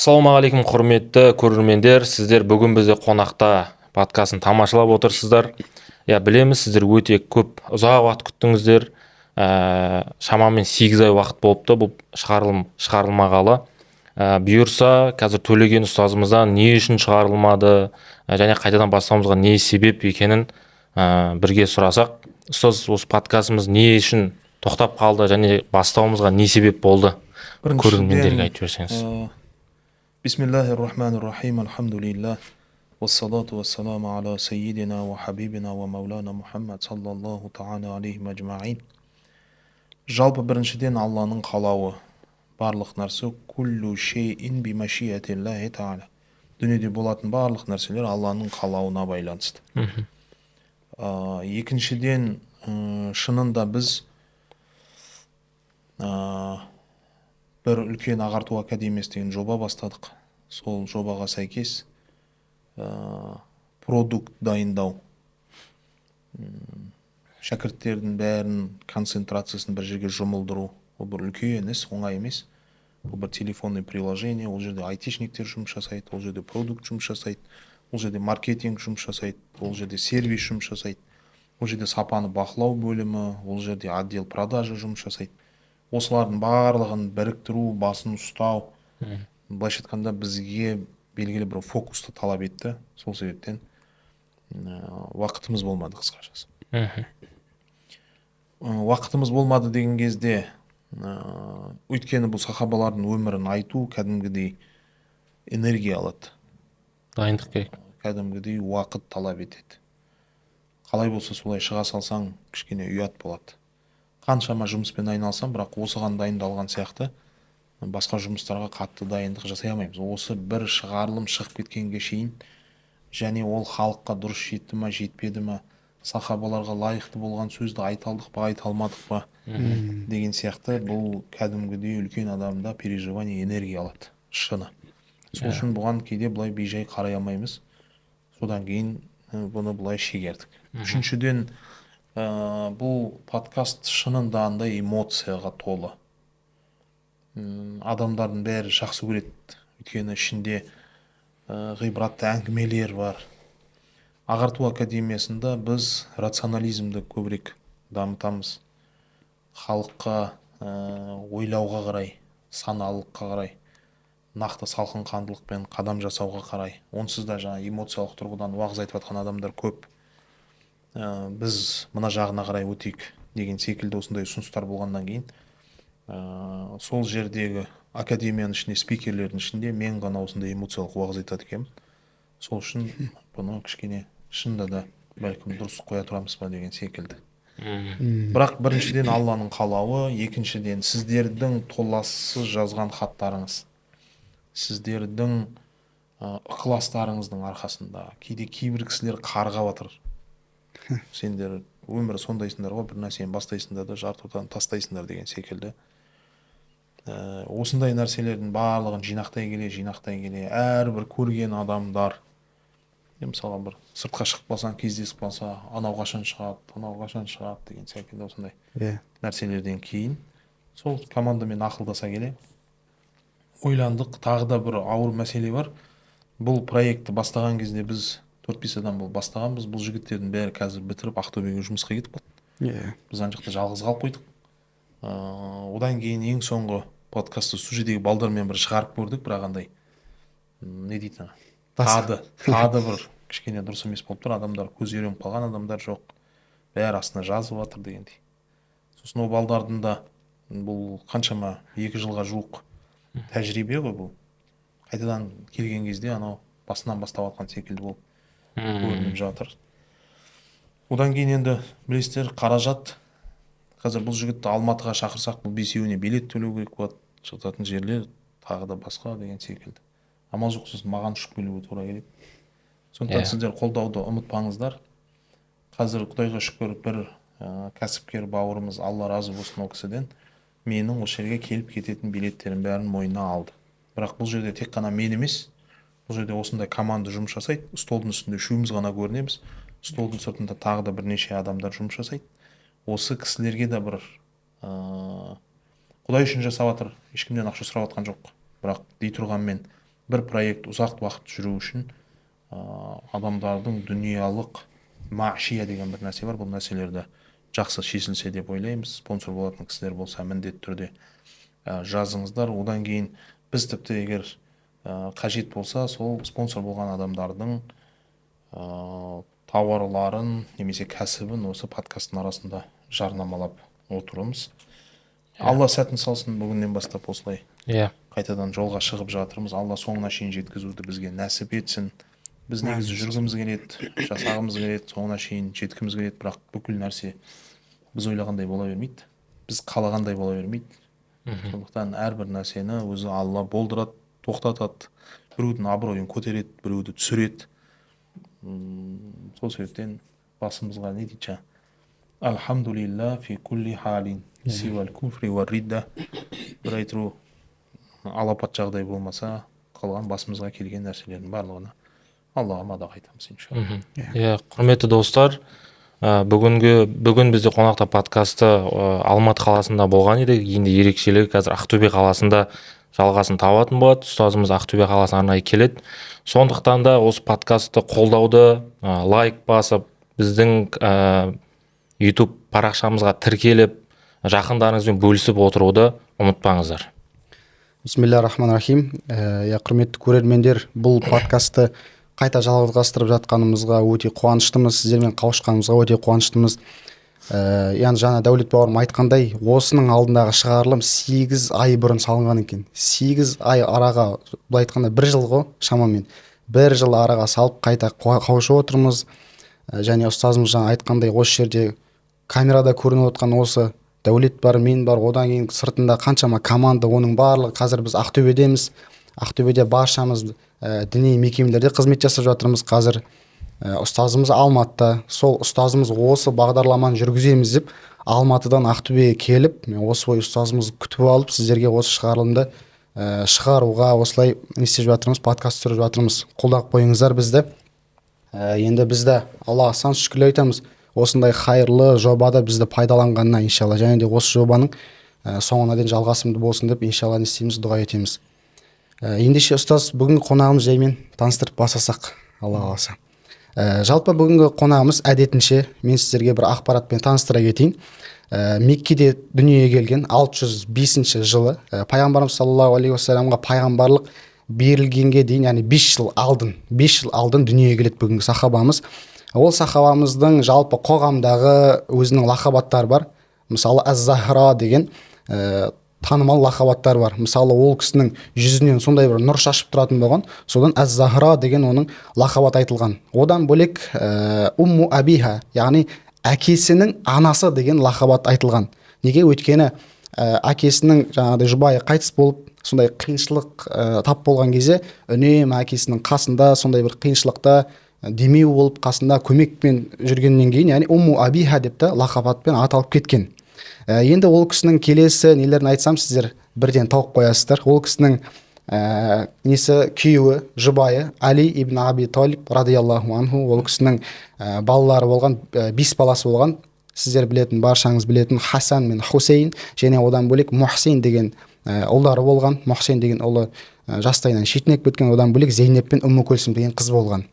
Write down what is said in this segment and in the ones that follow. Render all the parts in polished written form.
Ассалаумағалейкум құрметті көрермендер, сіздер бүгін бізде қонақта подкастын тамашалап отырсыздар. Білеміз, сіздер өте көп ұзақ уақыт күттіңіздер. Шамамен 8 ай уақыт болыпты бұл шығарылмағалы. Бұйырса, қазір Төлеген ұстазымыздан не үшін шығарылмады, және қайтадан бастауымызға не себеп екенін бірге сұрасақ. Ұстаз, осы подкастымыз не үшін тоқтап қалды және бастауымызға не себеп болды? Көрермендерге айтып жіберсеңіз. Бисмиллахир-рахманир-рахим, алхамдулиллах, вассалату вассаламу аля сайидина ва хабибина ва маулана Мухаммад саллаллаху та'ala алейхи маджмаин. Жалпы біріншіден Алланың қалауы, барлық нәрсе куллу шейин би машиятиллахи та'ала. Дүниеде болатын барлық нәрселер Алланың қалауына байланысты. Екіншіден, шынында біз бір үлкен ағарту академиясы деген жоба бастадық. Сол жобаға сәйкес продукт дайындау, шәкірттердің бәрін концентрациясын бір жерге жұмылдыру. Ол бір үлкен іс, оңай емес. Ол бір телефонный приложение, ол жерде айтишниктер жұмыс жасайды, ол жерде продукт жұмыс жасайды, ол жерде маркетинг жұмыс жасайды, ол жерде сервис жұмыс жасайды, ол жерде сапаны бақылау бөлімі, ол жерде отдел продажа жұмыс жасайды. Осылардың барлығын біріктіру, басын ұстау, былайша айтқанда бізге белгілі бір фокусты талап етті. Сол себептен уақытымыз болмады, қысқашасы. Уақытымыз болмады деген кезде, өйткені бұл сахабалардың өмірін айту кәдімгідей энергия алады. Дайындық керек. Кәдімгідей уақыт талап етеді. Қалай болса солай шыға салсаң, кішкене ұят болады. Қаншама жұмыспен айналсам, бірақ осыған дайындалған сияқты басқа жұмыстарға қатты дайындық жасай алмаймыз. Осы бір шығарылым шығып кеткенге шейін, және ол халыққа дұрыс жетті ма, жетпеді ма, сахабаларға лайықты болған сөзді айта алдық па, айта алмадық па деген сияқты, бұл кәдімгідей үлкен адамда переживание, энергия алады, шыны. Сол үшін бұған кейде бұлай бейжай қарай алмаймыз. Содан кейін бұны бұлай шегердік. Үшіншіден, бұл подкаст шынында андай эмоцияға толы. Адамдардың бәрі жақсы көреді, өйткені ішінде ғибратты әңгімелер бар. Ағарту академиясында біз рационализмді көбірек дамытамыз. Халыққа ойлауға қарай, саналылыққа қарай, нақты салқын қандылықпен қадам жасауға қарай. Онсыз да жаңа эмоциялық тұрғыдан уағыз айтып жатқан адамдар көп. Біз мына жағына қарай өтейік деген секілді осындай ұсыныстар болғаннан кейін, сол жердегі академияның ішінде, спикерлердің ішінде мен ғана осындай эмоциялық уағыз айтады екенмін. Сол үшін бұны кішкене шынында да бәлкім дұрыс қоя тұрамыз ба деген секілді. Бірақ біріншіден Алланың қалауы, екіншіден сіздердің толассыз жазған хаттарыңыз, сіздердің ықыластарыңыздың арқасында кейде кейбір кісілер қарғап жатыр. Сендер өмір сондайсыңдар ғой, бір нәрсені бастайсыңдар да жартыдан тастайсыңдар деген секілді. Осындай нәрселердің барлығын жинақтай келе, әрбір көрген адамдар, мысалға бір сыртқа шығып қалсаң, кездесіп қалса, анау қашан шығады деген секілді осындай нәрселерден кейін сол командамен ақылдаса келе ойландық. Тағы да бір ауыр мәселе бар. Бұл проектті бастаған кезде біз 4-5 адам болып бастағанбыз. Бұл жігіттердің бәрі қазір бітіріп Ақтөбеге жұмысқа кетіп қалды. Біз ана жақта жалғыз қалып қойдық. Одан кейін ең соңғы подкастты сол жердегі балдармен бір шығарып көрдік, бірақ андай не дейді, тады бір кішкене дұрыс емес болып тұр. Адамдар көз үйреніп қалған адамдар жоқ. Бәрі астына жазып жатыр дегендей. Сосын ол балдардың да бұл қаншама 2 жылға жуық тәжірибе ғой бұл. Қайтадан келген кезде анау басынан бастап жатқан секілді болып көрініп жатыр. Одан кейін енді білесіздер, қаражат. Қазір бұл жігітті Алматыға шақырсақ, бұл 5-еуіне билет төлеу керек болады. Жататын жерлер тағы да басқа деген секілді. Амал жоқ, сосын маған ұшып келуге тура келеді. Сондықтан сіздер қолдауды ұмытпаңыздар. Қазір Құдайға шүкір бір кәсіпкер бауырымыз, Алла разы болсын ол кісіден, менің осы жерге келіп кететін билеттерін бәрін мойнына алды. Бірақ бұл жерде тек қана мен емес, бұл жерде осындай команда жұмыс жасайды. Столдың үстінде үшеуміз ғана көрінеміз. Столдың сыртында тағы да бірнеше адамдар жұмыс жасайды. Осы кісілерге де бір Құдай үшін жасап жатыр, ешкімнен ақша сұрап жатқан жоқ. Бірақ дей тұрғанмен бір проект ұзақ уақыт жүру үшін адамдардың дүниялық машия деген бір нәрсе бар. Бұл нәрселерді жақсы шешілсе деп ойлаймыз. Спонсор болатын кісілер болса міндетті түрде жазыңыздар. Одан кейін біз тіпті егер қажет болса, сол спонсор болған адамдардың тауарларын немесе кәсібін осы подкасттың арасында жарнамалап отырмыз. Алла сәтін салсын, бүгіннен бастап осылай қайтадан жолға шығып жатырмыз. Алла соңына шейін жеткізуді бізге нәсіп етсін. Біз негізі жүргіміз келеді, жасағымыз келеді, соңына шейін жеткіміз келеді, бірақ бүкіл нәрсе біз ойлағандай бола бермейді. Біз қалағандай бола бермейді. Сондықтан әрбір нәрсені өзі Алла болдырады, тоқтатады. Біреудің абыройын көтереді, біреуді түсіреді. Сол себептен басымызға не дейді? Алхамдулилла фи кулли халин сивал куфри ва ридда. Бір айтыру алапат жағдай болмаса, қалған басымызға келген нәрселердің барлығына Аллаға мадақ айтамыз иншалла. Құрметті достар, бүгін бізде қонақта подкасты Алматы қаласында болған еді. Енді ерекшелігі қазір Ақтөбе қаласында жалғасын табатын болады. Ұстазымыз Ақтөбе қаласына арнайы келеді. Сондықтан да осы подкастты қолдауды, лайк басып, біздің YouTube парақшамызға тіркеліп, жақындарыңызбен бөлісіп отыруды ұмытпаңыздар. Бисмиллахир-рахманир-рахим. Құрметті көрермендер, бұл подкастты қайта жалғастырып жатқанымызға өте қуаныштымыз, сіздермен қауышқанымызға өте қуаныштымыз. Яғни жаңа Дәулет бауырым айтқандай, осының алдындағы шығарылым 8 ай бұрын салынған екен. 8 ай араға, бұл айтқанда 1 жыл ғой шамамен. 1 жыл араға салып қайта қауышып отырмыз. Және ұстазымыз жаңа айтқандай, осы жерде камерада көрініп отқан осы Дәулет бар, мен бар, одан кейін сыртында қаншама команда, оның барлығы қазір біз Ақтөбедеміз. Ақтөбеде баршамыз діни мекемелерде қызмет жасап жатырмыз. Қазір ұстазымыз Алматыда. Сол ұстазымыз осы бағдарламаны жүргіземіз деп Алматыдан Ақтөбеге келіп, осы ой ұстазымызды күтіп алып, сіздерге осы шығарылымды шығаруға осылай не істеп жатырмыз, подкаст түсіріп жатырмыз. Қолдап қойыңыздар бізді. Енді бізді Аллаға сан шүкір айтамыз. Осындай қайырлы жобада бізді пайдаланғанына иншалла, және де осы жобаның соңына дейін жалғасымды болсын деп иншалла не істейміз, дұға етеміз. Ендеше ұстаз, бүгінгі қонағымыз жаймен таныстырып бастасақ, Алла қаласа. Жалпы бүгінгі қонағымыз әдетінше мен сіздерге бір ақпаратпен таныстыра кетейін. Меккеде дүниеге келген 605 жылы пайғамбарымыз саллаллаху алейхи уассаламға пайғамбарлық берілгенге дейін, яғни 5 жыл алдын дүниеге келеді бүгінгі сахабамыз. Ол сахабамыздың жалпы қоғамдағы өзінің лақабаттары бар. Мысалы Аз-Захра деген танымал лақабаттар бар. Мысалы ол кісінің жүзінен сондай бір нұр шашып тұратын болған, содан Аз-Захра деген оның лақабат айтылған. Одан бөлек Умму Абиха, яғни әкесінің анасы деген лақабат айтылған. Неге? Өйткені әкесінің жаңағыдай жұбайы қайтыс болып, сондай қиыншылық тап болған кезде үнемі әкесінің қасында, сондай бір қиыншылықта демеу болып қасында көмекпен жүргеннен кейін, яғни Умму Абиха деп та лақабатпен аталып кеткен. Енді ол кісінің келесі нелерін айтсам, сіздер бірден тауып қоясыздар. Ол кісінің несі күйеуі, жұбайы Али ибн Аби Талиб радиаллаху анху, ол кісінің балалары болған, 5 баласы болған. Сіздер білетін, баршаңыз білетін Хасан мен Хусейн, және одан бөлек Мухсин деген ұлдары болған. Мухсин деген ұлы жастайынан шетінеп кеткен, одан бөлек Зейнеп пен Умму Кульсум деген қыз болған.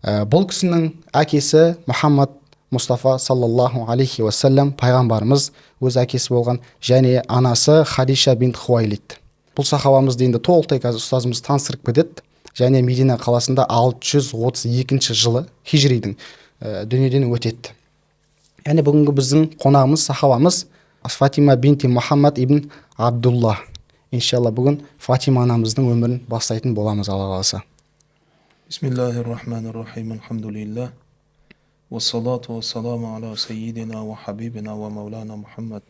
Бұл кісінің әкесі Мұхаммад Мұстафа саллаллаху алейхи уассалам пайғамбарымыз өз әкесі болған, және анасы Хадиша бинт Хуайлид. Бұл сахабамызды енді толықтай қазір ұстазымыз таныстырып кетеді. Және Медина қаласында 632 жылы хижридің дүниеден өтеді. Яғни бүгінгі біздің қонағымыз, сахабамыз Фатима бинти Мұхаммад ибн Абдулла. Иншалла бүгін Фатима анамыздың өмірін бастайтын боламыз, Алла қаласа. Бисмиллахир-рахманир-рахим. Алхамдулилlah. Вассалату вассаламу аля сайидина ва хабибина ва маулана Мухаммад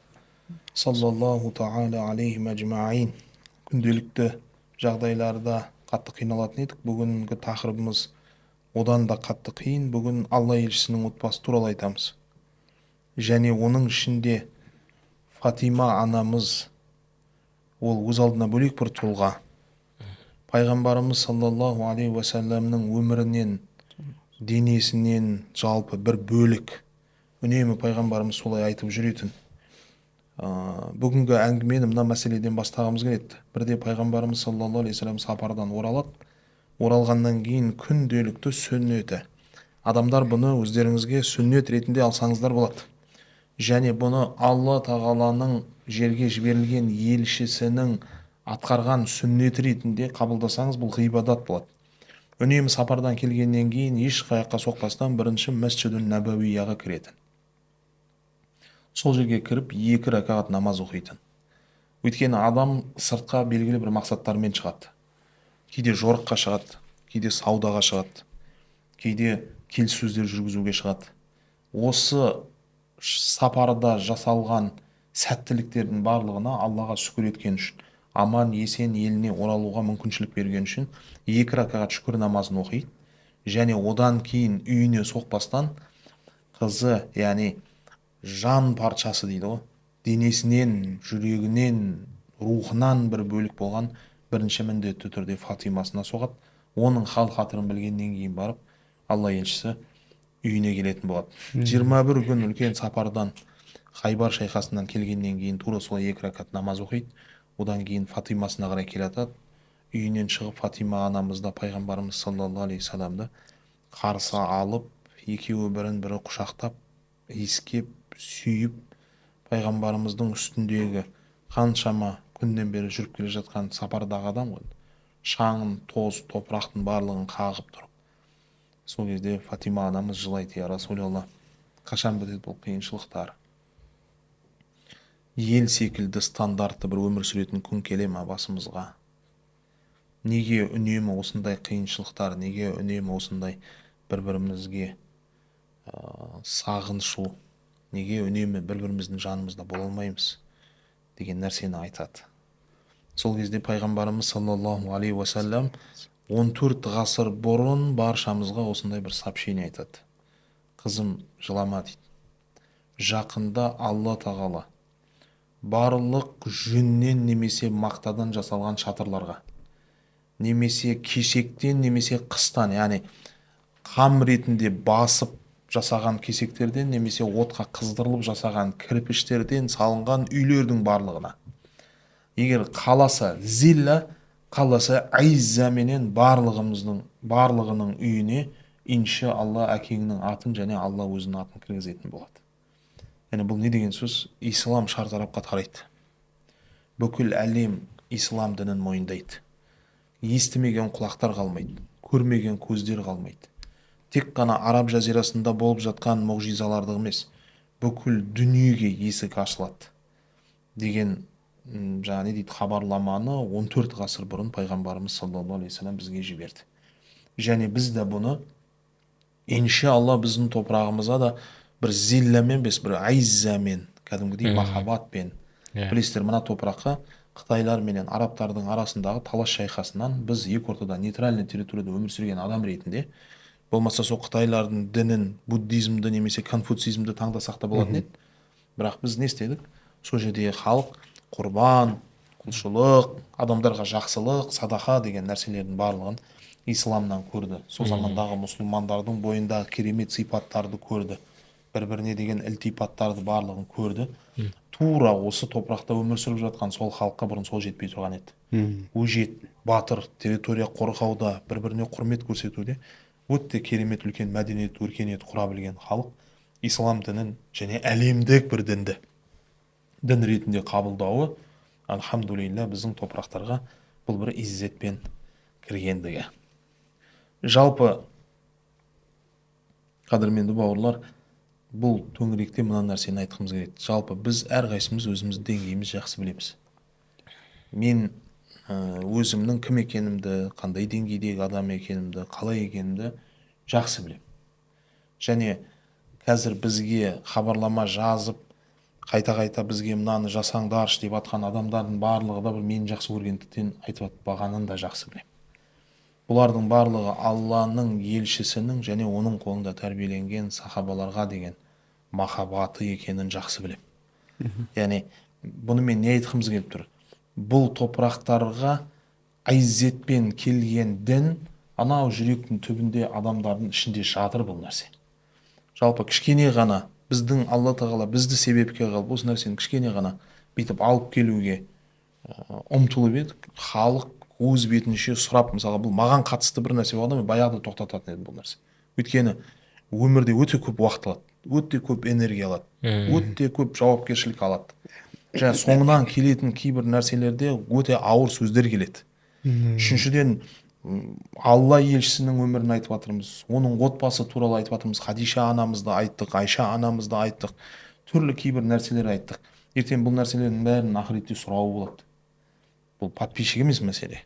саллаллаху та'ала алейхи мәжмаин. Күнделікті жағдайларда қатты қиналатын едік. Бүгінгі тақырыбымыз одан да қатты қиын. Бүгін Алла елшісінің отбасы туралы айтамыз. Және оның ішінде Фатима анамыз ол өз алдына бөлек бір тұлға. Пайғамбарымыз саллаллаху алейхи уассаламның өмірінен, денесінен жалпы бір бөлік. Үнемі пайғамбарымыз солай айтып жүретін. Бүгінгі әңгімені мына мәселеден бастағымыз келеді. Бірде пайғамбарымыз саллаллаху алейхи вассалам сапардан оралады. Оралғаннан кейін күнделікті сүннеті. Адамдар бұны өздеріңізге сүннет ретінде алсаңыздар болады. Және бұны Алла тағаланың жерге жіберілген елшісінің атқарған сүннеті ретінде қабылдасаңыз, бұл ғибадат болады. Үнемі сапардан келгеннен кейін еш қаяққа соқпастан бірінші Мәсжидун Набауиға кіретін. Сол жерге кіріп 2 ракағат намаз оқитын. Өйткені адам сыртқа белгілі бір мақсаттармен шығады. Кейде жорыққа шығады, кейде саудаға шығады, кейде келіссөздер жүргізуге шығады. Осы сапарда жасалған сәттіліктердің барлығына Аллаға шүкір еткен үшін, аман есен еліне оралуға мүмкіншілік берген үшін 2 ракағат шүкір намазын оқиды. Және одан кейін үйіне соқпастан қызы, яғни жан парчасы дейді ғой, денесінен, жүрегінен, рухынан бір бөлік болған бірінші міндетті түрде Фатимасына соғады. Оның хал хатырын білгеннен кейін барып Алла елшісі үйіне келетін болады. 21 күн үлкен сапардан Хайбар шайқасынан келгеннен кейін тура сол 2 ракат намаз оқиды. Одан кейін Фатимасына қарай келатады. Үйінен шығып Фатима анамызда пайғамбарымыз саллаллаху алейхи вассаламды қарсы алып, екеуі бірін бірі құшақтап, иіскеп, сүйіп, пайғамбарымыздың үстіндегі қаншама күннен бері жүріп келе жатқан сапардағы адам ғой, шаңын, тоз, топырақтың барлығын қағып тұрып. Сол кезде Фатима анамыз жылайды: я Расулалла, қашан бітеді бұл қиыншылықтар? Ел секілді стандартты бір өмір сүретін күн келе ма басымызға? Неге үнемі осындай қиыншылықтар, неге үнемі осындай бір-бірімізге сағынышу, неге үнемі бір-біріміздің жанымызда бола алмаймыз деген нәрсені айтады. Сол кезде пайғамбарымыз саллаллаху алейхи уассалам 14 ғасыр бұрын баршамызға осындай бір сообщение айтады. Қызым, жылама дейді. Жақында Алла тағала барлық жүннен немесе мақтадан жасалған шатырларға, немесе кешектен, немесе қыстан, яғни қам ретінде басып жасаған кесектерден, немесе отқа қыздырылып жасаған кірпіштерден салынған үйлердің барлығына, егер қаласа зилла, қаласа айзаменен барлығының үйіне инша Алла әкеңнің атын және Алла өзінің атын кіргізетін болады. Яғни бұл не деген сөз? Ислам шартарапқа тарайды. Бүкіл әлем ислам дінін мойындайды. Естімеген құлақтар қалмайды, көрмеген көздер қалмайды. Тек қана араб жазирасында болып жатқан мұғжизаларды емес, бүкіл дүниеге есік ашылады деген жаңа не дейді, хабарламаны 14 ғасыр бұрын пайғамбарымыз саллаллаху алейхи вассалам бізге жіберді. Және біз де бұны иншалла біздің топырағымызға да бір зилламен емес, бір айзамен, кәдімгідей махаббатпен. Білесіздер, мына топыраққа Қытайлар менен арабтардың арасындағы талас шайқасынан біз екі ортада нейтральный территорияда өмір сүрген адам ретінде, болмаса сол Қытайлардың дінін, буддизмді немесе конфуцизмді таңдасақ та болатын еді. Бірақ біз не істедік? Сол жердегі халық құрбан, құлшылық, адамдарға жақсылық, садақа деген нәрселердің барлығын исламнан көрді. Сол замандағы мұсылмандардың бойындағы керемет сипаттарды көрді. Бір-біріне деген ілтипаттарды барлығын көрді. Тура осы топырақта өмір сүріп жатқан сол халыққа бұрын сол жетпей тұрған еді. Өжет, батыр, территория қорғауда, бір-біріне құрмет көрсетуде өте керемет үлкен мәдениет, өркениет құра білген халық ислам дінін және әлемдік бір дінді дін ретінде қабылдауы, альхамдулилля, біздің топырақтарға бұл бір иззетпен кіргендігі. Жалпы, қадірменді бауырлар, бұл төңіректе мына нәрсені айтқымыз келеді. Жалпы біз әрқайсымыз өзіміздің деңгейіміз жақсы білеміз. Мен өзімнің кім екенімді, қандай деңгейдегі адам екенімді, қалай екенімді жақсы білемін. Және қазір бізге хабарлама жазып, қайта-қайта бізге мынаны жасаңдаршы деп атқан адамдардың барлығы да бір мені жақсы көргендіктен айтып атпағанын да жақсы білемін. Бұлардың барлығы Алланың елшісінің және оның қолында тәрбиеленген сахабаларға деген махаббаты екенін жақсы білемін. Яғни бұны мен не айтқымыз келіп тұр? Бұл топырақтарға айзетпен келген дін анау жүректің түбінде адамдардың ішінде жатыр бұл нәрсе. Жалпы кішкене ғана біздің Алла тағала бізді себепке қалып осы нәрсені кішкене ғана бүйтіп алып келуге ұмтылып едік. Халық өз бетінше сұрап, мысалы бұл маған қатысты бір нәрсе болғанда мен баяғыда тоқтататын едім бұл нәрсе. Өйткені өмірде өте көп уақыт алады, өте көп энергия алады, өте көп жауапкершілік алады. Және соңынан келетін кейбір нәрселерде өте ауыр сөздер келеді. Үшіншіден, алла елшісінің өмірін айтып жатырмыз, оның отбасы туралы айтып жатырмыз, Хадиша анамызды айттық, Айша анамызды айттық, түрлі кейбір нәрселер айттық. Ертең бұл нәрселердің бәрін ақыретте сұрауы болады. Бұл подписчик емес мәселе.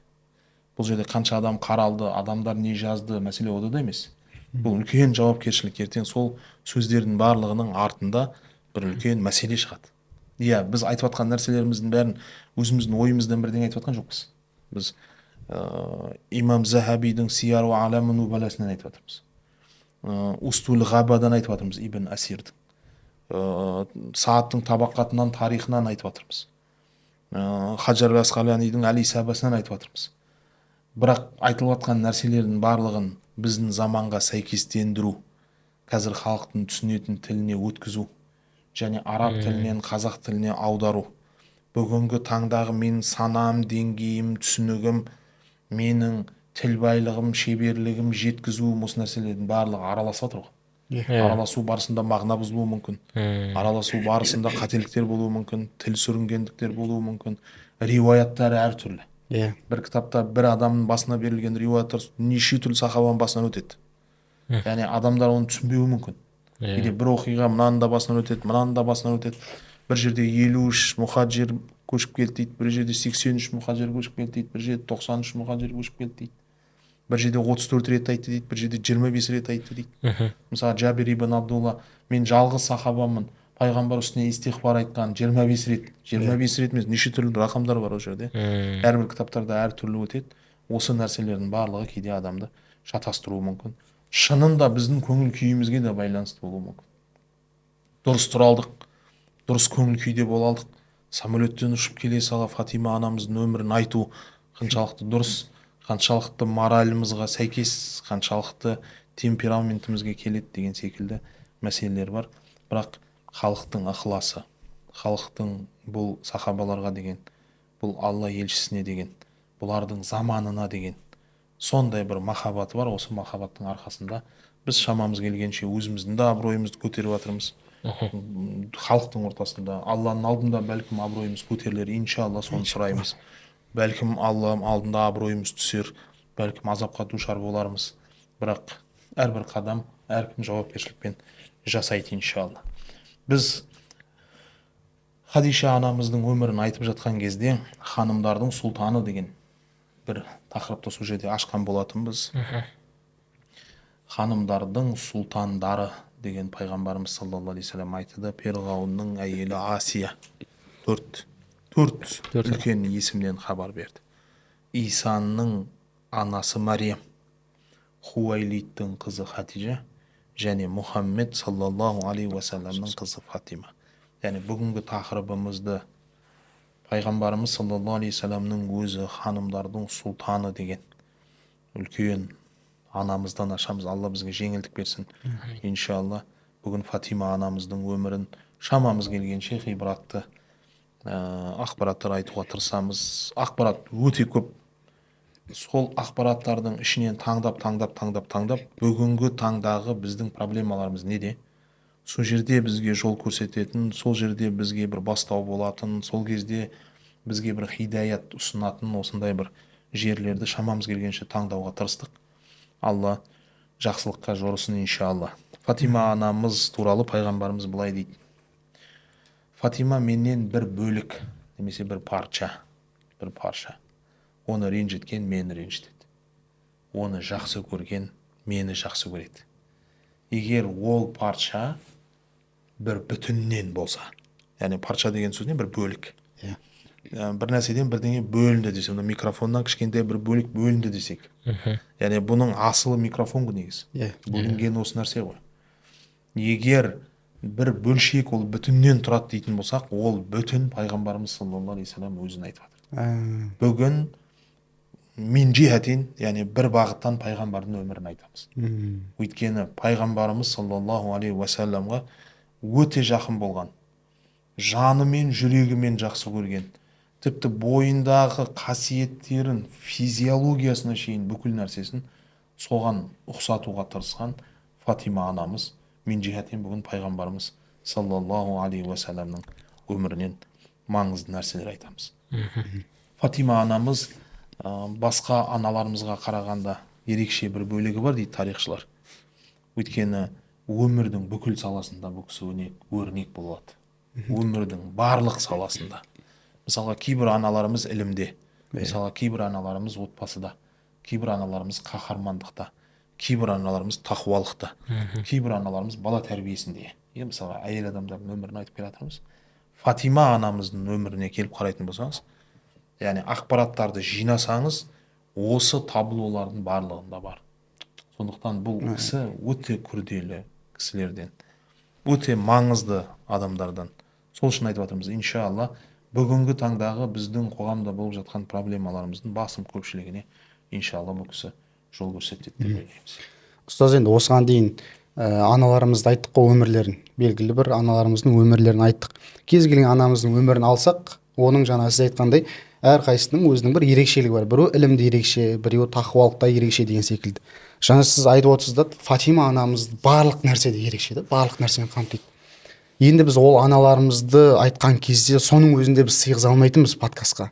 Бұл жерде қанша адам қаралды, адамдар не жазды, мәселе ода емес. Бұл үлкен жауапкершілік. Ертең сол сөздердің барлығының артында бір үлкен мәселе шығады. Иә, біз айтып жатқан нәрселеріміздің бәрін өзіміздің ойымыздан бірдеңе айтып жатқан жоқпыз. Біз имам Захабидің Сияр уа Аламун нубаласынан айтып жатырмыз. Устул Ғабадан айтып жатырмыз, Ибн Асирдің. Саадтың табақатынан, тарихынан айтып жатырмыз. Хаджар Асқаланидың Әли Сабасынан айтып жатырмыз. Бірақ айтылып жатқан нәрселердің барлығын біздің заманға сәйкестендіру, қазір халықтың түсінетін тіліне өткізу, және араб тілінен қазақ тіліне аудару. Бүгінгі таңдағы менің санам, деңгейім, түсінігім, менің тіл байлығым, шеберлігім, жеткізуім, осы нәрселердің барлығы араласып жатыр ғой. Араласу барысында мағына бұзылуы мүмкін. Араласу барысында қателіктер болуы мүмкін, тіл сүрінгендіктер болуы мүмкін. Риуаяттары әртүрлі. Бір кітапта бір адамның басына берілген риуаяттар неше түрлі сахабаның басынан өтеді. Яғни адамдар оны түсінбеуі мүмкін. Кейде бір оқиға мынаның да басынан өтеді, мынаның да басынан өтеді. Бір жерде 53 мұхаджир көшіп келді дейді, бір жерде 83 мұхаджир көшіп келді дейді, бір жерде 93 мұхаджир көшіп келді дейді. Бір жерде 34 рет айтты дейді, бір жерде 25 рет айтты дейді. Мысалы Джабир ибн Абдулла, мен жалғыз сахабамын, пайғамбар үстіне истихбар айтқан 25 рет. 25 рет емес, неше түрлі рақамдар бар ол жерде. Әрбір кітаптарда әртүрлі өтеді. Осы нәрселердің барлығы кейде адамды шатастыруы мүмкін. Шынында біздің көңіл күйімізге де байланысты болуы мүмкін. Дұрыс тұра алдық, дұрыс көңіл күйде бола алдық. Самолеттен ұшып келе сала Фатима анамыздың өмірін айту қаншалықты дұрыс, қаншалықты моралімізге сәйкес, қаншалықты темпераментімізге келеді деген секілді мәселелер бар. Бірақ халықтың ықыласы, халықтың бұл сахабаларға деген, бұл Алла елшісіне деген, бұлардың заманына деген сондай бір махаббаты бар. Осы махаббаттың арқасында біз шамамыз келгенше өзіміздің де абыройымызды көтеріп жатырмыз. Халықтың ортасында, Алланың алдында бәлкім абыройымыз көтерілер, иншалла, соны сұраймыз. Бәлкім Алла алдында абыройымыз түсер, бәлкім азапқа душар болармыз. Бірақ әрбір қадам әркім жауапкершілікпен жасайды, иншалла. Біз Хадиша анамыздың өмірін айтып жатқан кезде ханымдардың сұлтаны деген бір тақырыпты сол жерде ашқан болатынбыз. Ханымдардың сұлтандары деген пайғамбарымыз саллаллаху алейхи вассалам айтты. Перғауынның әйелі Асия төрт үлкен есімнен хабар берді. Исаның анасы Мариям, Хуайлидтің қызы Хатижа және Мұхаммед саллаллаху алейхи вассаламның қызы Фатима. Яғни бүгінгі тақырыбымызды пайғамбарымыз саллаллаху алейхи вассаламның өзі ханымдардың сұлтаны деген үлкен анамыздан ашамыз. Алла бізге жеңілдік берсін. Иншалла бүгін Фатима анамыздың өмірін шамамыз келгенше ғибратты ақпараттар айтуға тырысамыз. Ақпарат өте көп. Сол ақпараттардың ішінен таңдап бүгінгі таңдағы біздің проблемаларымыз неде? Сол жерде бізге жол көрсететін, сол жерде бізге бір бастау болатын, сол кезде бізге бір хидаят ұсынатын осындай бір жерлерді шамамыз келгенше таңдауға тырыстық. Алла жақсылыққа жорысын, иншалла. Фатима анамыз туралы пайғамбарымыз былай дейді. Фатима менен бір бөлік, немесе бір парша. Оны ренжіткен мені ренжітеді. Оны жақсы көрген мені жақсы көреді. Егер ол парша бір бүтіннен болса, яғни парша деген сөз не? Бір бөлік. Бір нәрседен бірдеңе бөлінді десек, микрофоннан кішкентай бір бөлік бөлінді десек, яғни бұның асылы микрофон негізі. Бөлінген осы нәрсе ғой. Егер бір бөлшек ол бүтіннен тұрады дейтін болсақ, ол бүтін пайғамбарымыз саллаллаху алейхи вассалам өзін айтып жатыр. Бүгін мен жихатин, яғни бір бағыттан пайғамбардың өмірін айтамыз. Өйткені пайғамбарымыз саллаллаху алейхи уассаламға өте жақын болған, жанымен жүрегімен жақсы көрген, тіпті бойындағы қасиеттерін, физиологиясына шейін бүкіл нәрсесін соған ұқсатуға тырысқан Фатима анамыз мен жиһатен бүгін пайғамбарымыз саллаллаху алейхи уассаламның өмірінен маңызды нәрселер айтамыз. Фатима анамыз басқа аналарымызға қарағанда ерекше бір бөлігі бар дейді тарихшылар. Өйткені өмірдің бүкіл саласында бұл кісі өрнек болады. Өмірдің барлық саласында. Мысалға кейбір аналарымыз ілімде, мысалға кейбір аналарымыз отбасыда, кейбір аналарымыз қаһармандықта, кейбір аналарымыз тақуалықта, кейбір аналарымыз бала тәрбиесінде. Мысалға әйел адамдардың өмірін айтып келе жатырмыз. Фатима анамыздың өміріне келіп қарайтын болсаңыз, яғни ақпараттарды жинасаңыз, осы таблолардың барлығында бар. Сондықтан бұл кісі өте күрделі кісілерден, өте маңызды адамдардан. Сол үшін айтып жатырмыз, иншалла бүгінгі таңдағы біздің қоғамда болып жатқан проблемаларымыздың басым көпшілігіне иншалла бұл кісі жол көрсетеді деп ойлаймыз. Ұстаз, енді осыған дейін аналарымызды айттық қой, өмірлерін, белгілі бір аналарымыздың өмірлерін айттық. Кез келген анамыздың өмірін алсақ, оның жаңа сіз айтқандай әрқайсысының өзінің бір ерекшелігі бар. Біреу ілімді ерекше, біреу тақуалықта ерекше деген секілді. Жаңа сіз айтып отырсыз да, Фатима анамыз барлық нәрседе ерекше, барлық нәрсені қамтиды. Енді біз ол аналарымызды айтқан кезде соның өзінде біз сыйғыза алмайтынбыз подкастқа.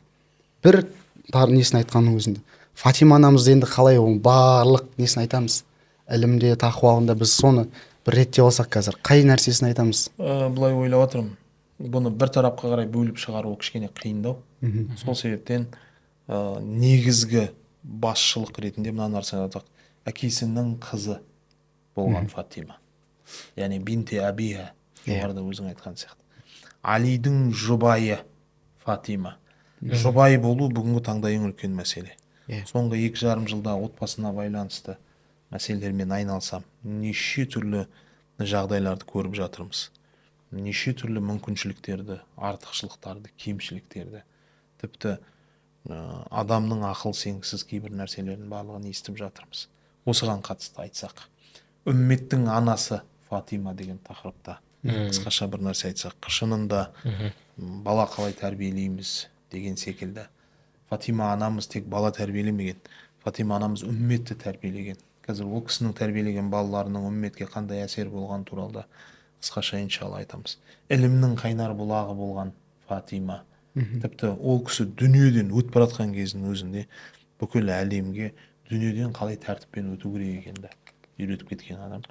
Бір несін айтқанның өзінде. Фатима анамызды енді қалай ол барлық несін айтамыз? Ілімде, тақуалығында біз соны бір реттеп алсақ қазір қай нәрсесін айтамыз? Былай ойлап отырмын. Бұны бір тарапқа қарай бөліп шығару кішкене қиындау. Сол себептен негізгі басшылық ретінде мына нәрсені айтсақ, әкесінің қызы болған Фатима. Яғни бинте абиха, жоғарыда өзің айтқан сияқты. Алидің жұбайы Фатима. Жұбай болу бүгінгі таңда ең үлкен мәселе. Соңғы 2,5 жылда отбасына байланысты мәселелермен айналсам, неше түрлі жағдайларды көріп жатырмыз. Неше түрлі мүмкіншіліктерді, артықшылықтарды, кемшіліктерді, тіпті адамның ақыл сенгісіз кейбір нәрселердің барлығын естіп жатырмыз. Осыған қатысты айтсақ, үмметтің анасы Фатима деген тақырыпта қысқаша бір нәрсе айтсақ, шынында бала қалай тәрбиелейміз деген секілді. Фатима анамыз тек бала тәрбиелемеген, Фатима анамыз үмметті тәрбиелеген. Қазір ол кісінің тәрбиелеген балаларының үмметке қандай әсер болған туралы қысқаша иншалла айтамыз. Ілімнің қайнар бұлағы болған Фатима. Тіпті ол кісі дүниеден өтіп баратқан кездің өзінде бүкіл әлемге дүниеден қалай тәртіппен өту керек екенді үйретіп кеткен адам.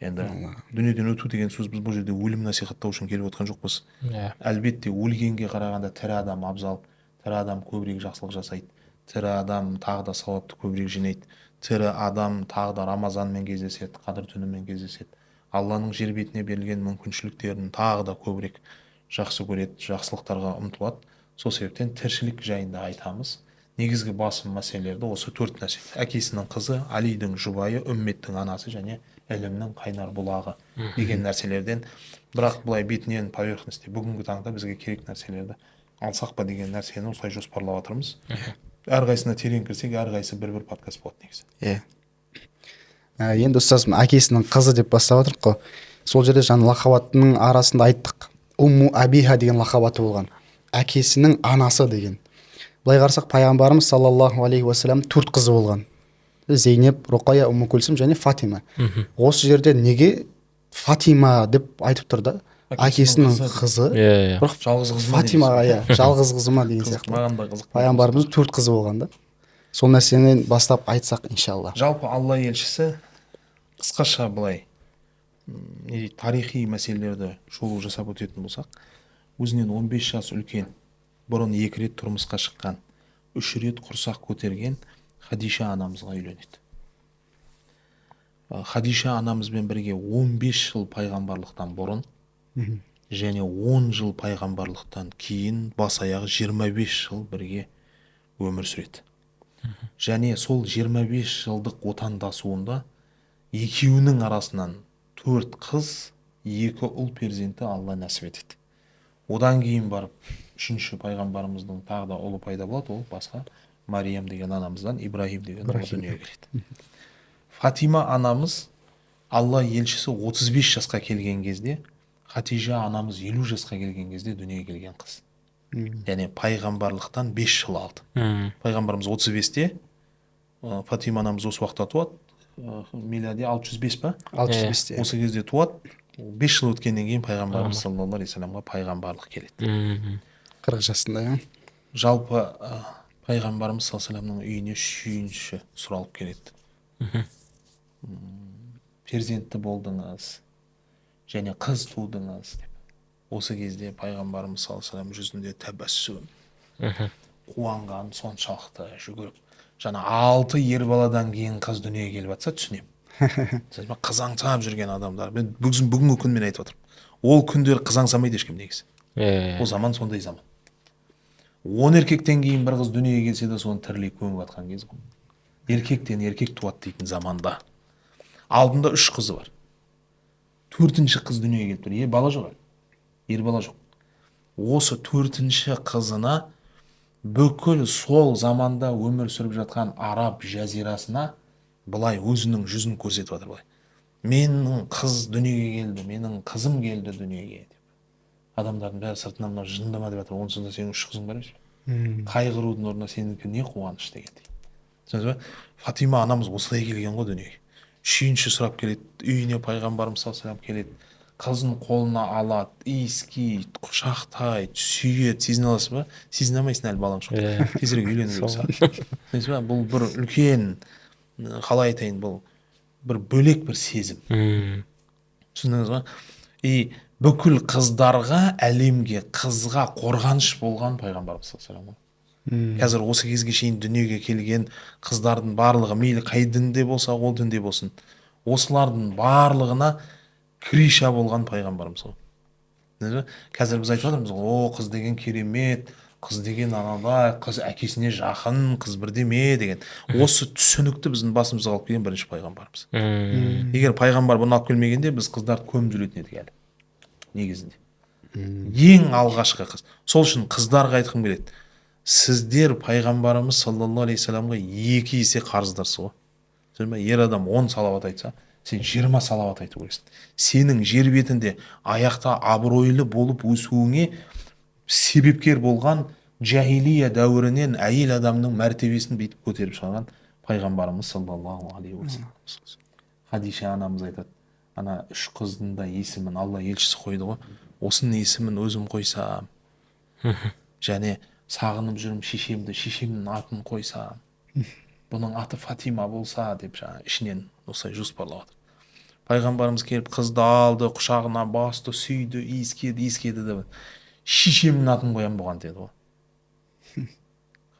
Енді дүниеден өту деген сөз біз бұл жерде өлім насихаттау үшін келіп отқан жоқпыз. Әлбетте өлгенге қарағанда тірі адам абзал, тірі адам көбірек жақсылық жасайды, тірі адам тағы да сауапты көбірек жинайды, тірі адам тағы да Рамазанмен кездеседі, қадір түнімен кездеседі. Алланың жер бетіне берілген мүмкіншіліктерін тағы да көбірек жақсы көреді, жақсылықтарға ұмтылады. Сол себептен тіршілік жайында айтамыз. Негізгі басым мәселелерді осы 4 нәрсе: әкесінің қызы, Алидің жұбайы, үмметтің анасы және ілімнің қайнар бұлағы деген нәрселерден. Бірақ бұлай бетінен поверхностьте бүгінгі таңда бізге керек нәрселерді алсақ па деген нәрсені осылай жоспарлап отырмыз. Әрқайсысына терең кірсек, әрқайсысы бір подкаст болады негізі. Енді ұстаз, әкесінің қызы деп бастап отырмық қой. Сол жерде жаңа лақабатының арасында айттық. Умму абиха деген лақабаты болған. Әкесінің анасы деген. Былай қарасақ, пайғамбарымыз саллаллаху алейхи уассалам 4 қызы болған. Зейнеп, Руқая, Умму Күлсім және Фатима. Осы жерде неге Фатима деп айтып тұр да? Әкесінің қызы. Жалғыз қызы ма? Фатимаға, жалғыз қызы ма деген сияқты. Маған да қызық. Пайғамбарымыз 4 қызы болған да. Сол нәрсенен бастап айтсақ иншалла. Жалпы Алла елшісі қысқаша былай тарихи мәселелерді шолу жасап өтетін болсақ, өзінен 15 жас үлкен, бұрын 2 рет тұрмысқа шыққан, 3 рет құрсақ көтерген Хадиша анамызға үйленеді. Хадиша анамызбен бірге 15 жыл пайғамбарлықтан бұрын және 10 жыл пайғамбарлықтан кейін бас аяғы 25 жыл бірге өмір сүреді. Және сол 25 жылдық отандасуында екеуінің арасынан 4 қыз, 2 ұл перзенті Алла нәсіп етеді. Одан кейін барып 3-ші пайғамбарымыздың тағы да ұлы пайда болады, ол басқа Мариям деген анамыздан Ибрахим деген ұлы дүниеге келеді. Фатима анамыз Алла елшісі 35 жасқа келген кезде Хатижа анамыз 50 жасқа келген кезде дүниеге келген қыз. Яғни пайғамбарлықтан 5 жыл алды. Пайғамбарымыз 35-те, Фатима анамыз осы уақытта туады. Милади 605 па? 605-те. Осы кезде туады. 5 жыл өткеннен кейін пайғамбарымыз саллаллаху алейхи вассаламға пайғамбарлық келеді. 40 жасында, иә. Жалпы пайғамбарымыз саллаллаху алейхи вассаламның үйіне сүйінші сұралып келеді. Перзентті болдыңыз және қыз тудыңыз деп. Осы кезде пайғамбарымыз саллаллаху алейхи вассалам жүзінде тәбәссүм, қуанған соншалықты жүгіріп, жаңа 6 ер баладан кейін қыз дүниеге келіп жатса түсінемін. Қызаңсап жүрген адамдар, мен бүгінгі күнмен айтып отырмын. Ол күндер қызаңсамайды ешкім негізі. Ол заман сондай заман. 10 еркектен кейін бір қыз дүниеге келсе де соны тірілей көміп жатқан кез ғой. Еркектен еркек туады дейтін заманда. Алдында 3 қызы бар. 4-ші қыз дүниеге келіп тұр. Бала жоқ. Ер бала жоқ. Осы 4-ші қызына бүкіл сол заманда өмір сүріп жатқан араб жазирасына былай өзінің жүзін көрсетіп жатыр былай. Менің қыз дүниеге келді, менің қызым келді дүниеге деп. Адамдардың бәрі сыртынан мына жындама деп жатыр. Онсыз да сенің 3 қызың бар емес пе? Қайғырудың орнына сенікі не қуаныш дегендей. Түсінесіз бе? Фатима анамыз осылай келген ғой дүниеге. Сүйінші сұрап келеді, үйіне пайғамбарымыз саллаллаху алейхи вассалам келеді. Қызын қолына алады, иіскейді, құшақтайды, сүйеді. Сезіне аласыз ба? Сезіне алмайсың әлі балаң жоқ. Тезірек үйлену керек. Түсінесіз бе? Бұл бір үлкен, қалай айтайын, бұл бір бөлек бір сезім. Түсіндіңіз ба? И бүкіл қыздарға, әлемге, қызға қорғаныш болған пайғамбарымыз саллаллаху алейхи вассалам. Қазір осы кезге шейін дүниеге келген қыздардың барлығы, мейлі қай дінде болса, ол дінде болсын, осылардың барлығына криша болған пайғамбарымыз ғой. Қазір біз айтып отырмыз, о, қыз деген керемет, қыз деген анадай, қыз әкесіне жақын, қыз бірдеме деген. Осы түсінікті біздің басымызға алып келген бірінші пайғамбарымыз. Егер пайғамбар бұны алып келмегенде біз қыздарды көміп жүретін едік әлі. Негізінде. Ең алғашқы қыз. Сол үшін қыздарға айтқым келеді. Сіздер пайғамбарымыз саллаллаху алейхи вассаламға 2 есе қарыздарсыз ғой. Ер адам 10 салауат айтса, сен 20 салауат айту керексің. Сенің жер бетінде аяқта абыройлы болып өсуіңе себепкер болған жахилия дәуірінен әйел адамның мәртебесін бүйтіп көтеріп шығарған пайғамбарымыз саллаллаху алейхи вассалам. Хадиша анамыз айтады, ана 3 қыздың да есімін Алла елшісі қойды ғой. Осының есімін өзім қойсам, және сағынып жүрмін шешемді, шешемнің атын қойсам, бұның аты Фатима болса деп жаңа ішінен осылай жоспарлап отыр. Пайғамбарымыз келіп қызды алды, құшағына басты, сүйді, иіскеді деп. Шешемнің атын қоям бұған деді ғой.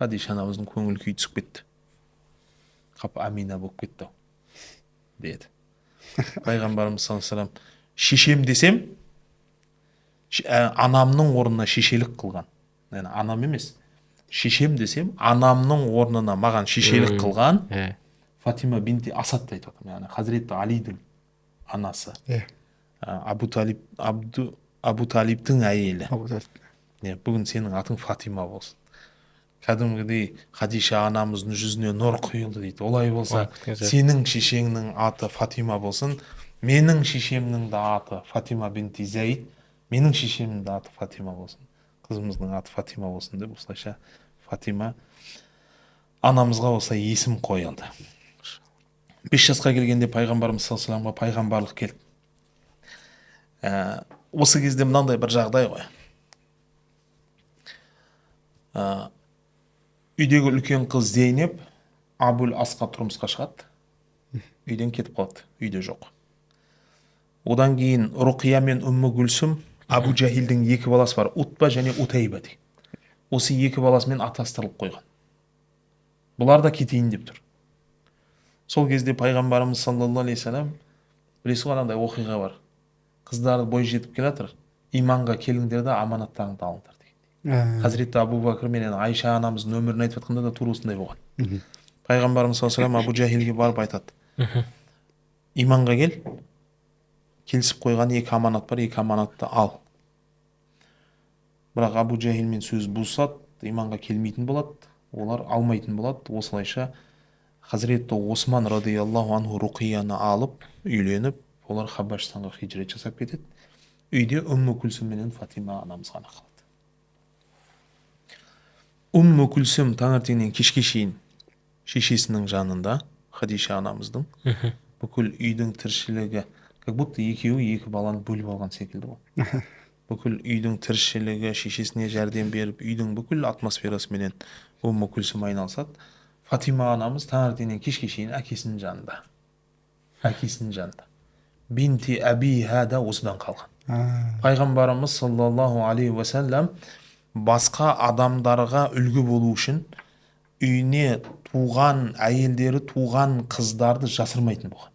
Хадиша анамыздың көңіл күйі түсіп кетті. Қап Амина болып кетті деді. Пайғамбарымыз саллаллаху алейхи вассалам, шешем десем, анамның орнына шешелік қылған. Анам емес, шешем десем, анамның орнына маған шешелік қылған Фатима бинти Асадты айтып отырмын. Хазіреті Алидің анасы. Абу Талибтің әйелі. Бүгін сенің атың Фатима болсын. Кәдімгідей Хадиша анамыздың жүзіне нұр құйылды дейді. Олай болса, сенің шешеңнің аты Фатима болсын, менің шешемнің де аты Фатима бинти Зайд, менің шешемнің де аты Фатима болсын. Қызымыздың аты Фатима болсын деп, осылайша Фатима анамызға осылай есім қойылды. 5 жасқа келгенде пайғамбарымыз саллаллаху алейхи вассаламға пайғамбарлық келді. Осы кезде мынандай бір жағдай ғой. Үйдегі үлкен қыз Зейнеп Абул Асқа тұрмысқа шығады. Үйден кетіп қалады, үйде жоқ. Одан кейін Руқия мен Умму Гүлсім Абу Жахилдің 2 баласы бар, Утба және Утайба дейді. Осы 2 баласымен атастырылып қойған. Бұлар да кетейін деп тұр. Сол кезде пайғамбарымыз саллаллаху алейхи вассалам, білесіз ғой, андай оқиға бар. Қыздар бой жетіп келе жатыр, иманға келіңдер де аманаттарыңды алыңдар дейді. Хазіреті Абу Бәкір менен Айша анамыздың өмірін айтып жатқанда да тура осындай болған. Пайғамбарымыз саллаллаху алейхи вассалам Абу Жахилге барып айтады, иманға кел, келісіп қойған 2 аманат бар, 2 аманатты ал. Бірақ Абу Жахилмен сөз бұзсады, иманға келмейтін болады, олар алмайтын болады. Осылайша Хазіреті Осман радиаллаху анху Руқияны алып, үйленіп, олар Хабашстанға хижрет жасап кетеді. үйде Умму Күлсім менен Фатима анамыз ғана қалды. Умму Күлсім таңертеңнен кешке шейін шешесінің жанында, Хадиша анамыздың, бүкіл үйдің тіршілігі, как будто екеуі екі баланы бөліп алған секілді ғой. Бүкіл үйдің тіршілігі, шешесіне жәрдем беріп, үйдің бүкіл атмосферасыменен Умму Күлсім айналысады. Фатима анамыз таңертеңнен кешке шейін әкесінің жанында. Әкесінің жанында. Бинти әбиха да осыдан қалған. Пайғамбарымыз саллаллаху алейхи уассалам басқа адамдарға үлгі болу үшін үйіне туған әйелдері, туған қыздарды жасырмайтын болған.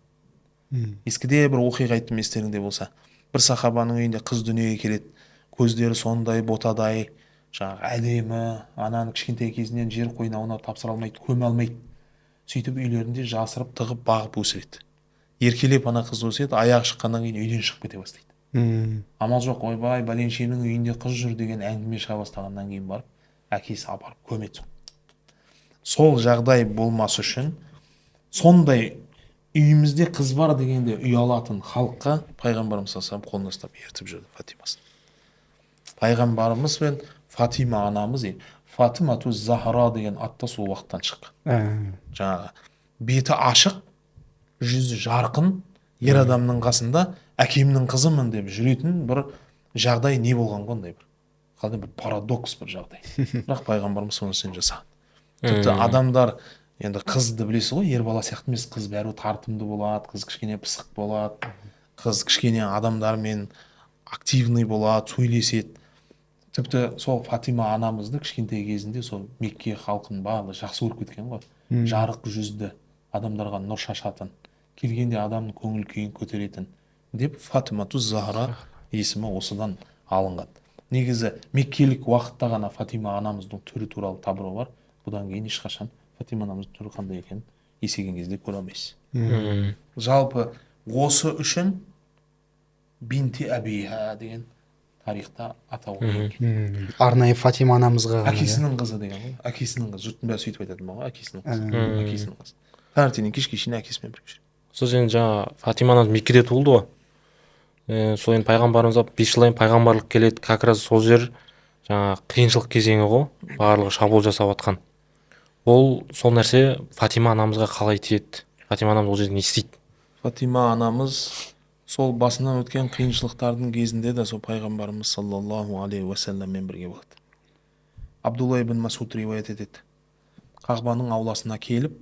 Ескіде бір оқиға айттым, естеріңде болса. Бір сахабаның үйінде қыз дүниеге келеді. Көздері сондай ботадай, жаңағы әдемі, ананы кішкентай кезінен жер қойнауына тапсыра алмайды, көме алмайды. Сөйтіп үйлерінде жасырып, тығып, бағып өсіреді. Еркелеп ана қыз өседі, аяғы шыққаннан кейін үйден шығып кете бастайды. Амал жоқ, ойбай, бәленшенің үйінде қыз жүр деген әңгіме шыға бастағаннан кейін барып, әкесі апарып көмеді. Сол жағдай болмас үшін, сондай үйімізде қыз бар дегенде ұялатын халыққа пайғамбарымыз саллаллаху қолына ұстап ертіп жүрді Фатимасын. Пайғамбарымыз бен Фатима анамыз, Фатимату Захра деген атта сол уақыттан шыққан. Жаңағы беті ашық, жүзі жарқын ер адамның қасында әкемнің қызымын деп жүретін бір жағдай не болған қондай бір. Қалай бір парадокс бір жағдай. Бірақ пайғамбарымыз соны жасаған. Тіпті адамдар енді қызды білесіз ғой, ер бала сияқты емес, қыз бәрі тартымды болады, қыз кішкене пысық болады, қыз кішкене адамдармен активный болады, сөйлеседі. Тіпті сол Фатима анамызды кішкентай кезінде сол Мекке халқын барлығы жақсы көріп кеткен ғой. Жарық жүзді, адамдарға нұр шашатын, келгенде адамның көңіл күйін көтеретін деп Фатимату Захра есімі осыдан алынған. Негізі меккелік уақытта ғана Фатима анамыздың түрі туралы табырау бар. Бұдан кейін ешқашан Фатима анамыздың түрі қандай екенін есейген кезде көре алмайсыз. Жалпы осы үшін Бинти әбиха деген тарихта атау қойылған. Арнайы Фатима анамызға ғана. Әкесінің қызы деген ғой. Әкесінің қызы. Жұрттың бәрі сөйтіп айтады ма ғой, әкесінің қызы. Әкесінің қызы. Таңертеңнен кешке шейін әкесімен бірге жүреді. Сол енді жаңа Фатима анамыз Меккеде туылды ғой. Сол енді пайғамбарымызға 5 жыл сайын пайғамбарлық келеді. Как раз сол жер жаңа қиыншылық кезеңі ғой. Барлығы шабуыл жасап жатқан. Сол нәрсе Фатима анамызға қалай тиеді? Фатима анамыз ол жерде не істейді? Фатима анамыз сол басынан өткен қиыншылықтардың кезінде де сол пайғамбарымыз саллаллаху алейхи уассаламмен бірге болады. Абдулла ибн Масуд риуаят етеді. Қағбаның ауласына келіп,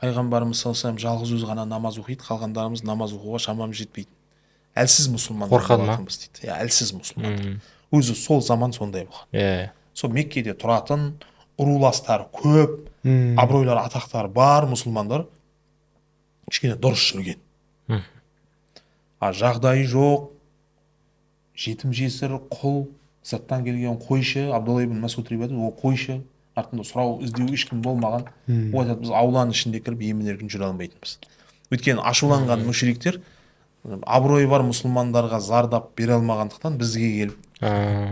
пайғамбарымыз саллаллаху алейхи жалғыз өзі ғана намаз оқиды, қалғандарымыз намаз оқуға шамамыз жетпейді. Әлсіз мұсылман болатынбыз дейді. Әлсіз мұсылман. Өзі сол заман сондай болған. Сол Меккеде тұратын, ұруластар көп, абыройлар, атақтар бар мұсылмандар кішкене дұрыс жүрген. Жағдайы жоқ, жетім жесір, құл, сырттан келген қойшы, Абдулла ибн Масуд риуаят етеді, ол қойшы, артында сұрау іздеу ешкім болмаған. Ол айтады, біз ауланың ішінде кіріп емін-еркін жүре алмайтынбыз. Өйткені ашуланған мүшриктер абыройы бар мұсылмандарға зардап бере алмағандықтан бізге келіп,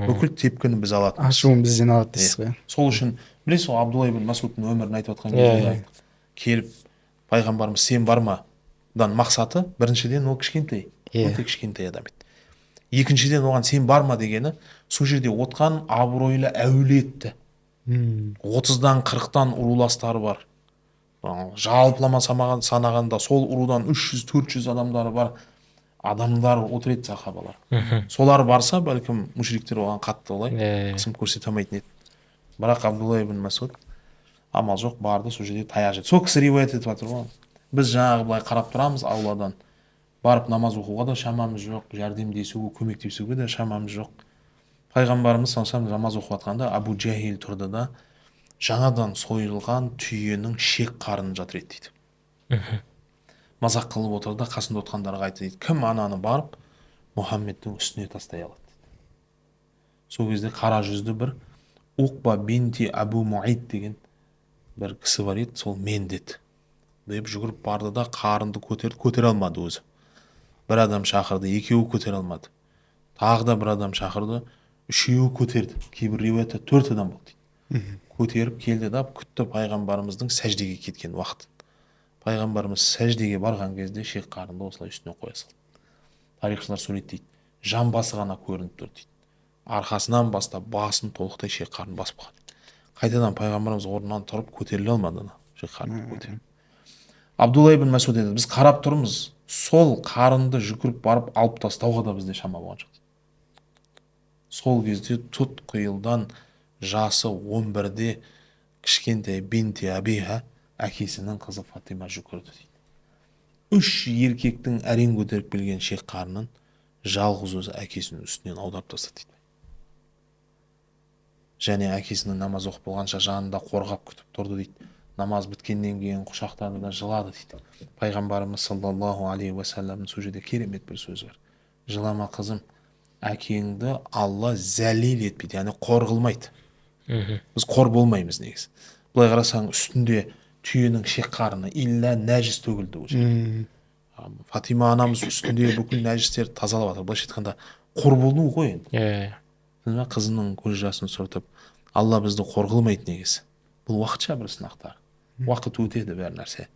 бүкіл тепкіні біз алатын. Ашуын бізден алады дейсіз ғой. Сол үшін білесіз ғой, Абдулла ибн Масудтың өмірін айтып отқан кезде келіп, пайғамбарымыз сен бар ма? Дан мақсаты біріншіден ол кішкентай, өте кішкентай адам еді. Екіншіден оған сен бар ма дегені, сол жерде отқан абыройлы әулетті. 30-дан 40-тан ұруластары бар. Жалпылама санағанда сол ұрудан 300-400 адамдары бар. Адамдар отыр еді, сахабалар. Солар барса, бәлкім мүшриктер оған қатты олай қысым көрсете алмайтын еді. Бірақ Абдулла ибн Масуд амал жоқ, барды, сол жерде таяқ жеді. Сол кісі риуаят етіп жатыр ғой. Біз жаңағы былай қарап тұрамыз ауладан. Барып намаз оқуға да шамамыз жоқ, жәрдемдесуге, көмектесуге де шамамыз жоқ. Пайғамбарымыз саллаллаху алейхи намаз оқып жатқанда Абу Жахил тұрды да жаңадан сойылған түйенің шек қарынын жатыр еді дейді. Мазақ қылып отыр да қасында отқандарға айтты дейді, кім ананы барып Мұхаммедтің үстіне тастай алады дейді. Сол кезде қара жүзді бір Уқба бинти Абу Муайт деген бір кісі бар еді, сол мен деді. Деп жүгіріп барды да қарынды көтере алмады өзі. Бір адам шақырды, екеуі көтере алмады. Тағы да бір адам шақырды, үшеуі көтерді. Кейбір риуаятта 4 адам болды дейді. Көтеріп келді да күтті пайғамбарымыздың сәждеге кеткен уақытын. Пайғамбарымыз сәждеге барған кезде шек қарынды осылай үстіне қоя салды. Тарихшылар суреттейді. жамбасы ғана көрініп тұр дейді. Арқасынан бастап басын толықтай шек қарын басып қалған. Қайтадан пайғамбарымыз орнынан тұрып көтеріле алмады ана шек қарынды көтеріп. Абдулла ибн Масуд еді, біз қарап тұрмыз, сол қарынды жүгіріп барып алып тастауға да бізде шама болған жоқ. Сол кезде тұтқиылдан жасы 11-де кішкентай бинти Абиха, әкесінің қызы Фатима жүгірді дейді. 3 еркектің әрең көтеріп келген шек қарынын жалғыз өзі әкесінің үстінен аударып тастады дейді. Және әкесінің намаз оқып болғанша жанында қорғап күтіп тұрды дейді. Намаз біткеннен кейін құшақтады да жылады дейді. Пайғамбарымыз саллаллаху алейхи уассаламның сол жерде керемет бір сөзі бар. Жылама қызым, әкеңді Алла зәлил етпейді, яғни қор қылмайды. Біз қор болмаймыз негізі. Былай қарасаң, үстінде түйенің шек қарыны илля нәжіс төгілді ол жерде. Фатима анамыз үстінде бүкіл нәжістерді тазалап жатыр. Былайша айтқанда қор болу ғой енді. Қызының көз жасын сүртіп, Алла бізді қор қылмайды негізі. Бұл уақытша бір сынақтар. Уақыт өтеді бәр нәрсе.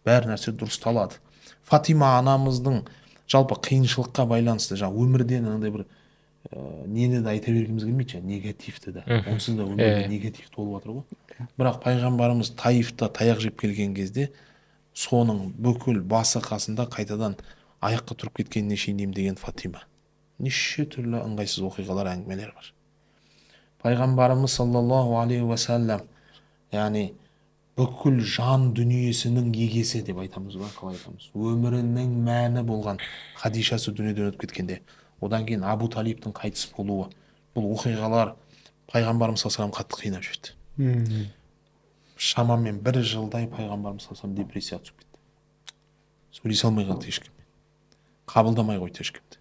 Бәр нәрсе дұрысталады. Фатима анамыздың жалпы қиыншылыққа байланысты өмірден андай бір нені де айта бергіміз келмейді, негативті де. Онсыз да өмірде негатив толып жатыр ғой. Бірақ пайғамбарымыз Таифта таяқ жеп келген кезде соның бүкіл басы қасында қайтадан аяққа тұрып кеткеніне шейін емдеген Фатима. Неше түрлі ыңғайсыз оқиғалар, әңгімелер бар. Пайғамбарымыз саллаллаху алейхи уассалам, яғни бүкіл жан дүниесінің егесі деп айтамыз ба, қалай айтамыз? Өмірінің мәні болған Хадишасы дүниеден өтіп кеткенде, одан кейін Абу Талибтің қайтыс болуы, бұл оқиғалар пайғамбарымыз саллаллаху алейхи қатты қинап жіберді. Шамамен 1 жылдай пайғамбарымыз саллаллаху алейхи депрессияға түсіп кетті. Сөйлесе алмай қалды ешкім. Қабылдамай қойды ешкімді.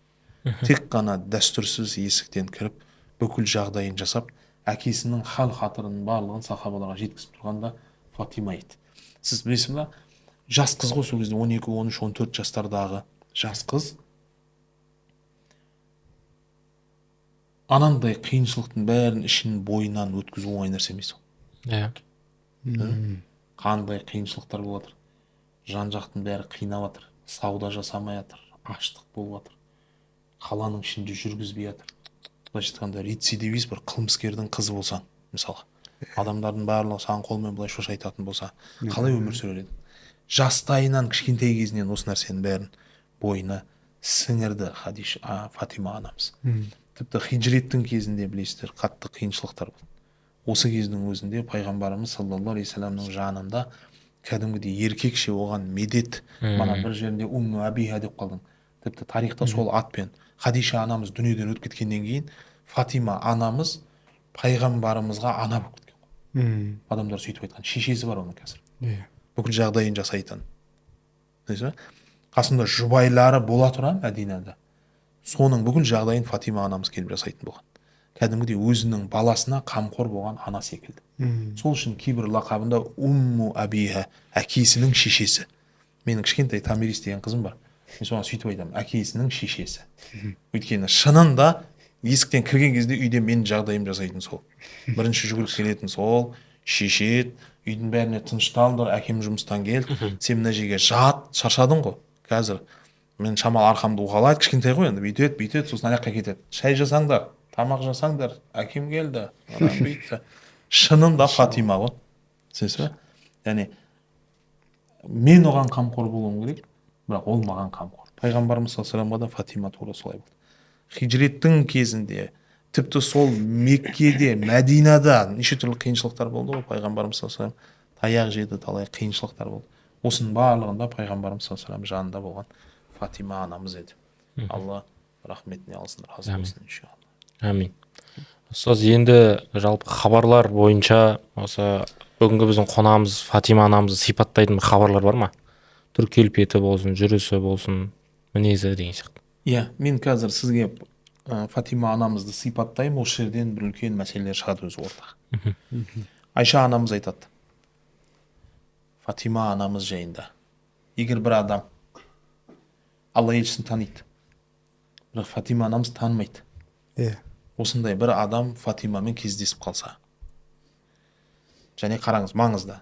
Тек қана дәстүрсіз есіктен кіріп, бүкіл жағдайын жасап, әкесінің хал хатырының барлығын сахабаларға жеткізіп тұрғанда Фатима еді. Сіз білесіз ба, жас қыз ғой, сол кезде 12, 13, 14 жастардағы жас қыз. Анандай қиыншылықтың бәрін ішін бойынан өткізу оңай нәрсе емес. Қандай қиыншылықтар болып жатыр. Жан жақтың бәрі қинап жатыр. Сауда жасамай жатыр, аштық болып жатыр. Қаланың ішінде жүргізбей жатыр. Былайша айтқанда рецидивист бір қылмыскердің қызы болсаң, мысалы, адамдардың барлығы саған қолмен былай шошайтатын болса, қалай өмір сүрер едің? Жастайынан, кішкентай кезінен осы нәрсенің бәрін бойына сіңірді Фатима анамыз. Тіпті хижреттің кезінде білесіздер, қатты қиыншылықтар болды. Осы кездің өзінде пайғамбарымыз саллаллаху алейхи вассаламның жанында кәдімгідей еркекше оған медет, мана бір жерінде Умму Абиха деп қалдың. Тіпті тарихта сол атпен Хадиша анамыз дүниеден өтіп кеткеннен кейін Фатима анамыз пайғамбарымызға ана болып кеткен. Адамдар сөйтіп айтқан, шешесі бар оның қазір. Бүкіл жағдайын жасайтын. Қасында жұбайлары бола тұра Мәдинада. Соның бүкіл жағдайын Фатима анамыз келіп жасайтын болған. Кәдімгідей өзінің баласына қамқор болған ана секілді. Сол үшін кейбір лақабында Умму Абиха, әкесінің шешесі. Менің кішкентай Тамирис деген қызым бар. Мен соған сөйтіп айтамын, әкесінің шешесі. Өйткені шынында есіктен кірген кезде үйде менің жағдайым жасайтын сол. Бірінші жүгіріп келетін сол, шешет, үйдің бәріне тынышталдыр, әкем жұмыстан келді, сен мына жерге жат, шаршадың ғой. Қазір мен шамал арқамды уқалайды, кішкентай ғой енді, бүйтеді, сосын аяққа кетеді. Шай жасаңдар, тамақ жасаңдар, әкем келді, бүйтті. Шынында Фатима ғой. Түсінесіз бе? Яғни мен оған қамқор болуым керек, бірақ ол маған қамқор. Пайғамбарымыз саллаллаху алейхи да Фатима туралы солай болды. Хижреттің кезінде, тіпті сол Меккеде, Мәдинада неше түрлі қиыншылықтар болды ғой. Пайғамбарымыз саллаллаху алейхи таяқ жеді, талай қиыншылықтар болды. Осының барлығында пайғамбарымыз саллаллаху алейхи жанында болған Фатима анамыз еді. Алла рахметіне алсын, разы болсын иншалла. Амин. Ұстаз, енді жалпы хабарлар бойынша осы бүгінгі біздің қонағымыз Фатима анамызды сипаттайтын хабарлар бар ма? Түр келбеті болсын, жүрісі болсын, мінезі деген сияқты. Иә, мен қазір сізге Фатима анамызды сипаттаймын, осы жерден бір үлкен мәселелер шығады өзі ортаға. Айша анамыз айтады, Фатима анамыз жайында. Егер бір адам Алла елшісін таниды, бірақ Фатима анамыз танымайды. Осындай бір адам Фатимамен кездесіп қалса, және қараңыз, маңызда,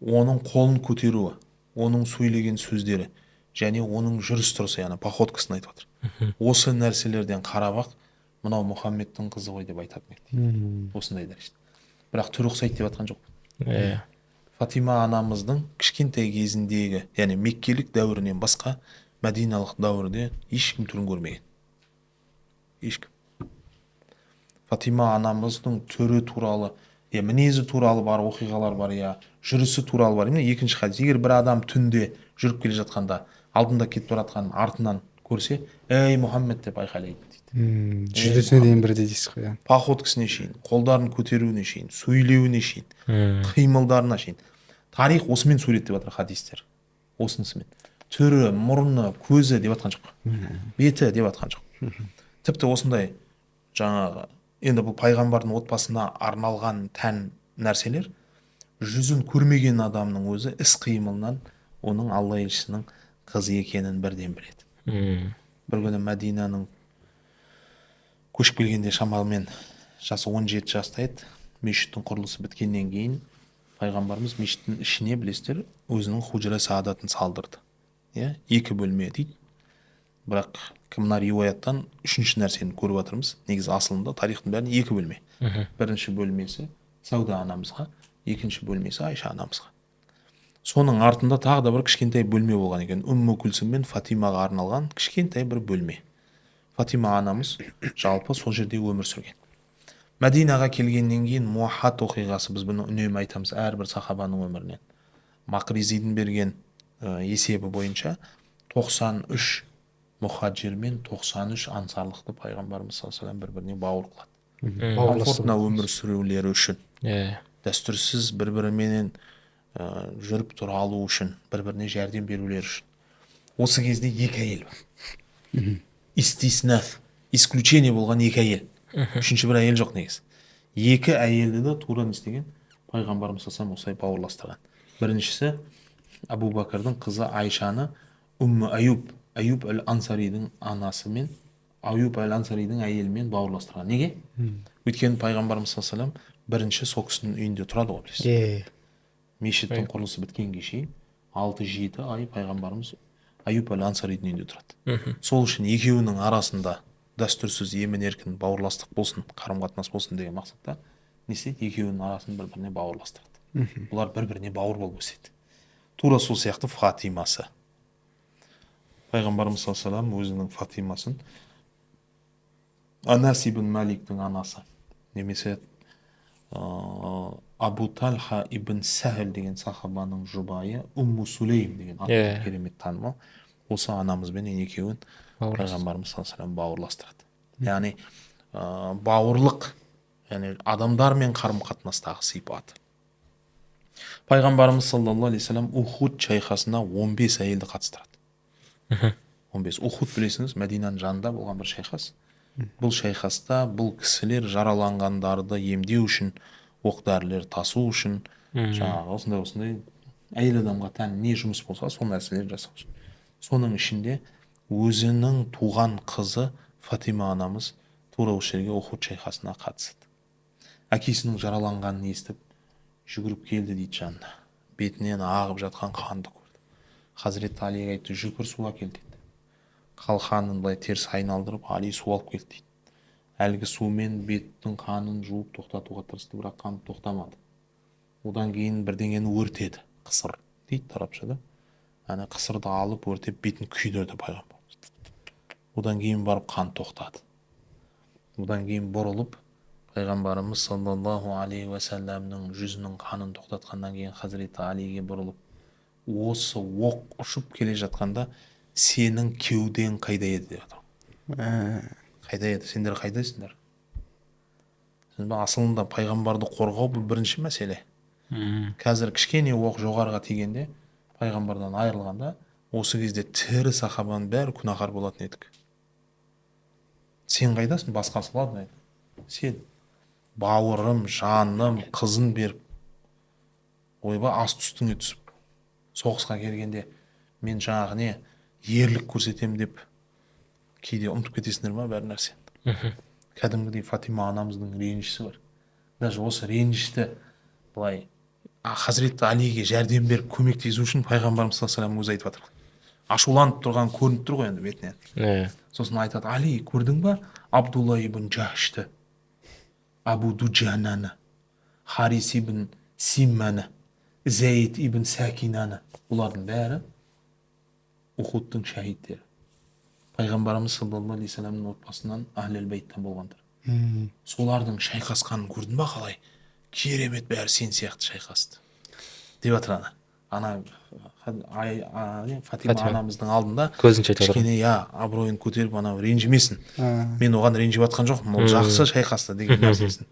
оның қолын көтеруі, оның сөйлеген сөздері, және оның жүріс тұрысы, яғни походкасын айтып жатыр. осы нәрселерден қарап ақ мынау мұхаммедтің қызы ғой деп айтатын еді дейді. Осындай дәрежеде. Бірақ түрі ұқсайды деп жатқан жоқ. Иә. Фатима анамыздың кішкентай кезіндегі, яғни меккелік дәуірінен басқа мәдиналық дәуірде ешкім түрін көрмеген. Ешкім. Фатима анамыздың түрі туралы, мінезі туралы бар оқиғалар бар, жүрісі туралы бар. Міне екінші хадис. Егер бір адам түнде жүріп келе жатқанда алдында кетіп бара жатқан артынан көрсе, ей Мұхаммед деп айқайлайды дейді. Жүрісіне дейін бірде дейсіз ғой. Походкасына шейін, қолдарын көтеруіне шейін, сөйлеуіне шейін, қимылдарына шейін. Тарих осымен суреттеп жатыр хадистер. Осынысымен. Түрі, мұрны, көзі деп жатқан жоқ. Беті деп жатқан жоқ. Тіпті осындай жаңағы, енді бұл пайғамбардың отбасына арналған тән нәрселер, жүзін көрмеген адамның өзі іс қимылынан оның Алла елшісінің қызы екенін бірден біледі. Бір күні Мәдинаның көшіп келгенде шамамен жасы 17 жаста еді. Мешіттің құрылысы біткеннен кейін пайғамбарымыз мешіттің ішіне, білесіздер, өзінің худжра саадатын салдырды. Екі бөлме дейді. Бірақ мына риуаяттан үшінші нәрсені көріп жатырмыз. Негізі асылында тарихтың бәрін екі бөлме. Бірінші бөлмесі Сауда анамызға, екінші бөлмесі Айша анамызға. Соның артында тағы да бір кішкентай бөлме болған екен. Умму Күлсім мен Фатимаға арналған кішкентай бір бөлме. Фатима анамыз жалпы сол жерде өмір сүрген. Мәдинаға келгеннен кейін Муахат оқиғасы, біз бұны үнемі айтамыз әрбір сахабаның өмірінен. Мақризидің берген есебі бойынша 93 мұхаджир мен 93 ансарлықты пайғамбарымыз саллаллаху алейхи бір-біріне бауыр қылады. Комфортна өмір сүрулері үшін. Дәстүрсіз бір-біріменен жүріп тұра алу үшін, бір-біріне жәрдем берулері үшін. Осы кезде екі әйел бар. Истисна, исключение болған екі әйел. Үшінші бір әйел жоқ негізі. Екі әйелді де тура не істеген? Пайғамбарымыз саллаллаху алейхи осылай бауырластырған. Біріншісі Абу Бәкірдің қызы Айшаны Умму Аюб, Аюб әл-Ансаридің анасымен, Аюб әл-Ансаридің әйелімен бауырластырған. Неге? Өйткені пайғамбарымыз саллаллаху алейхи бірінші сол кісінің үйінде тұрады ғой, білесіз. Мешіттің құрылысы біткенге шейін 6-7 ай пайғамбарымыз Аюб әл-Ансаридің үйінде тұрады. Сол үшін екеуінің арасында дәстүрсіз емін-еркін бауырластық болсын, қарым-қатынас болсын деген мақсатта не істейді? Екеуінің арасын бір-біріне бауырластырады. Бұлар бір-біріне бауыр болып өседі. Тура сол сияқты Фатимасы. Пайғамбарымыз саллаллаху алейхи өзінің Фатимасын Анас ибн Маликтің анасы, немесе Абу Талха ибн Сахл деген сахабаның жұбайы Умму Сулейм деген аты керемет танымал. Осы анамызбен екеуін пайғамбарымыз саллаллаху алейхи бауырластырады. Яғни бауырлық, яғни адамдармен қарым-қатынастағы сипаты. Пайғамбарымыз саллаллаху алейхи Ухуд шайқасына 15 әйелді қатыстырады. 15. Ухуд, білесіңіз, Мәдинаның жанында болған бір шайқас. Бұл шайқаста бұл кісілер жараланғандарды емдеу үшін, оқ-дәрілер тасу үшін, жаңағы осындай әйел адамға тән не жұмыс болса, сол нәрселер жасау үшін. Соның ішінде өзінің туған қызы Фатима анамыз тура осы жерге Ухуд шайқасына қатысады. Әкесінің жараланғанын естіп жүгіріп келді дейді жанына. Бетінен ағып жатқан қанды көрді. Хазіреті Алиге айтты, жүгір су әкел деді. Қалқанын былай теріс айналдырып, Али су алып келді дейді. Әлгі сумен беттің қанын жуып тоқтатуға тырысты, бірақ қан тоқтамады. Одан кейін бірдеңені өртеді, қысыр дейді тарапшада. Ана қысырды алып өртеп бетін күйдірді пайғамбарымыз. Одан кейін барып қан тоқтады. Одан кейін бұрылып пайғамбарымыз саллаллаху алейхи уассаламның жүзінің қанын тоқтатқаннан кейін Хазіреті Алиге бұрылып, осы оқ ұшып келе жатқанда сенің кеудең қайда еді деп жатыр. Қайда еді? Сендер қайдасыңдар? Асылында пайғамбарды қорғау бұл бірінші мәселе. Қазір кішкене оқ жоғарға тигенде, пайғамбардан айырылғанда, осы кезде тірі сахабаның бәрі күнәһар болатын едік. Сен қайдасың? Басқасы ладно. Сен бауырым, жаным, қызын беріп, ойба аст-үстіңе түсіп, соғысқа келгенде мен жаңағы не ерлік көрсетем деп кейде ұмытып кетесіңдер ма бәр нәрсені. Кәдімгідей Фатима анамыздың ренжісі бар. Даже осы ренжішті былай Хазіреті Алиге жәрдем беріп көмектесу үшін пайғамбарымыз саллаллаху алейхи өзі айтып жатыр. ашуланып тұрған көрініп тұр ғой енді бетінен. Сосын айтады: Али, көрдің ба Абдулла ибн Жашты, Абу Дуджананы, Харис ибн Симманы, Зейд ибн Сәкинаны. Бұлардың бәрі Ухудтың шәһидтері. Пайғамбарымыз саллаллаху алейхи вассаламның отбасынан Ахлел бейттен болғандар. Солардың шайқасқанын көрдің ба қалай? Керемет, бәрі сен сияқты шайқасты деп жатыр ана Фатима анамыздың алдында көзін шайтып отыр. кішкене абыройын көтеріп анау ренжімесін. Мен оған ренжіп жатқан жоқпын, ол жақсы шайқасты деген нәрсесін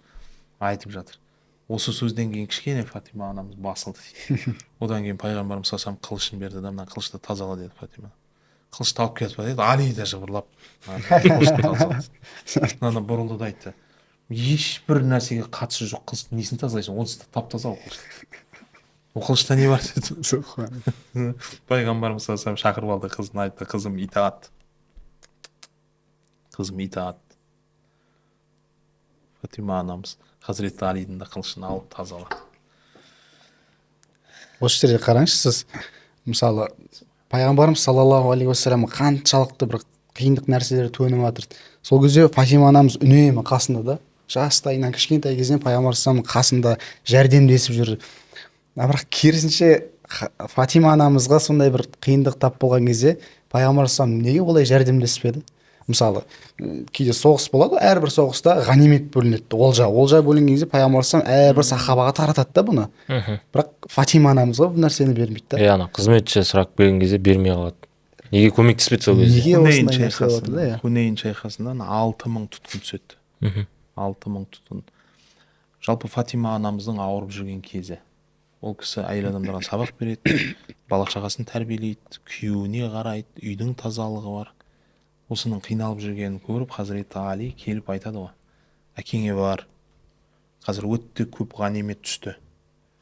айтып жатыр. Осы сөзден кейін кішкене Фатима анамыз басылды. Одан кейін пайғамбарымыз саллаллаху алейхи вассалам қылышын берді да, мына қылышты тазала деді Фатима. Қылышты алып кетіп деді. Али да жыбырлап қылышты тазалады. Ана бұрылды да айтты: ешбір нәрсеге қатысы жоқ қылышты несін тазалайсың? Онсыз да тап-таза ол қылышты. Ол қылышта не бар деді. Пайғамбарымыз саллаллаху алейхи вассалам шақырып алды қызын, айтты: қызым, итаат. Қызым, итаат. Фатима анамыз Хазіреті Алидің да қылышын алып тазалады. Осы жерде қараңызшы, сіз мысалы пайғамбарымыз саллаллаху алейхи уассалам қаншалықты бір қиындық нәрселер төніп жатыр. Сол кезде Фатима анамыз үнемі қасында да, жастайынан кішкентай кезінен пайғамбарымыздың қасында жәрдемдесіп жүр. Бірақ керісінше Фатима анамызға сондай бір қиындық тап болған кезде пайғамбарымыз неге олай жәрдемдеспеді? Мысалы кейде соғыс болады, әрбір соғыста ғанимет бөлінеді, олжа бөлінген кезде пайғамбарымыз әрбір сахабаға таратады да бұны. Бірақ Фатима анамызға бұл нәрсені бермейді да. Ана қызметші сұрақ берген кезде бермей қалады. Неге көмектеспеді сол кезде? Хунейн шайқасынан 6000 тұтқын түседі. 6000 тұтқын. Жалпы Фатима анамыздың ауырып жүрген кезі. Ол кісі әйел адамдарға сабақ береді, бала шағасын тәрбиелейді, күйеуіне қарайды, үйдің тазалығы бар. Осының қиналып жүргенін көріп, Хазіреті Али келіп айтады ғой: әкеңе бар, қазір өте көп ғанимет түсті,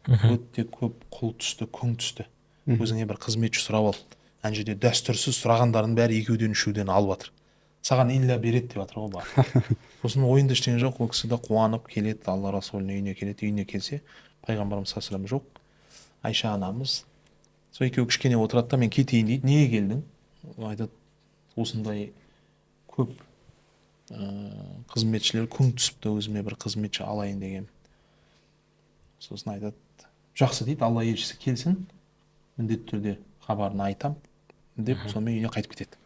өте көп құл түсті, күң түсті. Өзіңе бір қызметші сұрап ал. Ана жерде дәстүрсіз сұрағандардың бәрі екеуден үшеуден алып жатыр. Саған иллә береді деп жатыр ғой бар. Сосын ойында ештеңе жоқ, ол кісі де қуанып келеді, Алла Расулының үйіне келеді. Үйіне келсе, пайғамбарымыз саллаллаху алейхи вассалам жоқ. Айша анамыз сол екеуі кішкене отырады да: мен кетейін дейді. Неге келдің? Айтады: осындай көп қызметшілер күң түсіпті, өзіме бір қызметші алайын деген. Сосын айтады: жақсы дейді, Алла елшісі келсін, міндетті түрде хабарын айтам деп, сонымен үйіне қайтып кетеді.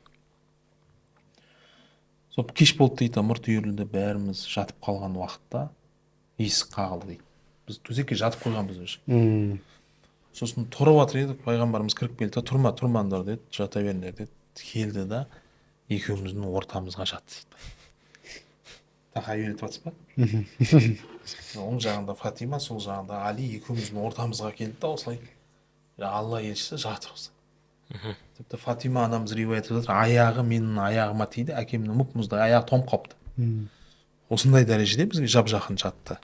Сол кеш болды дейді, ымырт үйірілді, бәріміз жатып қалған уақытта есік қағылды дейді. Біз төсекке жатып қойғанбыз уже. Сосын тұрып жатыр едік, пайғамбарымыз кіріп келді: тұрмаңдар деді, жата беріңдер деді. Келді да екеуміздің ортамызға жатты дейді. Тақай беріп жатсыз ба? Оң жағында Фатима, сол жағында Али, екеуміздің ортамызға келді да осылай Алла елшісі жатыр осы. Тіпті Фатима анамыз риуаят етіп жатыр: аяғы менің аяғыма тиді, әкемнің мұп-мұздай аяғы тоңып қалыпты. Осындай дәрежеде бізге жап-жақын жатты.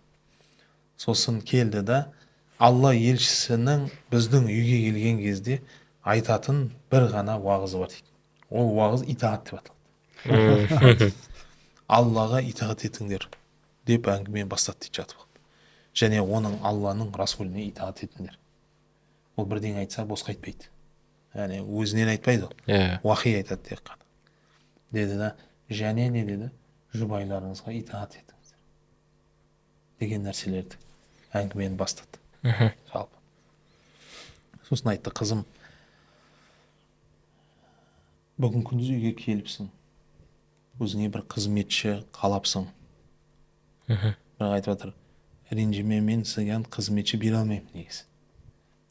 Сосын келді да Алла елшісінің біздің үйге келген кезде айтатын бір ғана уағызы бар дейді. Ол уағыз итаат деп аталады. Аллаға итаат етіңдер деп әңгіме бастады дейді жатып. Және оның Алланың Расуліне итаат етіңдер. Ол бірдеңе айтса босқа айтпайды. Яғни өзінен айтпайды ол. Уахи айтады тек қана. Деді да, және не деді? Жұбайларыңызға итаат етіңіздер деген нәрселерді әңгімені бастады. Жалпы. Сосын айтты: қызым, бүгін күндіз үйге келіпсің, өзіңе бір қызметші қалапсың. Бірақ айтып жатыр: ренжіме, мен саған қызметші бере алмаймын негізі.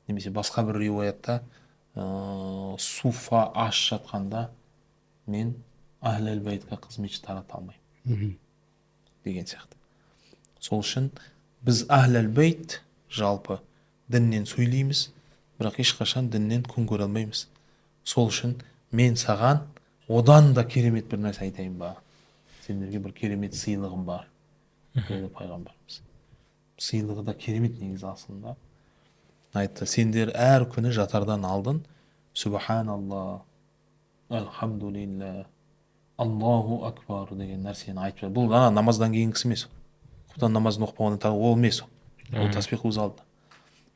Немесе басқа бір риуаятта суфа аш жатқанда мен Ахлел бейтке қызметші тарата алмаймын деген сияқты. Сол үшін біз Ахлел бейт жалпы діннен сөйлейміз, бірақ ешқашан діннен күн көре алмаймыз. Сол үшін мен саған одан да керемет бір нәрсе айтайын ба? Сендерге бір керемет сыйлығым бар деді пайғамбарымыз. Сыйлығы да керемет негізі асылында. Айтты: сендер әр күні жатардан алдын Субханалла, Алхамдулилля, Аллаху акбар деген нәрсені айтып. Бұл намаздан кейін кісі емес. Құдан намазын оқпағаннан ол емес. Ол таспих өз алдында.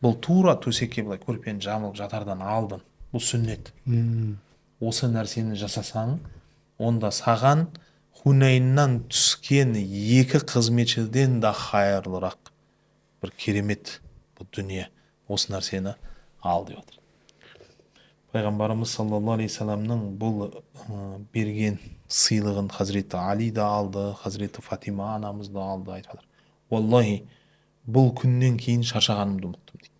Бұл тура төсекке былай көрпені жамылып жатардан алдын. Бұл сүннет. осы нәрсені жасасаң, онда саған Хунайннан түскен 2 қызметшіден де хайырлырақ бір керемет бұл дүние, осы нәрсені ал деп отыр. Пайғамбарымыз саллаллаху алейхи саламның бұл берген сыйлығын Хазіреті Али да алды, Хазіреті Фатима анамыз да алды, айтып жатыр. Уаллахи, бұл күннен кейін шаршағанымды ұмыттым дейді.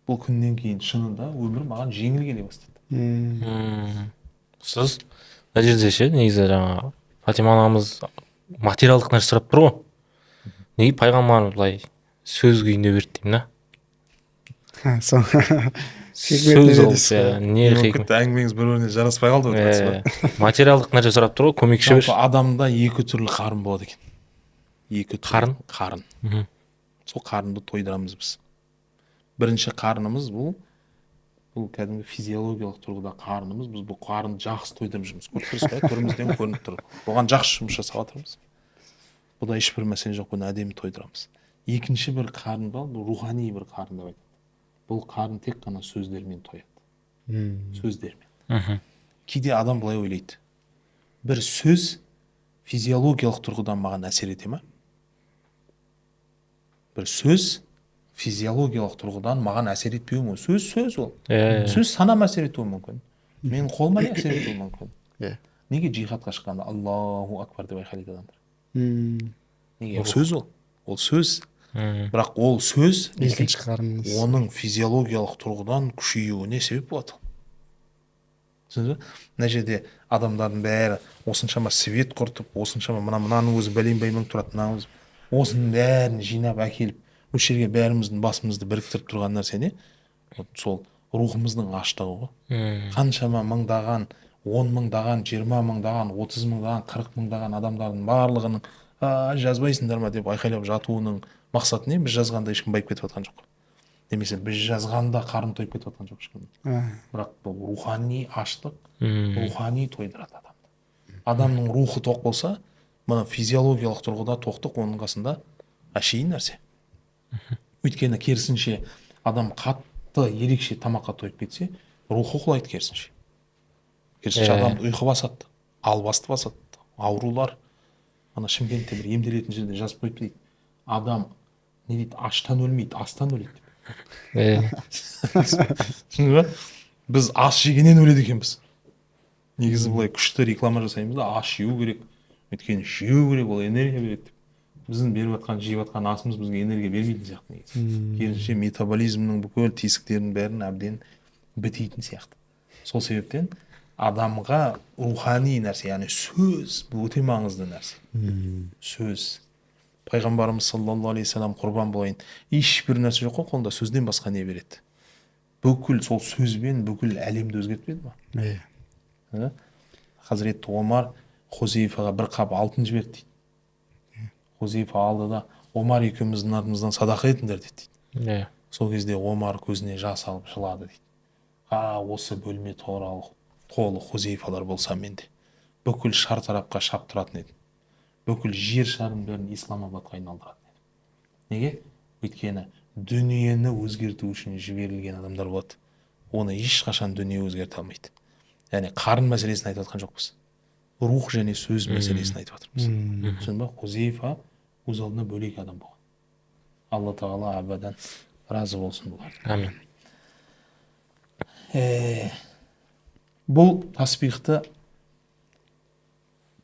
Бұл күннен кейін шынында өмір маған жеңіл келе бастады. Сіз мына жерде ше, негізі жаңағы Фатима анамыз материалдық нәрсе сұрап тұр ғой. Неге пайғамбар былай сөз күйінде берді деймін, да? Сөз ол не Мүмкін әңгімеңіз бір-біріне жараспай қалды ғой. материалдық нәрсе сұрап тұр ғой, көмекші Жалпы бір. адамда 2 түрлі қарын болады екен. 2 түрлі Қарын? қарын. Сол қарынды тойдырамыз біз. Бірінші қарынымыз бұл кәдімгі физиологиялық тұрғыда қарынымыз. Біз бұл қарынды жақсы тойдырып жүрміз. Көріп тұрсыз ба? Түрімізден көрініп тұр. Оған жақсы жұмыс жасап жатырмыз. Бұда ешбір мәселе жоқ, оны әдемі тойдырамыз. Екінші бір қарын бар, бұл рухани бір қарын деп айтады. Бұл қарын тек қана сөздермен тояды. Сөздермен. Кейде адам былай ойлайды. Бір сөз физиологиялық тұрғыдан маған әсер ете ме? Бір сөз физиологиялық тұрғыдан маған әсер етпеуі мүмкін. Сөз ол. Сөз санам әсер етуі мүмкін. Менің қолыма не әсер етуі мүмкін. Неге джихадқа шыққанда Аллаху акбар деп айқайлайды адамдар? Неге? Ол сөз ол. Ол сөз. Бірақ ол сөз екінші қарынымыз. оның физиологиялық тұрғыдан күшеюіне себеп болады. Түсіндіңіз бе? Мына жерде адамдардың бәрі осыншама свет құртып, осыншама мынаның өзі бәленбай мың тұрады, мынаның осының бәрін жинап әкеліп, осы жерге бәріміздің басымызды біріктіріп тұрған нәрсе не? Сол рухымыздың аштығы ғой. Қаншама мыңдаған, 10 мыңдаған, 20 мыңдаған, 30 мыңдаған, 40 мыңдаған адамдардың барлығының жазбайсыңдар ма деп айқайлап жатуының мақсаты не? Біз жазғанда ешкім байып кетіп жатқан жоқ. Немесе біз жазғанда қарын тойып кетіп жатқан жоқ ешкім. Бірақ бұл рухани аштық, рухани тойдырады адамды. Адамның рухы тоқ болса, мына физиологиялық тұрғыда тоқтық оның қасында әшейін нәрсе. Өйткені керісінше адам қатты ерекше тамаққа тойып кетсе, рухы құлайды керісінше. Керісінше адам ұйқы басады, албасты басады, аурулар. Ана Шымкентте бір емделетін жерде жазып қойып дейді. Адам не дейді, аштан өлмейді, астан өледі деп. Біз ас жегеннен өледі екенбіз. Негізі былай күшті реклама жасаймыз да, ас жеу керек. Өйткені жеу керек, ол энергия береді деп. Біздің беріп жатқан, жеп жатқан асымыз бізге энергия бермейтін сияқты негізі. Керісінше метаболизмнің бүкіл тесіктерінің бәрін әбден бітейтін сияқты. Сол себептен адамға рухани нәрсе, яғни сөз бұл өте маңызды нәрсе. Сөз. Пайғамбарымыз саллаллаху алейхи салам құрбан болайын. Ешбір нәрсе жоқ қой, қолында сөзден басқа не береді? Бүкіл сол сөзбен бүкіл әлемді өзгертпеді ма? Хазіреті Омар Хузейфаға бір қап алтын жіберді дейді. Хузейфа алды да, Омар екеуміздің артымыздан садақа етіңдер дейді. Сол кезде Омар көзіне жас алып жылады дейді. Осы бөлме толы Хузейфалар болса менде бүкіл шартарапқа шаптыратын едім. Бүкіл жер шарын бәрін Исламабадқа айналдыратын едім. Неге? Өйткені дүниені өзгерту үшін жіберілген адамдар болады. Оны ешқашан дүние өзгерте алмайды. Яғни қарын мәселесін айтып жатқан жоқпыз. Рух және сөз мәселесін айтып жатырмыз. Түсіндің бе? Хузейфа өз алдына бөлек адам болған. Алла тағала абадан разы болсын бұлар. Амин. Бұл таспихты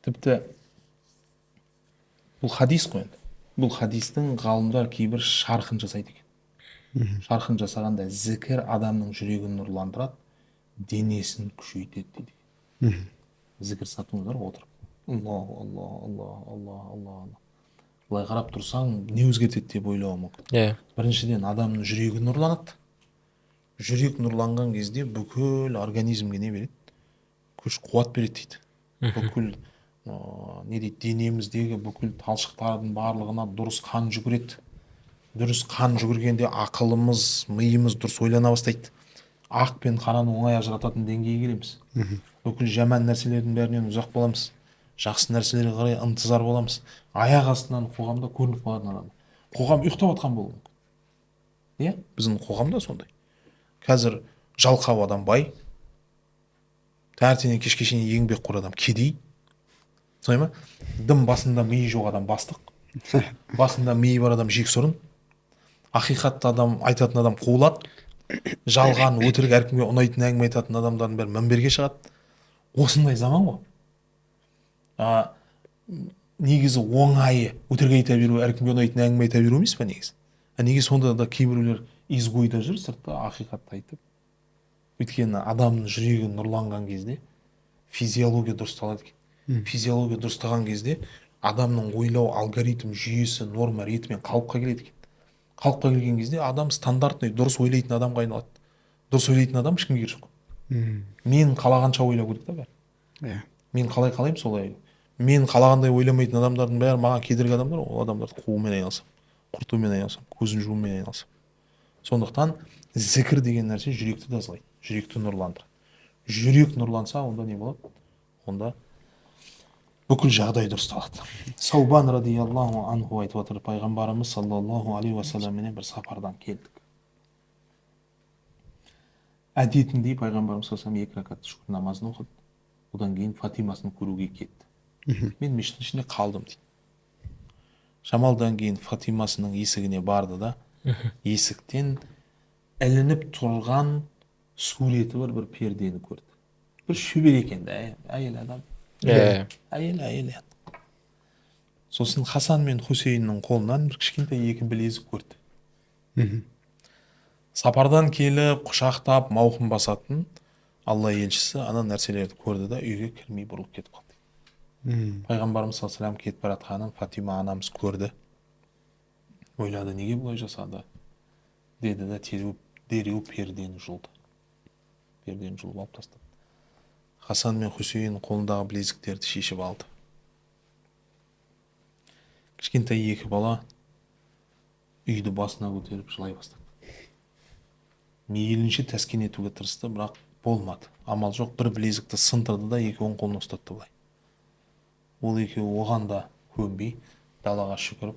тіпті бұл хадис қой енді. Бұл хадистің ғалымдар кейбір шархын жасайды екен. Шархын жасағанда зікір адамның жүрегін нұрландырады, денесін күшейтеді дейді. Зікір сатыңыздар отырып. Аллах, Аллах, Аллах, Аллах, Аллах. Былай қарап тұрсаң, не өзгертеді деп ойлауы мүмкін. Біріншіден адамның жүрегі нұрланады. Жүрек нұрланған кезде бүкіл организмге не береді? Күш қуат береді дейді. Бүкіл не дейді, денеміздегі бүкіл талшықтардың барлығына дұрыс қан жүгіреді. Дұрыс қан жүгіргенде ақылымыз, миымыз дұрыс ойлана бастайды. Ақ пен қараны оңай ажырататын деңгейге келеміз. Бүкіл жаман нәрселердің бәрінен ұзақ боламыз. Жақсы нәрселерге қарай ынтызар боламыз. Аяқ астынан қоғамда көрініп қалатын адам. Қоғам ұйықтап жатқан болуы мүмкін. Иә, біздің қоғамда сондай. Қазір жалқау адам бай, таңертеңнен кешке шейін еңбекқор адам кедей, солай ма? Дым басында миы жоқ адам бастық, басында миы бар адам жексұрын, ақиқатты адам айтатын адам қуылады, жалған өтірік әркімге ұнайтын әңгіме айтатын адамдардың бәрі мінберге шығады. Осындай заман ғой. Негізі оңайы өтірік айта беру, әркімге ұнайтын әңгіме айта беру емес па негізі? Неге сонда да кейбіреулер изгойда жүр, сыртта ақиқатты айтып? Өйткені адамның жүрегі нұрланған кезде физиология дұрысталады екен. Физиология дұрыстаған кезде адамның ойлау алгоритм жүйесі норма ретімен қалыпқа келеді екен. Қалыпқа келген кезде адам стандартный дұрыс ойлайтын адамға айналады. Дұрыс ойлайтын адам ешкімге керек жоқ. Мен қалағанша ойлау керек та бәрі. Мен қалай қалаймын солай. Мен қалағандай ойламайтын адамдардың бәрі маған кедергі адамдар, ол адамдарды қуумен айналысам, құртумен айналысам, көзін жуумен айналысам. Сондықтан зікір деген нәрсе жүректі тазалайды, жүректі нұрландырады. Жүрек нұрланса, онда не болады? Онда бүкіл жағдай дұрысталады. Саубан радиаллаху анху айтып отыр, пайғамбарымыз саллаллаху алейхи уассаламмен бір сапардан келдік. Әдетіндей пайғамбарымыз саллаллаху алейхи 2 ракат шүкір намазын оқыды. Одан кейін Фатимасын көруге кетті. Мен мешіттің ішінде қалдым дейді. Шамалдан кейін Фатимасының есігіне барды да, есіктен ілініп тұрған суреті бар бір пердені көрді. Бір шөбер екен де, әйел адам. Әйел. Сосын Хасан мен Хусейннің қолынан бір кішкентай 2 білезік көрді. Сапардан келіп, құшақтап, мауқын басатын Алла елшісі ана нәрселерді көрді да үйге кірмей бұрылып кетіп қалды. Пайғамбарымыз саллаллаху алейхи вассалам кетіп бара жатқанын Фатима анамыз көрді. Ойлады, неге бұлай жасады? Деді да дереу пердені жұлды. Пердені жұлып алып тастады. Хасан мен Хусейн қолындағы білезіктерді шешіп алды. Кішкентай 2 бала үйді басына көтеріп жылай бастады. Мейлінше тәскен етуге тырысты, бірақ болмады. Амал жоқ, бір білезікті сындырды да 2 оң қолына ұстатты былай. Ол екеуі оған да көнбей далаға шығып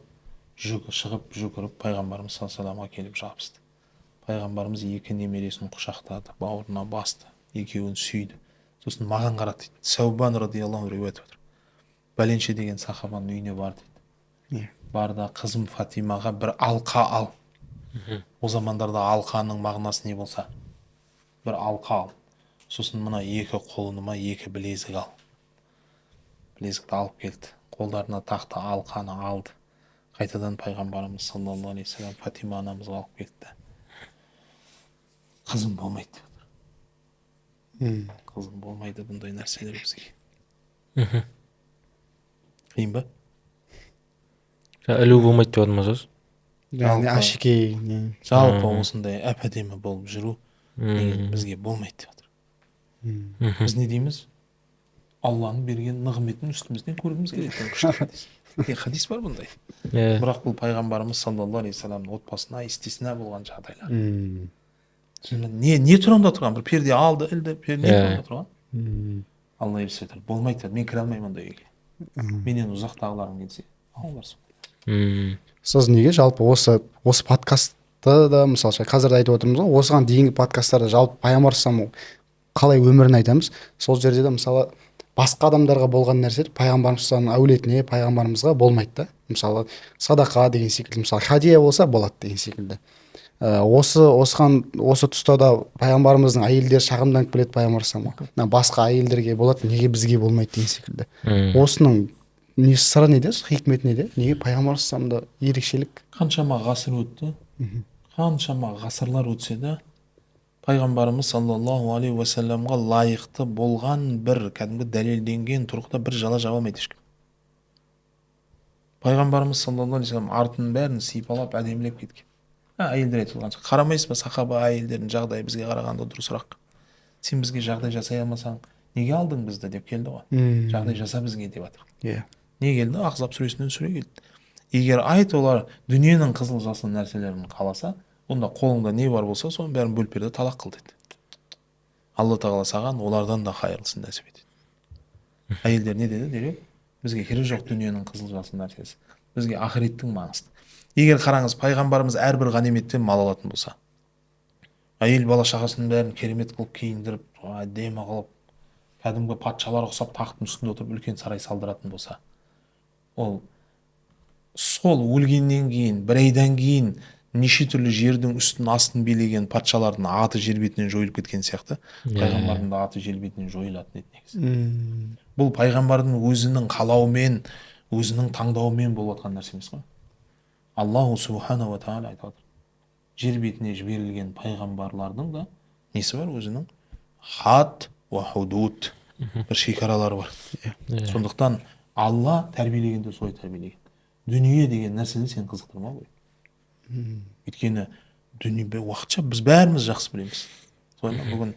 жүгіріп пайғамбарымыз саллаллаху алейхи вассаламға келіп жабысты. Пайғамбарымыз 2 немересін құшақтады, бауырына басты, екеуін сүйді. Сосын маған қарады дейді. Саубан радиаллаху анху айтып отыр. Бәленше деген сахабаның үйіне бар дейді. Бар да қызым Фатимаға бір алқа ал. О замандарда алқаның мағынасы не болса, бір алқа ал. Сосын мына 2 қолыныма 2 білезік ал. Білезікті алып келді. Қолдарына тақты, алқаны алды. Қайтадан пайғамбарымыз саллаллаху алейхи вассалам Фатима анамызға алып келді. Қызым болмайды деп отыр. Қызым болмайды бұндай нәрселер бізге. Қиын ба? Ілу болмайды деп отыр ма сөз? Яғни ашекей. Жалпы осындай әп-әдемі болып жүру бізге болмайды деп отыр. Біз не дейміз? Алланың берген нығметін үстімізден көргіміз келеді. Күшті хадис. Хадис бар бұндай. Бірақ бұл пайғамбарымыз саллаллаху алейхи вассаламның отбасына, истисна болған жағдайлар. Не тұрамда тұрған? Бір перде алды, ілді, перде тұрамда тұрған? Алла ерсі айтыр, болмайды, мен кіре алмаймын ондай үйге. Менен ұзақтағыларың келсе, алар сол. Сіз неге жалпы осы подкастты да, мысалы қазір айтып отырмыз ғой, осыған дейінгі подкасттарда жалпы пайғамбар қалай өмірін айтамыз, сол жерде де мысалы басқа адамдарға болған нәрселер пайғамбарымыздың әулетіне, пайғамбарымызға болмайды да. Мысалы садақа деген секілді, мысалы хадия болса болады деген секілді. Осы тұста да пайғамбарымыздың әйелдері шағымданып келеді пайғамбарымызға. Басқа әйелдерге болады, неге бізге болмайды деген секілді. Осының сыры неде, хикметі неде? Неге пайғамбарымызда ерекшелік? Қаншама ғасыр өтті, қаншама ғасырлар өтсе де пайғамбарымыз саллаллаху алейхи уассаламға лайықты болған бір кәдімгі дәлелденген тұрғыда бір жала жаба алмайды ешкім. Пайғамбарымыз саллаллаху алейхи уассалам артының бәрін сипалап әдемілеп кеткен. Әйелдер айтылғанша қарамайсыз ба, сахаба әйелдердің жағдайы бізге қарағанда дұрысырақ. Сен бізге жағдай жасай алмасаң, неге алдың бізді деп келді ғой. Жағдай жаса бізге деп жатыр. Не келді? Ахзаб сүресінен сүре келді. Егер айт олар дүниенің қызыл жасыл нәрселерін қаласа, онда қолыңда не бар болса, соның бәрін бөліп берді, талақ қыл деді. Алла тағала саған олардан да хайырлысын нәсіп етеді. Әйелдер не деді? Дереу бізге керек жоқ дүниенің қызыл жасыл нәрсесі. Бізге ақыреттің маңызды. Егер қараңыз, пайғамбарымыз әрбір ғаниметтен мал алатын болса, әйел бала шағасының бәрін керемет қылып киіндіріп, әдемі қылып, кәдімгі патшаларға ұқсап тақтың үстінде отырып үлкен сарай салдыратын болса, ол сол өлгеннен кейін бір айдан кейін неше түрлі жердің үстін астын билеген патшалардың аты жер бетінен жойылып кеткен сияқты пайғамбардың да аты жер бетінен жойылатын еді негізі. Бұл пайғамбардың өзінің қалауымен, өзінің таңдауымен болып жатқан нәрсе емес қой. Аллаху субхана ва тағала айтып отыр, жер бетіне жіберілген пайғамбарлардың да несі бар, өзінің хад уа худуд, бір шекаралары бар. Сондықтан Алла тәрбиелегенде солай тәрбиелеген. Дүние деген нәрсені сен қызықтырма ғой. Өйткені дүние уақытша, біз бәріміз жақсы білеміз. Солай ма? Бүгін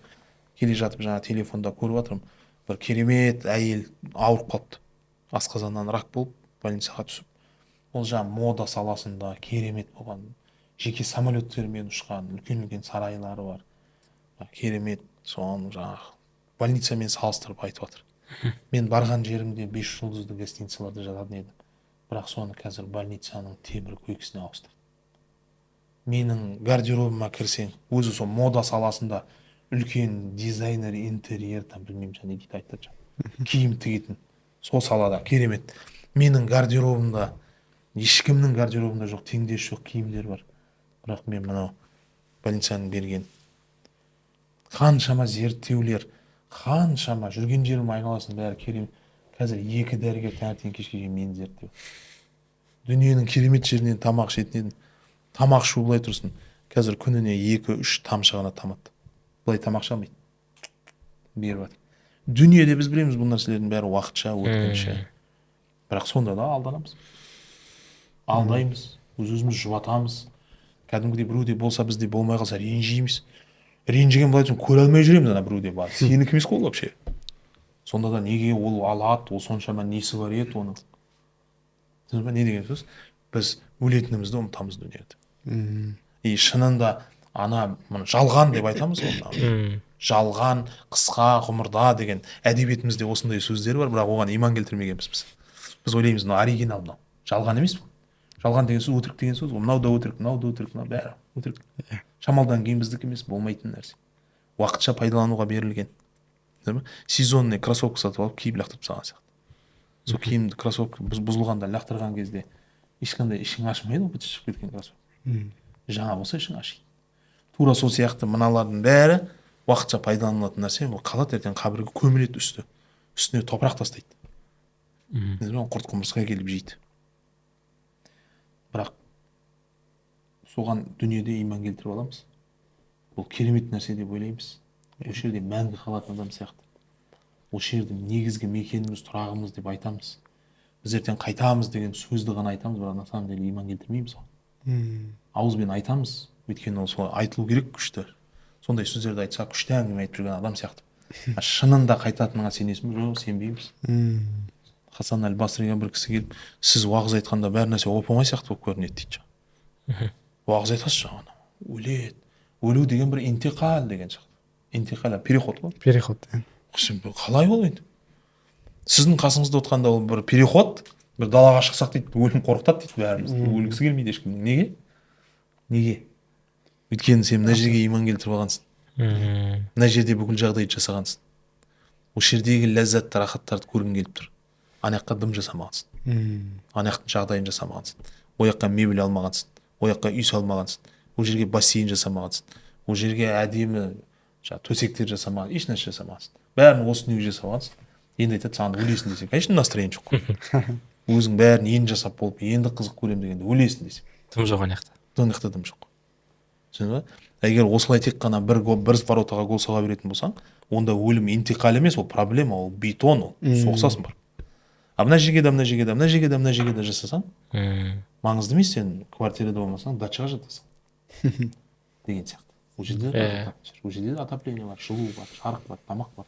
келе жатып жаңа телефонда көріп жатырмын, бір керемет әйел ауырып қалыпты. Асқазаннан рак болып больницаға түсіп. Ол жаңа мода саласында керемет болған, жеке самолеттермен ұшқан, үлкен сарайлары бар. Керемет, соны жаңағы больницамен салыстырып айтып жатыр. Мен барған жерімде 5 жұлдызды гостиницаларда жататын едім. Бірақ соны қазір больницаның темір көйкісіне ауыстырды. Менің гардеробыма кірсең, өзі сол мода саласында үлкен дизайнер, интерьер, там білмеймін және дейді айтады. Киім тігетін, сол салада керемет. Менің гардеробымда, ешкімнің гардеробында жоқ, теңдесі жоқ киімдер бар. Бірақ мен мынау больницаның берген қаншама зерттеулер, қаншама жүрген жерім айналасын бәрі керемет. Қазір 2 дәрігер таңертең кешке дейін мені зерттеу. Дүниенің керемет жерінен тамақ ішетін едім. Тамақ ішу былай тұрсын. Қазір күніне 2-3 тамшы ғана тамады. Былай тамақ ішалмайды. Беріп жатыр. Дүниеде біз білеміз бұл нәрселердің бәрі уақытша, өткінші. Бірақ сонда да алданамыз. Алдаймыз, өз-өзіміз жұбатамыз. Кәдімгідей біреуде болса бізде болмай қалса ренжиміз. Ренжіген былай тұрсын, көре алмай жүреміз ана біреуде бар. Сенікі емес қой вообще. Сонда да неге ол алады, ол соншама несі бар еді оның. Не деген сөз? Біз өлетінімізді ұмытамыз дүниеде. И шынында ана жалған деп айтамыз ғой. Жалған, қысқа, ғұмырда деген әдебиетімізде осындай сөздер бар, бірақ оған иман келтірмегенбіз біз. Біз ойлаймыз, мынау оригинал, мынау. Жалған емес бұл. Жалған деген сөз өтірік деген сөз. Мынау да өтірік, мынау да өтірік, мынау бәрі өтірік. Шамалдан кейін біздікі емес, болмайтын нәрсе. Уақытша пайдалануға берілген. Сезонный кроссовка сатып алып киіп лақтырып тастаған сияқты. Сол киімді кроссовка бұзылғанда лақтырған кезде ешқандай ішің ашымайды, быт шығып кеткен кроссовка. Жаңа болса ішің ашиды. Тура сол сияқты мыналардың бәрі уақытша пайдаланылатын нәрсе. Ол қалады, ертең қабірге көміледі үсті. Үстіне топырақ тастайды. Құрт құмырсқа келіп жейді. Бірақ соған дүниеде иман келтіріп аламыз. Ол керемет нәрсе деп ойлаймыз. Осы жерде мәңгі қалатын адам сияқты. Осы жерде негізгі мекеніміз, тұрағымыз деп айтамыз. Біз ертең қайтамыз деген сөзді ғана айтамыз, бірақ на самом деле иман келтірмейміз ғой. Ауызбен айтамыз, өйткені ол солай айтылу керек күшті. Сондай сөздерді айтса күшті әңгіме айтып жүрген адам сияқты. Шынында қайтатыныңа сенесің бе? Жоқ, сенбейміз. Хасан әл-Басриға бір кісі келіп, сіз уағыз айтқанда бәр нәрсе оп-оңай сияқты болып көрінеді дейді. Уағыз айтасыз жаңа, өледі. Өлу деген бір интиқал деген сияқты. Интиқал, переход қой. Переход. Қалай ол енді? Сіздің қасыңызда отқанда ол бір переход, бір далаға шықсақ дейді, өлім қорқытады дейді бәріміз. Өлгісі келмейді ешкімнің. Неге? Неге? Өйткені сен мына жерге иман келтіріп алғансың. Мына жерде бүкіл жағдайды жасағансың. Осы жердегі ләззатты, рахаттарды көргің келіп тұр. Ана жаққа дым жасамағансың. Ана жақтың жағдайын жасамағансың. Ол жаққа мебель алмағансың. Ол жаққа үй салмағансың. Ол жерге бассейн жасамағансың. Ол жерге әдемі төсектер жасамағансың. Еш нәрсе жасамағансың. Бәрін осы дүниеге жасағансың. Енді айтады, саған өлесің десең, конечно, настроение жоқ қой. Өзің бәрін енді жасап болып, енді қызық көремін дегенде өлесің десең. Дым жоқ ана жақта. Ана жақта дым жоқ. Түсіндің ба? Егер осылай тек қана бір воротаға гол соға беретін болсаң, онда өлім интиқал емес, ол проблема, ол бетон, ол соғысасың бар. А мына жерге де, мына жерге де, мына жерге де, мына жерге де жасасаң, маңызды емес, сен квартирада болмасаң, дачаға жатасың. Деген сияқты. Ол жерде отопление бар, жылу бар, жарық бар, тамақ бар.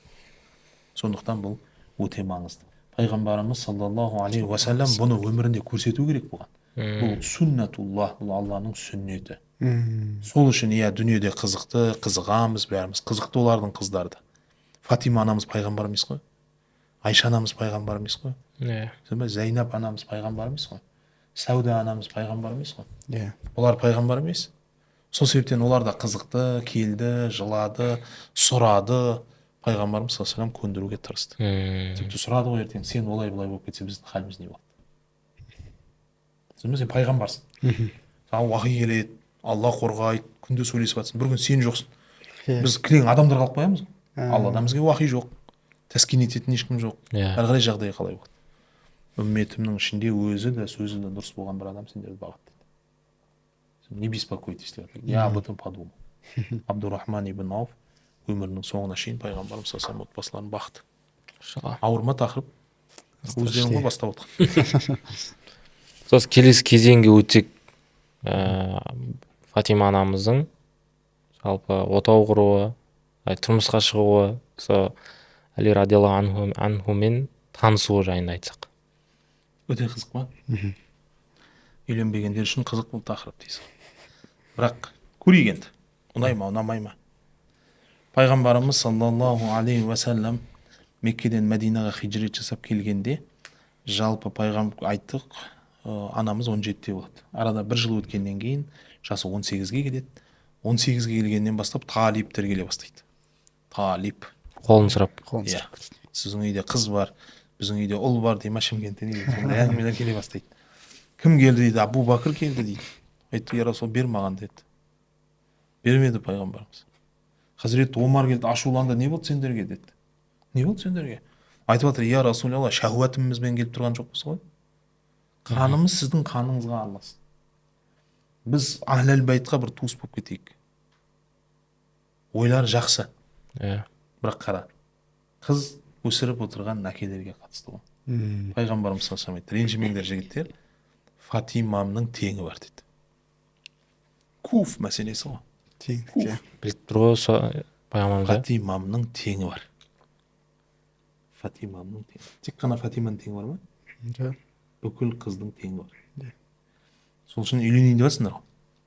Сондықтан бұл өте маңызды. Пайғамбарымыз саллаллаху алейхи ва саллям бұны өмірінде көрсету керек болған. Бұл сүннатуллах, бұл Алланың сүннеті. Сол үшін дүниеде қызықты, қызығамыз бәріміз. Қызықты олардың қыздары да. Фатима анамыз пайғамбар емес қой? Айша анамыз пайғамбар емес қой? Зайнап анамыз пайғамбар емес қой? Сауда анамыз пайғамбар емес қой? Олар пайғамбар емес. Сол себептен олар да қызықты, келді, жылады, сұрады. пайғамбарымыз саллаллаху алейхи вассалам көндіруге тырысты. Тіпті сұрады ғой ертең, сен олай былай болып кетсе біздің халіміз не болады? Сен пайғамбарсың, саған уахи келеді, алла қорғайды, күнде сөйлесіп жатсың, бір күн сен жоқсың. Біз кілең адамдар қалып қоямыз ғой. Алладан бізге уахи жоқ, тәскин ететін ешкім жоқ. Әрі қарай жағдай қалай болады? Үмметімнің ішінде өзі де сөзі де дұрыс болған бір адам сендерді бағады деді. Не беспокойтесь деп жатыр. Я об этом подумал. Абдурахман ибн Ауф өмірінің соңына шейін пайғамбарымыз саллаллаху алейхи вассалам отбасыларын бақты. Ауыр ма тақырып? Өздерің ғой бастап отқан. Сосын келесі кезеңге өтсек, Фатима анамыздың жалпы отау құруы, тұрмысқа шығуы, сол Әли радиаллаху анхумен танысуы жайында айтсақ. Өте қызық па? Үйленбегендер үшін қызық бұл тақырып дейсің. Бірақ көрейік енді, ұнай ма, ұнамай ма? Пайғамбарымыз саллаллаху алейхи уассалам Меккеден Мәдинаға хижрет жасап келгенде, жалпы пайғамбар айттық, анамыз 17-те болады. Арада бір жыл өткеннен кейін жасы 18-ге келеді. 18-ге келгеннен бастап талиптер келе бастайды. Талип. Қолын сұрап. Сіздің үйде қыз бар, біздің үйде ұл бар дей ма, Шымкенттен дейді. Сондай әңгімелер келе бастайды. Кім келді дейді? Абу Бәкір келді дейді. Айтты, я Расул, бер маған деді. Бермеді пайғамбарымыз. Хазірет Омар келді, ашуланды, не болды сендерге деді. Не болды сендерге? Айтып жатыр, я Расулалла, шахуатымызбен келіп тұрған жоқпыз ғой. Қанымыз сіздің қаныңызға аралассын. Біз Ахләл байтқа бір туыс болып кетейік. Ойлар жақсы. Бірақ қара, қыз өсіріп отырған әкелерге қатысты ғой. Пайғамбарымыз саллаллаху алейхи вассалам ренжімеңдер жігіттер, Фатимамның теңі бар деді. Куф мәселесі ғой. Біліп тұр ғой пайғамбарымыз. Фатимамның теңі бар. Фатимамның теңі. Тек қана Фатиманың теңі бар ма? Бүкіл қыздың теңі бар. Сол үшін үйленейін деп жатсыңдар ғой.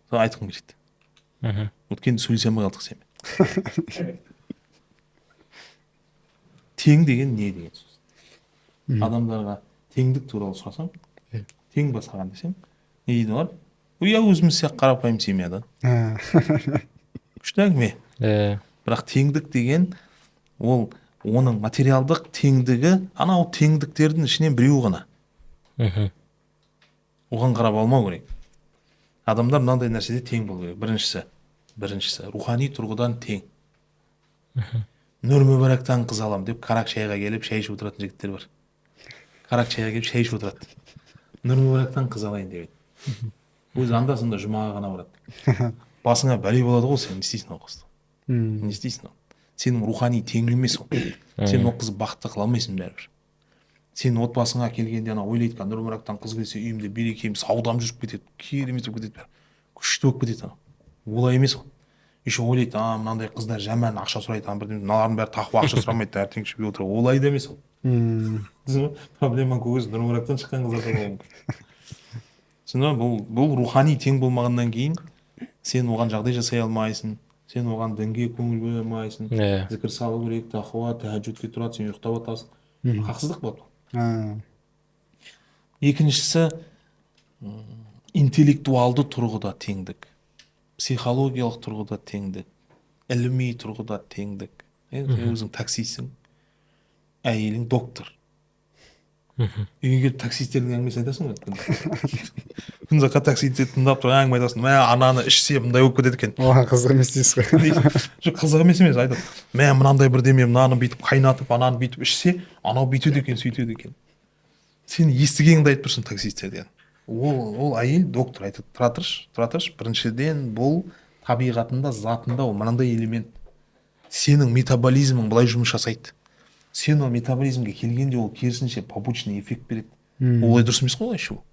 Сол айтқым келеді. Өткенде сөйлесе алмай қалдық сенімен. Тең деген не деген сөз? Адамдарға теңдік туралы сұрасам, тең ба саған десем, не дейді олар? Я өзіміз сияқты қарапайым семьядан. Күшті әңгіме. Бірақ теңдік деген ол оның материалдық теңдігі, анау теңдіктердің ішінен біреу ғана. Оған қарап алмау керек. Адамдар мынандай нәрседе тең болу керек. Біріншісі рухани тұрғыдан тең. Нұр мүбәрактан қыз алам деп карак шайға келіп шай ішіп отыратын жігіттер бар. Карак шайға келіп шай ішіп отырады. Нұр мүбәрактан қыз алайын деп. Өзі анда-санда жұмаға ғана барады. Басыңа бәле болады ғой, сен не істейсің ол қызды? Не істейсің ол? Сенің рухани теңің емес ол. Сен ол қызды бақытты қыла алмайсың бәрібір. Сен отбасыңа келгенде ана ойлайды ка, Нұр мүбәрактан қыз келсе үйімде берекем, саудам жүріп кетеді, керемет болып кетеді, күшті болып кетеді. Олай емес ол. Еще ойлайды, мынандай қыздар жаман ақша сұрайды, мыналардың бәрі тақуа ақша сұрамайды, ертең ішіп отыр. Олай да емес ол. Проблема көз Нұр мүбәрактан шыққан қыздар болуы. Бұл рухани тең болмағаннан кейін сен оған жағдай жасай алмайсың, сен оған дінге көңіл бөле алмайсың, зікір салу керек, тақуа, тәһәжжүдке тұрады, сен ұйықтап жатасың. Хақсыздық болады. Екіншісі интеллектуалды тұрғыда теңдік, психологиялық тұрғыда теңдік, іліми тұрғыда теңдік. Өзің таксисің, әйелің доктор. Үйге келіп таксистердің әңгімесін айтасың ғой. Күнзаққа таксисті тыңдап тұрып әңгіме айтасың, мә ананы ішсе мындай болып кетеді екен. Оған қызық емес дейсіз ғой. Жоқ, қызық емес айтады. Мә мынандай бірдеме мынаны бүйтіп қайнатып, ананы бүйтіп ішсе, анау бүйтеді екен, сөйтеді екен. Сен естігеніңді айтып тұрсың таксистерден. Ол әйел доктор айтады, тұра тұршы. Біріншіден бұл табиғатында, затында ол мынандай элемент. Сенің метаболизмің былай жұмыс жасайды. Сен ол метаболизмге келгенде ол керісінше побочный эффект береді. Олай дұрыс емес қой шу.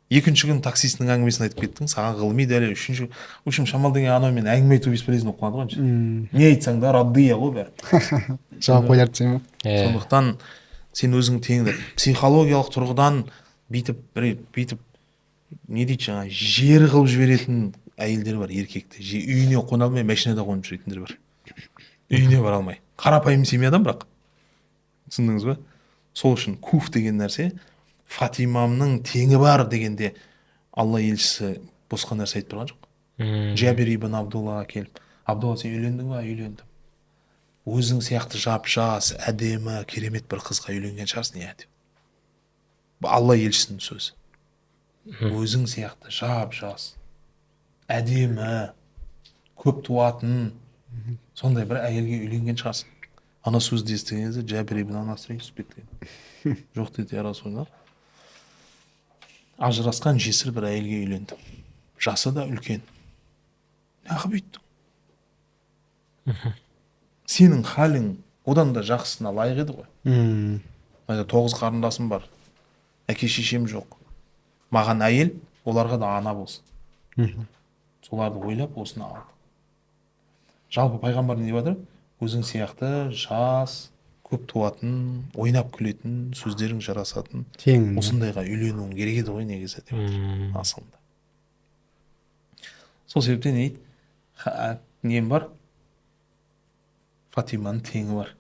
Екінші күн таксистің әңгімесін айтып кеттің, саған ғылыми дәлел. Үшінші, в общем, шамал деген анаумен әңгіме айту бесполезно болып қалады ғой. Не айтсаң да раддия ғой бәрі. Жауап қояр десең ба? Сондықтан сен өзің теңді. Психологиялық тұрғыдан бүйтіп не дейді жаңа, жер қылып жіберетін әйелдер бар, еркекті. Үйіне қона алмай, машинада қонып жүретіндер бар. Үйіне бара алмай. Қарапайым семьядан бірақ. Түсіндіңіз бе? Сол үшін куф деген нәрсе, Фатимамның теңі бар дегенде Алла елшісі босқа нәрсе айтып тұрған жоқ. Жабир ибн Абдуллаға келіп, Абдулла, сен үйлендің ба? Үйлендім. өзің сияқты жап-жас, әдемі, керемет бір қызға үйленген шығарсың, иә деп. Бұл Алла елшісінің сөзі. Өзің сияқты жап-жас, әдемі, көп туатын, сондай бір әйелге үйленген шығарсың. Ана сөзді естіген кезде Жәбір ибн Наср түсіп кеткен. Жоқ деді, я Расулалла, ажырасқан жесір бір әйелге үйлендім. Жасы да үлкен. Неғып үйттің? Сенің халің одан да жақсысына лайық еді ғой. 9 қарындасым бар. Әке шешем жоқ. Маған әйел, оларға да ана болсын. Соларды ойлап осыны алды. Жалпы пайғамбар не деп жатыр? Өзің сияқты жас, көп туатын, ойнап күлетін, сөздерің жарасатын, Теңін. осындайға үйленуің керек еді ғой негізі деп жатыр асылында. Сол себептен не дейді? Нем бар? Фатиманың теңі бар.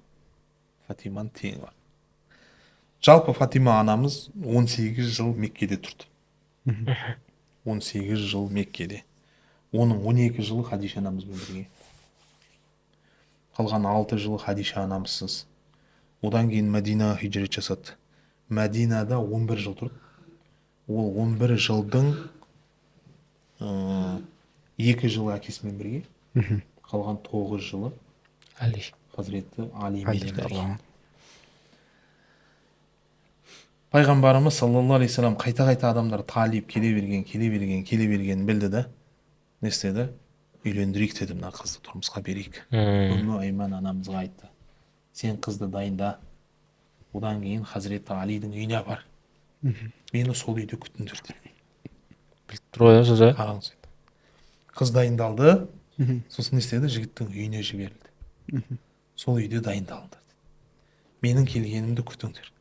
Фатиманың теңі бар. Жалпы Фатима анамыз 18 жыл Меккеде тұрды. 18 жыл Меккеде. Оның 12 жылы Хадиша анамызбен бірге. Қалған 6 жылы Хадиша анамызсыз. Одан кейін Мәдинаға хиджрет жасады. Мәдинада 11 жыл тұрды. Ол 11 жылдың 2 жылы әкесімен бірге. Қалған 9 жылы Али. Хазіреті Алимен бірге. Пайғамбарымыз саллаллаху алейхи салам қайта-қайта адамдар талип келе берген білді да не істеді? Үйлендірейік деді, мына қызды тұрмысқа берейік. Үмму Айман анамызға айтты, сен қызды дайында, одан кейін Хазіреті Алидің үйіне апар, мені сол үйде күтіңдер деді. Біліп тұр ғой сөз. Қараңыз. Қыз дайындалды, сосын не істеді? Жігіттің үйіне жіберілді. Сол үйде дайындалды. Менің келгенімді күтіңдер.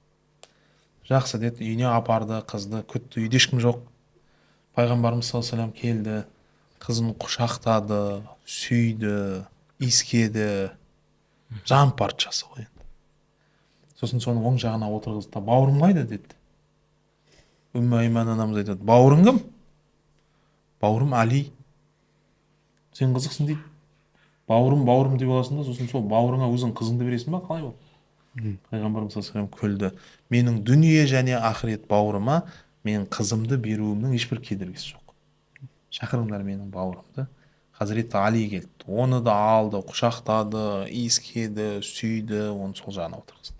Жақсы деді, үйіне апарды, қызды күтті, үйде ешкім жоқ. Пайғамбарымыз саллаллаху алейхи вассалам келді, қызын құшақтады, сүйді, иіскеді, жан парчасы ғой. Сосын соның оң жағына отырғызды да, бауырым қайда деді. Үмму Айман анамыз айтады, бауырың кім? Бауырым Али. Сен қызықсың дейді. Бауырым деп аласың да, сосын сол бауырыңа өзің қызыңды бересің ба, қалай ол? Пайғамбарымыз саллаллаху алейхи вассалам күлді. Менің дүние және ақырет бауырыма мен қызымды беруімнің ешбір кедергісі жоқ. Шақырыңдар менің бауырымды. Хазіреті Али келді. Оны да алды, құшақтады, иіскеді, сүйді, оны сол жағына отырғызды.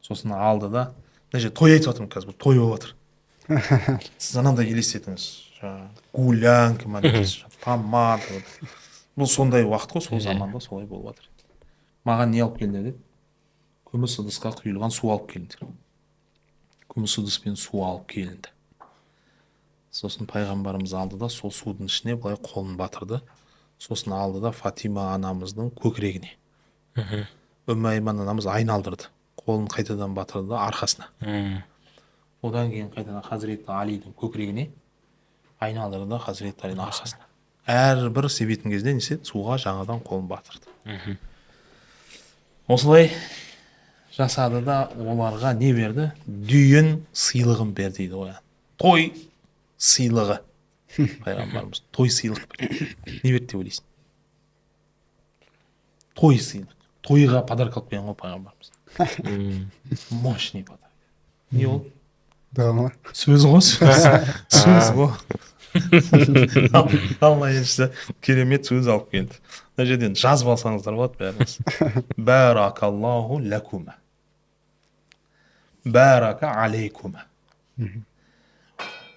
Сосын алды да, мына той айтып жатырмын қазір, той болып жатыр. Сіз анандай елестетіңіз. Гулянка ма дейсіз, помада. Бұл сондай уақыт қой, сол заманда солай болып жатыр. Маған не алып келді деді? Күміс ыдысқа құйылған су алып келді. Күміс ыдыспен су алып келді. Сосын пайғамбарымыз алды да сол судың ішіне былай қолын батырды. Сосын алды да Фатима анамыздың көкірегіне. Үмму Айман анамыз айналдырды. Қолын қайтадан батырды да арқасына. Одан кейін қайтадан Хазіреті Алидің көкірегіне айналдырды да Хазіреті Алидің арқасына. Әрбір себетін кезде несе суға жаңадан қолын батырды. Осылай жасады да оларға не берді? Дүйін сыйлығын берді дейді ғой. Той сыйлығы. Пайғамбарымыз той сыйлық берді. Не берді деп ойлайсың? Той сыйлық. Тойға подарок алып берген ғой пайғамбарымыз. Мощный подарок. Не ол? Дұға. Сөз ғой, сөз ғой. Алла елшісі керемет сөз алып келді. Мына жерден жазып алсаңыздар болады бәріңіз. Баракаллаху лакума. Барака алейкума.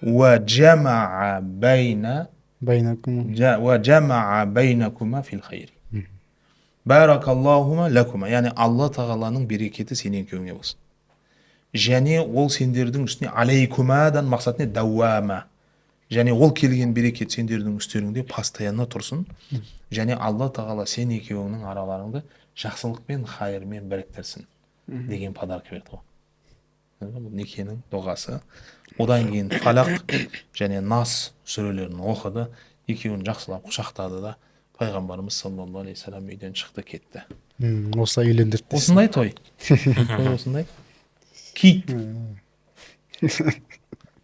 Ва джамаа байнакума фил хайри. Баракаллахума лакума. Яғни Алла тағаланың берекеті сен екеуіңе болсын. Және ол сендердің үстіне алейкумадан мақсат не? Дауама. Және ол келген берекет сендердің үстеріңде постоянно тұрсын. Және Алла тағала сен екеуіңнің араларыңды жақсылықпен, хайырмен біріктірсін деген подарок берді ғой. Бұл некенің дұғасы. Одан кейін Фалақ және Нас сүрелерін оқыды. Екеуін жақсылап құшақтады да пайғамбарымыз саллаллаху алейхи салам үйден шықты кетті. Осылай үйлендірді. Осындай той. Той осындай. Кит.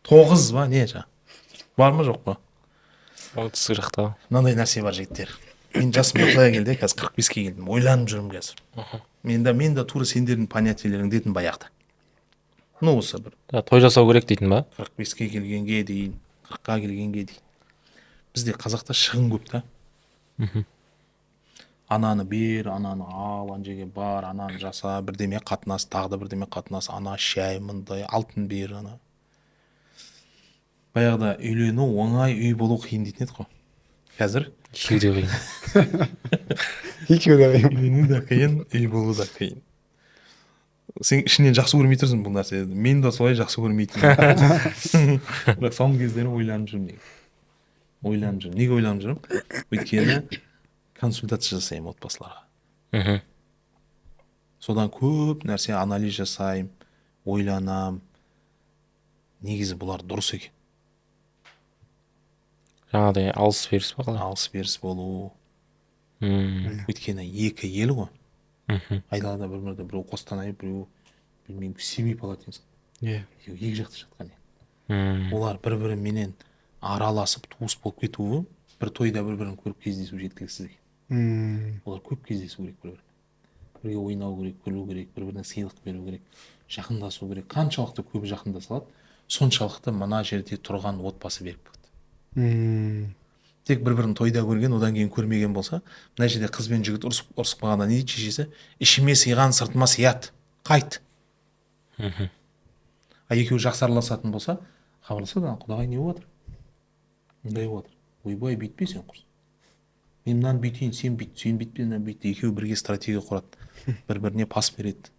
9 ба не жа? Бар ма жоқ па? Ол сырықта. Мынандай нәрсе бар жігіттер. мен жасым ортаға келді, қазір 45-ке келдім, ойланып жүрмін қазір. Мен де тура сендердің понятиелерің дедім баяғыда. Ну осы бір той жасау керек дейтін ба? 45-ке келгенге дейін, 40-қа келгенге дейін. Бізде қазақта шығын көп та. Ананы бер, ананы ал, ана жерге бар, ананы жаса, бірдеме қатынас, тағы да бірдеме қатынас, ана шай, мындай, алтын бер, ана. Баяғыда үйлену оңай, үй болу қиын дейтін еді ғой. Қазір Екеуі де қиын. екеуі де қиын. үйлену да қиын, үй болу да қиын. Сен ішінен жақсы көрмей тұрсың бұл нәрсені. Мен де солай жақсы көрмейтінмін. Бірақ соңғы кездері ойланып жүрмін. Неге ойланып жүрмін? Өйткені консультация жасаймын отбасыларға. Содан көп нәрсе анализ жасаймын, ойланам. Негізі бұлар дұрыс екен. Жаңағыдай алыс беріс па қалай? Алыс беріс болу. Өйткені екі ел ғой. Айдалада бір-бірді, біреу Қостанай, біреу білмеймін Семей палатинск. Екі жақта жатқан. Олар бір-біріменен араласып туыс болып кетуі бір тойда бір-бірін көріп кездесу жеткіліксіз екен. Олар көп кездесу керек бір-біріне. Бірге ойнау керек, күлу керек, бір-біріне сыйлық беру керек, жақындасу керек. Қаншалықты көп жақындаса алады, соншалықты мына жерде тұрған отбасы берік болады. Тек бір-бірін тойда көрген, одан кейін көрмеген болса, мына жерде қыз бен жігіт ұрысып қалғанда не дейді шешесі? Ішіме сыйған сыртыма сияды, қайт. Екеуі жақсы араласатын болса, хабарласады, құдағай не болып жатыр? Мындай болып жатыр. Ойбай, бүйтпе сен құрсын. Мен мынаны бүйтейін, сен бүйтпе, мынаны бүйтті. Екеуі бірге стратегия құрады. Бір-біріне пас береді.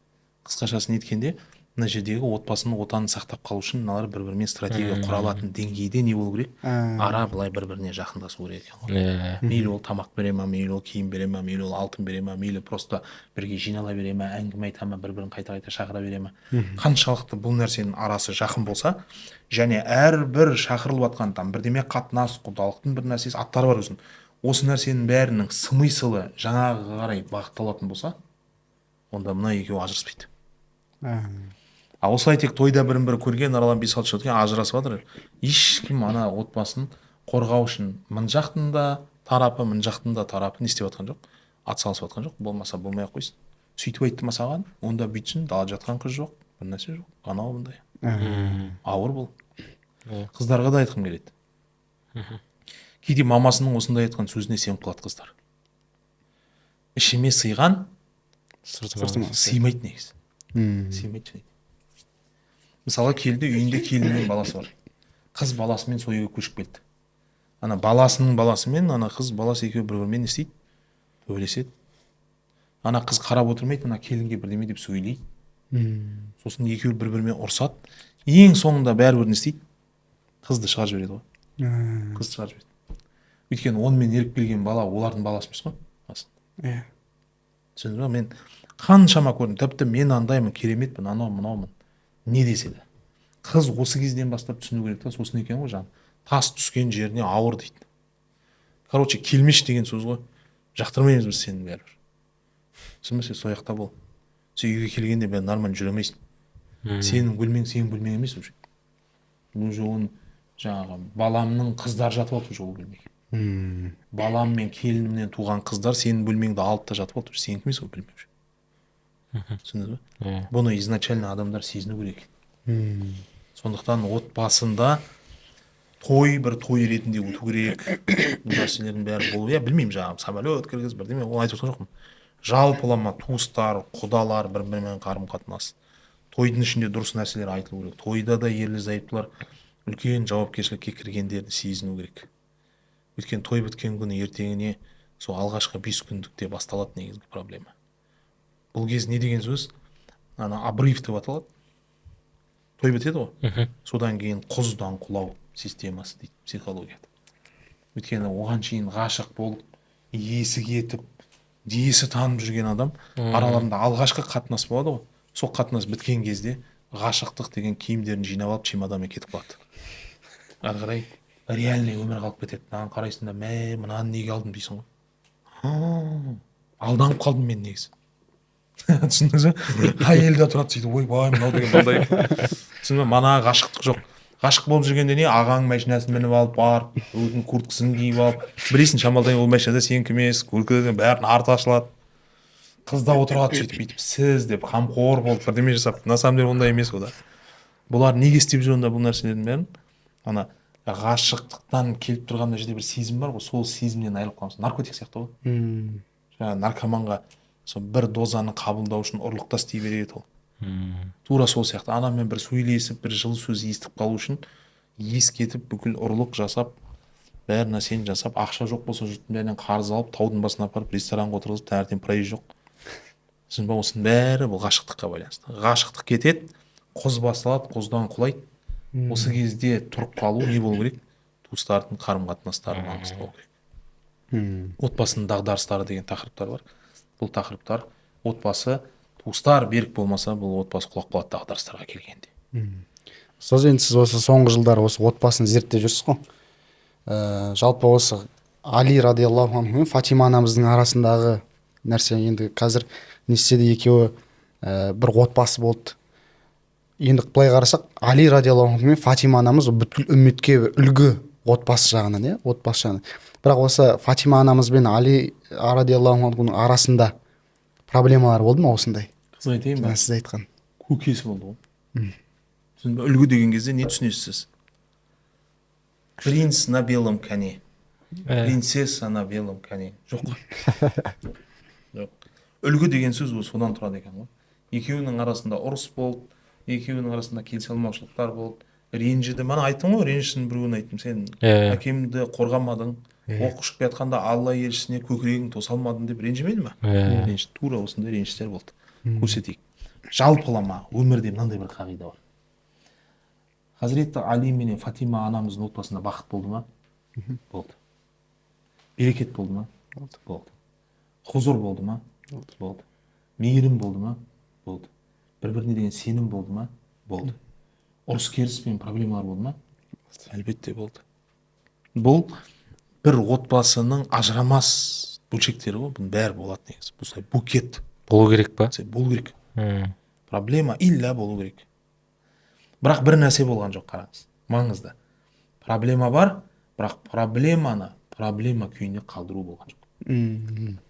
Қысқашасын еткенде, мына жердегі отбасының отанын сақтап қалу үшін мыналар бір-бірімен стратегия құра алатын деңгейде не болу керек? Ара былай бір-біріне жақындасу керек екен ғой. Мейлі ол тамақ бере ма, мейлі ол киім бере ма, мейлі ол алтын бере ма, мейлі просто бірге жинала бере ма, әңгіме айта ма, бір-бірін қайта-қайта шақыра бере ма. Қаншалықты бұл нәрсенің арасы жақын болса, және әрбір шақырылып жатқан там бірдеме қатынас, құдалықтың бір нәрсесі аттары бар өзінің. Осы нәрсенің бәрінің смыслы жаңағы қарай бағытталатын болса, онда мына екеуі ажыраспайды. Осылай тек тойда бірін-бірі көрген, аралан 5-6 жыл өткен ажырасып жатыр. Ешкім ана отбасын қорғау үшін мын жақтың да тарапы, мын жақтың да тарапы не істеп жатқан жоқ, атсалысып жатқан жоқ. Болмаса болмай ақ қойсын. Сөйтіп айтты ма саған, онда бүйтсін, далада жатқан қыз жоқ, бір нәрсе жоқ. Анау бұндай. Ауыр бұл. Қыздарға да айтқым келеді. Кейде мамасының осындай айтқан сөзіне сеніп қалады қыздар. Ішіме сыйған сыймайды негізі. Сыймайды. Мысалы келді, үйінде келінмен баласы бар. Қыз баласымен сол үйге көшіп келді. Ана баласының баласымен, ана қыз баласы екеуі бір-бірімен не істейді? Төбелеседі. Ана қыз қарап отырмайды, ана келінге бірдеме деп сөйлейді. Сосын екеуі бір-бірімен ұрсады. Ең соңында бәрібір не істейді? Қызды шығарып жібереді ғой. Қызды шығарып жібереді. Өйткені онымен еріп келген бала олардың баласы емес қой. Түсіндіңіз ба? Мен қаншама көрдім. Тіпті мен андаймын, кереметпін, анау-мынаумын. Не десе де. Қыз осы кезден бастап түсіну керек та, сосын екен ғой жаңағы. Тас түскен жеріне ауыр дейді. Короче, келмеш деген сөз ғой. Жақтырмаймыз біз сені бәрібір. Түсінбесе, сол жақта бол. Сен үйге келгенде бәрі нормально жүре алмайсың. Сенің бөлмең бөлмең емес уже. Уже оның жаңағы баламның қыздар жатып алды уже ол бөлмеге. Балам мен келінімнен туған қыздар сенің бөлмеңді алып та жатып алды. Сенікі емес ол бөлме уже. Түсіндіңіз ба? Бұны изначально адамдар сезіну керек. Сондықтан отбасында бір той ретінде өту керек. Бұл нәрселердің бәрі болу. Білмеймін жаңағы самолет кіргіз бірдеме, ол айтып отырған жоқпын. Жалпылама туыстар, құдалар бір-бірімен қарым-қатынас. Тойдың ішінде дұрыс нәрселер айтылу керек. Тойда да ерлі-зайыптылар үлкен жауапкершілікке кіргендерді сезіну керек. Өйткені той біткен күні ертеңіне сол алғашқы 5 күндікте басталады негізгі проблема. Бұл кез не деген сөз? Ана обрыв деп аталады. Той бітеді ғой. Содан кейін құздан құлау системасы дейді психологияда. Өйткені оған шейін ғашық болып, есі кетіп, есі танып жүрген адам араларында алғашқы қатынас болады ғой. Сол қатынас біткен кезде ғашықтық деген киімдерін жинап алып чемоданмен кетіп қалады. Ары қарай реальный өмір қалып кетеді. Мынаған қарайсың да, мынаны неге алдым дейсің ғой. Алданып қалдым мен негізі. Түсіндіңіз бе? Әйелде тұрады сөйтіп, ойбай, мынау деген мынандай. Түсіндіңіз бе? Мана ғашықтық жоқ. ғашық болып жүргенде не ағаң машинасын мініп алып барып өзінің курткасын киіп алып білесің шамалдан ол машинада сенікі емес курткадан бәрінің арты ашылады қыз да отырады сөйтіп бүйтіп сіз деп қамқор болып бірдеме жасап на самом деле ондай емес ол да бұлар неге істеп жүр онда бұл нәрселердің бәрін ана ғашықтықтан келіп тұрған мына жерде бір сезім бар ғой сол сезімнен айырылып қаламыз наркотик сияқты ғой жаңағы наркоманға сол бір дозаны қабылдау үшін ұрлықта істей береді ол тура сол сияқты анаммен бір сөйлесіп бір жылы сөз естіп қалу үшін ес кетіп бүкіл ұрлық жасап бәр нәрсені жасап ақша жоқ болса жұрттың бәрінен қарыз алып таудың басына апарып ресторанға отырғызып таңертең проезд жоқ түсіндің ба осының бәрі бұл ғашықтыққа байланысты ғашықтық кетеді құз басылады құздан құлайды осы кезде тұрып қалу не болу керек туыстардың қарым қатынастары маңызды болу керек отбасының дағдарыстары деген тақырыптар бар бұл тақырыптар отбасы туыстар берік болмаса бұл отбасы құлап қалады дағдарыстарға келгенде ұстаз енді сіз осы соңғы жылдары осы отбасын зерттеп жүрсіз ғой жалпы осы али радиаллаху анху мен фатима анамыздың арасындағы нәрсе енді қазір не істесе де екеуі бір отбасы болды енді былай қарасақ али радиаллаху анху мен фатима анамыз бүткіл үмметке үлгі отбасы жағынан иә отбасы жағынан бірақ осы фатима анамыз бен али радиаллаху анхудың арасында проблемалар болды ма осындай қызық айтайын ба сіз айтқан көкесі болды ғой түсіндің ба үлгі деген кезде не түсінесіз сіз принц на белом коне принцесса на белом коне жоқ жоқ үлгі деген сөз ол содан тұрады екен ғой екеуінің арасында ұрыс болды екеуінің арасында келісе алмаушылықтар болды ренжіді мана айттым ғой ренжісін біреуін айттым сен әкемді қорғамадың оқ ұшып жатқанда алла елшісіне көкірегін тоса алмадың деп ренжімеді ма реніш тура осындай реніштерболды көрсетейік жалпылама өмірде мынандай бір қағида бар хазіреті али менен фатима анамыздың отбасында бақыт болды ма болды берекет болды ма болды хұзур болды ма болды мейірім болды ма болды бір біріне деген сенім болды ма болды ұрыс керіс пен проблемалар болды ма әлбетте болды бұл бір отбасының ажырамас бөлшектері ғой бұның бәрі болады негізі осылай букет болу керек па болу керек проблема илля болу керек бірақ бір нәрсе болған жоқ қараңыз маңызды проблема бар бірақ проблеманы проблема күйінде қалдыру болған жоқ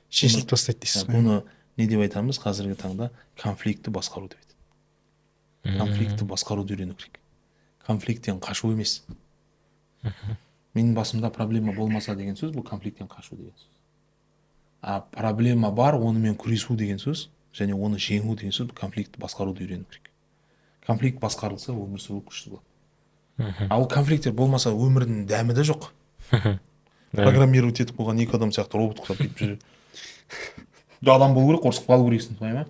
шешіліп тастайды дейсіз ғой бұны не деп айтамыз қазіргі таңда конфликтті басқару деп айтады конфликтті басқаруды үйрену керек конфликттен қашу емес менің басымда проблема болмаса деген сөз бұл конфликттен қашу деген сөз а проблема бар онымен күресу деген сөз және оны жеңу деген сөз конфликтті басқаруды үйрену керек конфликт басқарылса өмір сүру күшті болады ал конфликттер болмаса өмірдің дәмі де жоқ программировать етіп қойған екі адам сияқты робот құсап кетіп жүр адам болу керек ұрысып қалу керексің солай ма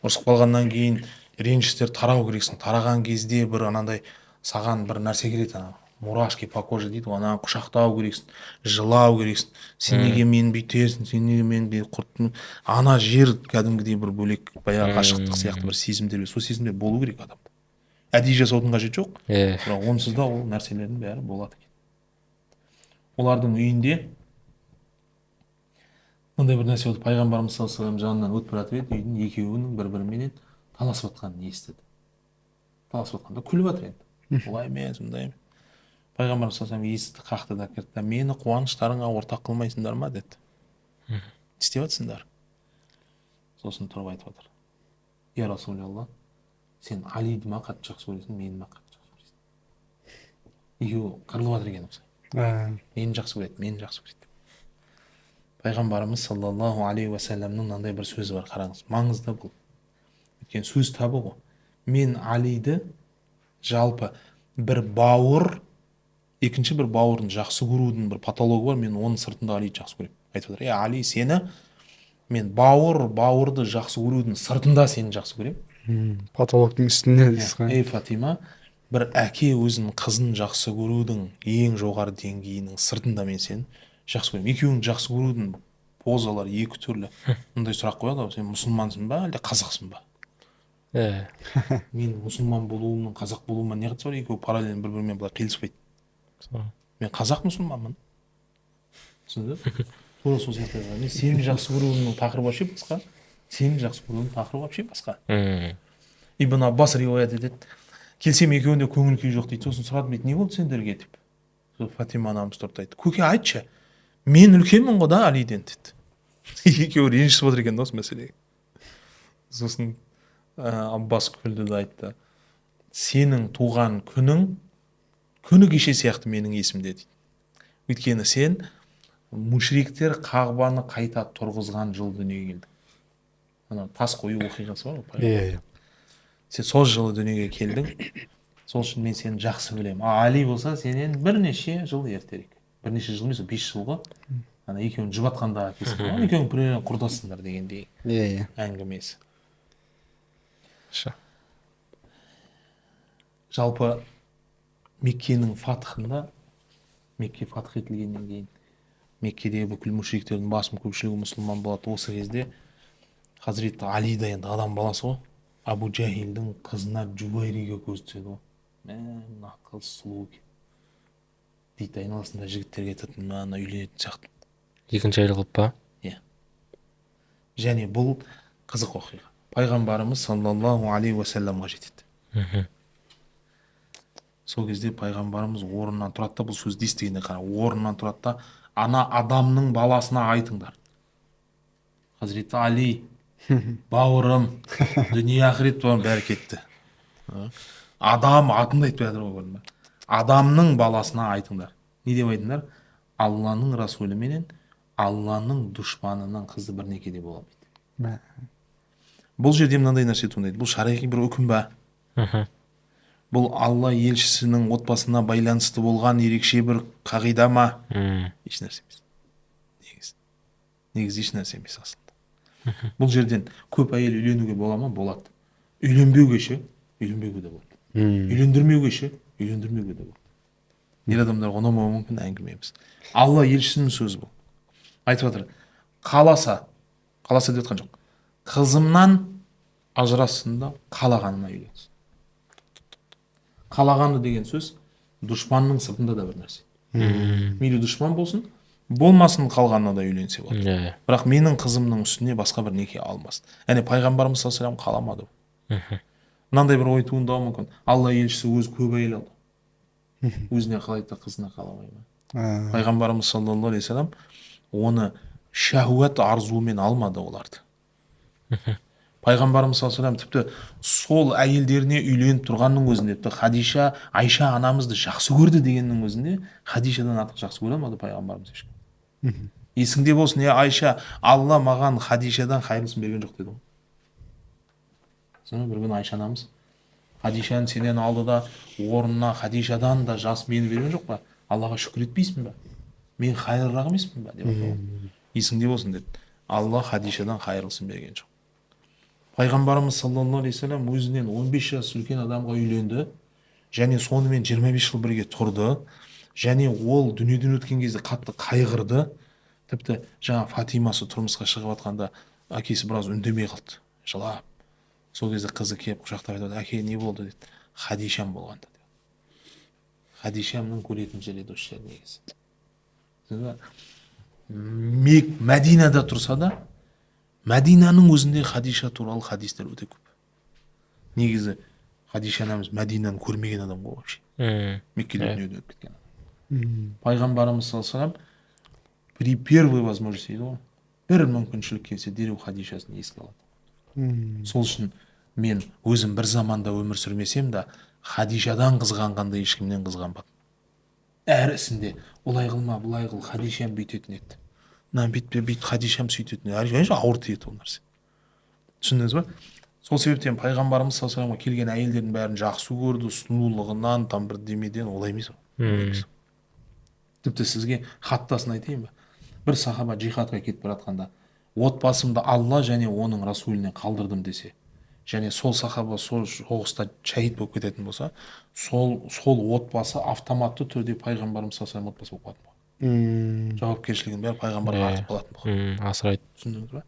ұрысып қалғаннан кейін ренжістер тарау керексің тараған кезде бір анандай саған бір нәрсе келеді ана мурашки по коже дейді ғой ананы құшақтау керексің жылау керексің сен неге мені бүйтесің сен неге мені құрттың ана жер кәдімгідей бір бөлек баяғы ғашықтық сияқты бір сезімдер сол сезімдер болу керек адамда әдейі жасаудың қажеті жоқ бірақ онсыз да ол нәрселердің бәрі болады екен олардың үйінде мындай бір нәрсе болды пайғамбарымыз саллаллаху алейхи вассалам жанынан өтіп бара жатыр еді үйдің екеуінің бір біріменен таласып жатқанын естіді таласып жатқанда күліп жатыр енді олай емес мындай емес пайғамбарымыз саллаллаху алейхи вассалам есікті қақты да кірді да мені қуаныштарыңа ортақ қылмайсыңдар ма деді не істеп жатсыңдар сосын тұрып айтып жатыр я расулалла сен алиді ма қатты жақсы көресің мені ма қатты жақсы көресің екеуі қырылып жатыр екен осылай мені жақсы көреді мені жақсы көреді пайғамбарымыз саллаллаху алейхи уассаламның мынандай бір сөзі бар қараңыз маңызды бұл өйткені сөз табы ғой мен алиді жалпы бір бауыр екінші бір бауырын жақсы көрудің бір патологы бар мен оның сыртында алиді жақсы көремін айтып жатыр али сені мен бауырды жақсы көрудің сыртында сені жақсы көремін патологтың үстінде дейсіз ғой фатима бір әке өзінің қызын жақсы көрудің ең жоғары деңгейінің сыртында мен сені жақсы көремін екеуіңді жақсы көрудің позалары екі түрлі мындай сұрақ қояды ғой сен мұсылмансың ба әлде қазақсың ба мен мұсылман болуымның қазақ болуыма не қатысы бар екеуі параллельно бір бірімен былай қиылыспайды мен қазақ мұсылманмын түсінді тура сол сияқты мен сені жақсы көруімнің тақырыбы вообще басқа сені жақсы көрудің тақырыбы вообще басқа ибн аббас риуаят етеді келсем екеуінде көңіл күй жоқ дейді. Сосын сұрадым дейді, не болды сендерге деп. Сол Фатима анамыз тұрды айтты, көке айтшы, мен үлкенмін ғой да Алиден деді. Екеуі ренжісіп отыр екен да осы мәселеге. Сосын Аббас күлді де айтты, сенің туған күні кеше сияқты менің есімде дейді. Өйткені сен мүшриктер Қағбаны қайта тұрғызған жыл дүниеге келдің. Ана тас қою оқиғасы бар ғой. Иә. Сен сол жылы дүниеге келдің. Сол үшін мен сені жақсы білемін. Али болса сенен бірнеше жыл ертерек. Бірнеше жыл емес, 5 жыл ғой. Ана екеуін жұбатқанда әкесі. Екеуің біреуін құрдассыңдар дегендей Иә. әңгімесі. Жалпы Меккенің фатхында, Мекке фатх етілгеннен кейін Меккедегі бүкіл мүшриктердің басым көпшілігі мұсылман болады. Осы кезде Хазіреті Али да енді адам баласы ғой. Абу Джахилдің қызына Джубайриге көз түседі ғой. Мына қыз сұлу екен дейді, айналасында жігіттерге айтатын, мына үйленетін сияқты. Екінші әйел қылып па? Иә. Және бұл қызық оқиға. Пайғамбарымыз саллаллаху алейхи уассаламға жетеді. Сол кезде пайғамбарымыз орнынан тұрады да, бұл сөзді естігенде қара, орнынан тұрады да, ана адамның баласына айтыңдар. Хазіреті Али, бауырым, дүние ақырет бәрі кетті. Адам атын айтпай жатыр ғой, көрдің бе? Адамның баласына айтыңдар. Не деп айтыңдар? Алланың расулы менен Алланың дұшпанының қызы бір некеде бола алмайды. Бұл жерде мынандай нәрсе туындайды. Бұл шариғи бір үкім ба? Бұл Алла елшісінің отбасына байланысты болған ерекше бір қағида ма? Еш нәрсе емес. Негіз еш нәрсе емес асылында. Бұл жерден көп әйел үйленуге бола ма? Болады. Үйленбеуге ше? Үйленбеуге де болады. Үйлендірмеуге ше? Үйлендірмеуге де болады. Ер адамдарға ұнамауы мүмкін, әңгімеміз. Алла елшісінің сөзі бұл. Айтып жатыр, қаласа деп жатқан жоқ. Қызымнан ажырассын да қалағанына үйленсін. Қалағаны деген сөз дұшпанның сыртында да бір нәрсе. Мейлі дұшпан болсын, болмасын, қалғанына да үйленсе болады. Бірақ менің қызымның үстіне басқа бір неке алмасын. Яғни пайғамбарымыз саллаллаху алейхи қаламады. Мынандай бір ой туындауы мүмкін. Алла елшісі өзі көп әйел алды. Өзіне қалайды да қызына қаламай ма? Пайғамбарымыз саллаллаху алейхи вассалам оны шахуат арзуымен алмады оларды. Пайғамбарымыз саллаллаху алейхи вассалам тіпті сол әйелдеріне үйленіп тұрғанның өзінде, Хадиша, Айша анамызды жақсы көрді дегеннің өзінде Хадишадан артық жақсы көре алмады пайғамбарымыз ешкім. Есіңде болсын, Айша, Алла маған Хадишадан хайырлысын берген жоқ деді ғой. Sonra bir gün Ayşe anamız Hadişen senden aldı da орнына Хадишадан да жас мені берген жоқ па? Аллаға шүкір етпейсің ба? Мен хайырлырақ емеспін ба? деп айтты. Есіңде болсын деді. Алла Хадишадан хайырлысын берген жоқ. Пайғамбарымыз саллаллаху алейхи вассалам өзінен 15 жас үлкен адамға үйленді, және сонымен 25 жыл бірге тұрды, және ол дүниеден өткен кезде қатты қайғырды. Тіпті жаңа Фатимасы тұрмысқа шығып жатқанда әкесі біраз үндемей қалды, жылап. Сол кезде қызы келіп құшақтап айтады, әке не болды деді. Хадишам болғанда деді. Хадишамның көретін жері осы жер негізі. Мәдинада тұрса да, Мәдинаның өзінде Хадиша туралы хадистер өте көп. Негізі Хадиша анамыз Мәдинаны көрмеген адам ғой вообще. Меккеде дүниеден өтіп кеткен адам. Пайғамбарымыз саллаллаху алейхи вассалам при первой возможности дейді ғой, бір мүмкіншілік келсе дереу Хадишасын еске алады. Сол үшін мен өзім бір заманда өмір сүрмесем де Хадишадан қызғанғанда ешкімнен қызғанбадым. Әр ісінде олай қылма, бұлай қыл, Хадишам бүйтетін еді. Бүйтпе, бүйт, Хадишам сөйтетін еді. Ауыр тиеді ол нәрсе. Түсіндіңіз ба? Сол себептен пайғамбарымыз саллаллаху алейхи вассаламға келген әйелдердің бәрін жақсы көрді, сұлулығынан, там бір демеден, олай емес ғой. Тіпті сізге хаттасын айтайын ба? Бір сахаба джихадқа кетіп бара жатқанда отбасымды Алла және оның расуліне қалдырдым десе, және сол сахаба сол соғыста шәһид болып кететін болса, сол отбасы автоматты түрде пайғамбарымыз саллаллаху алейхи вассалам отбасы болып қалатын ғой. Жауапкершілігін бәрі пайғамбарға артып қалатын ғой. Асырайды. Түсіндіңіз ба?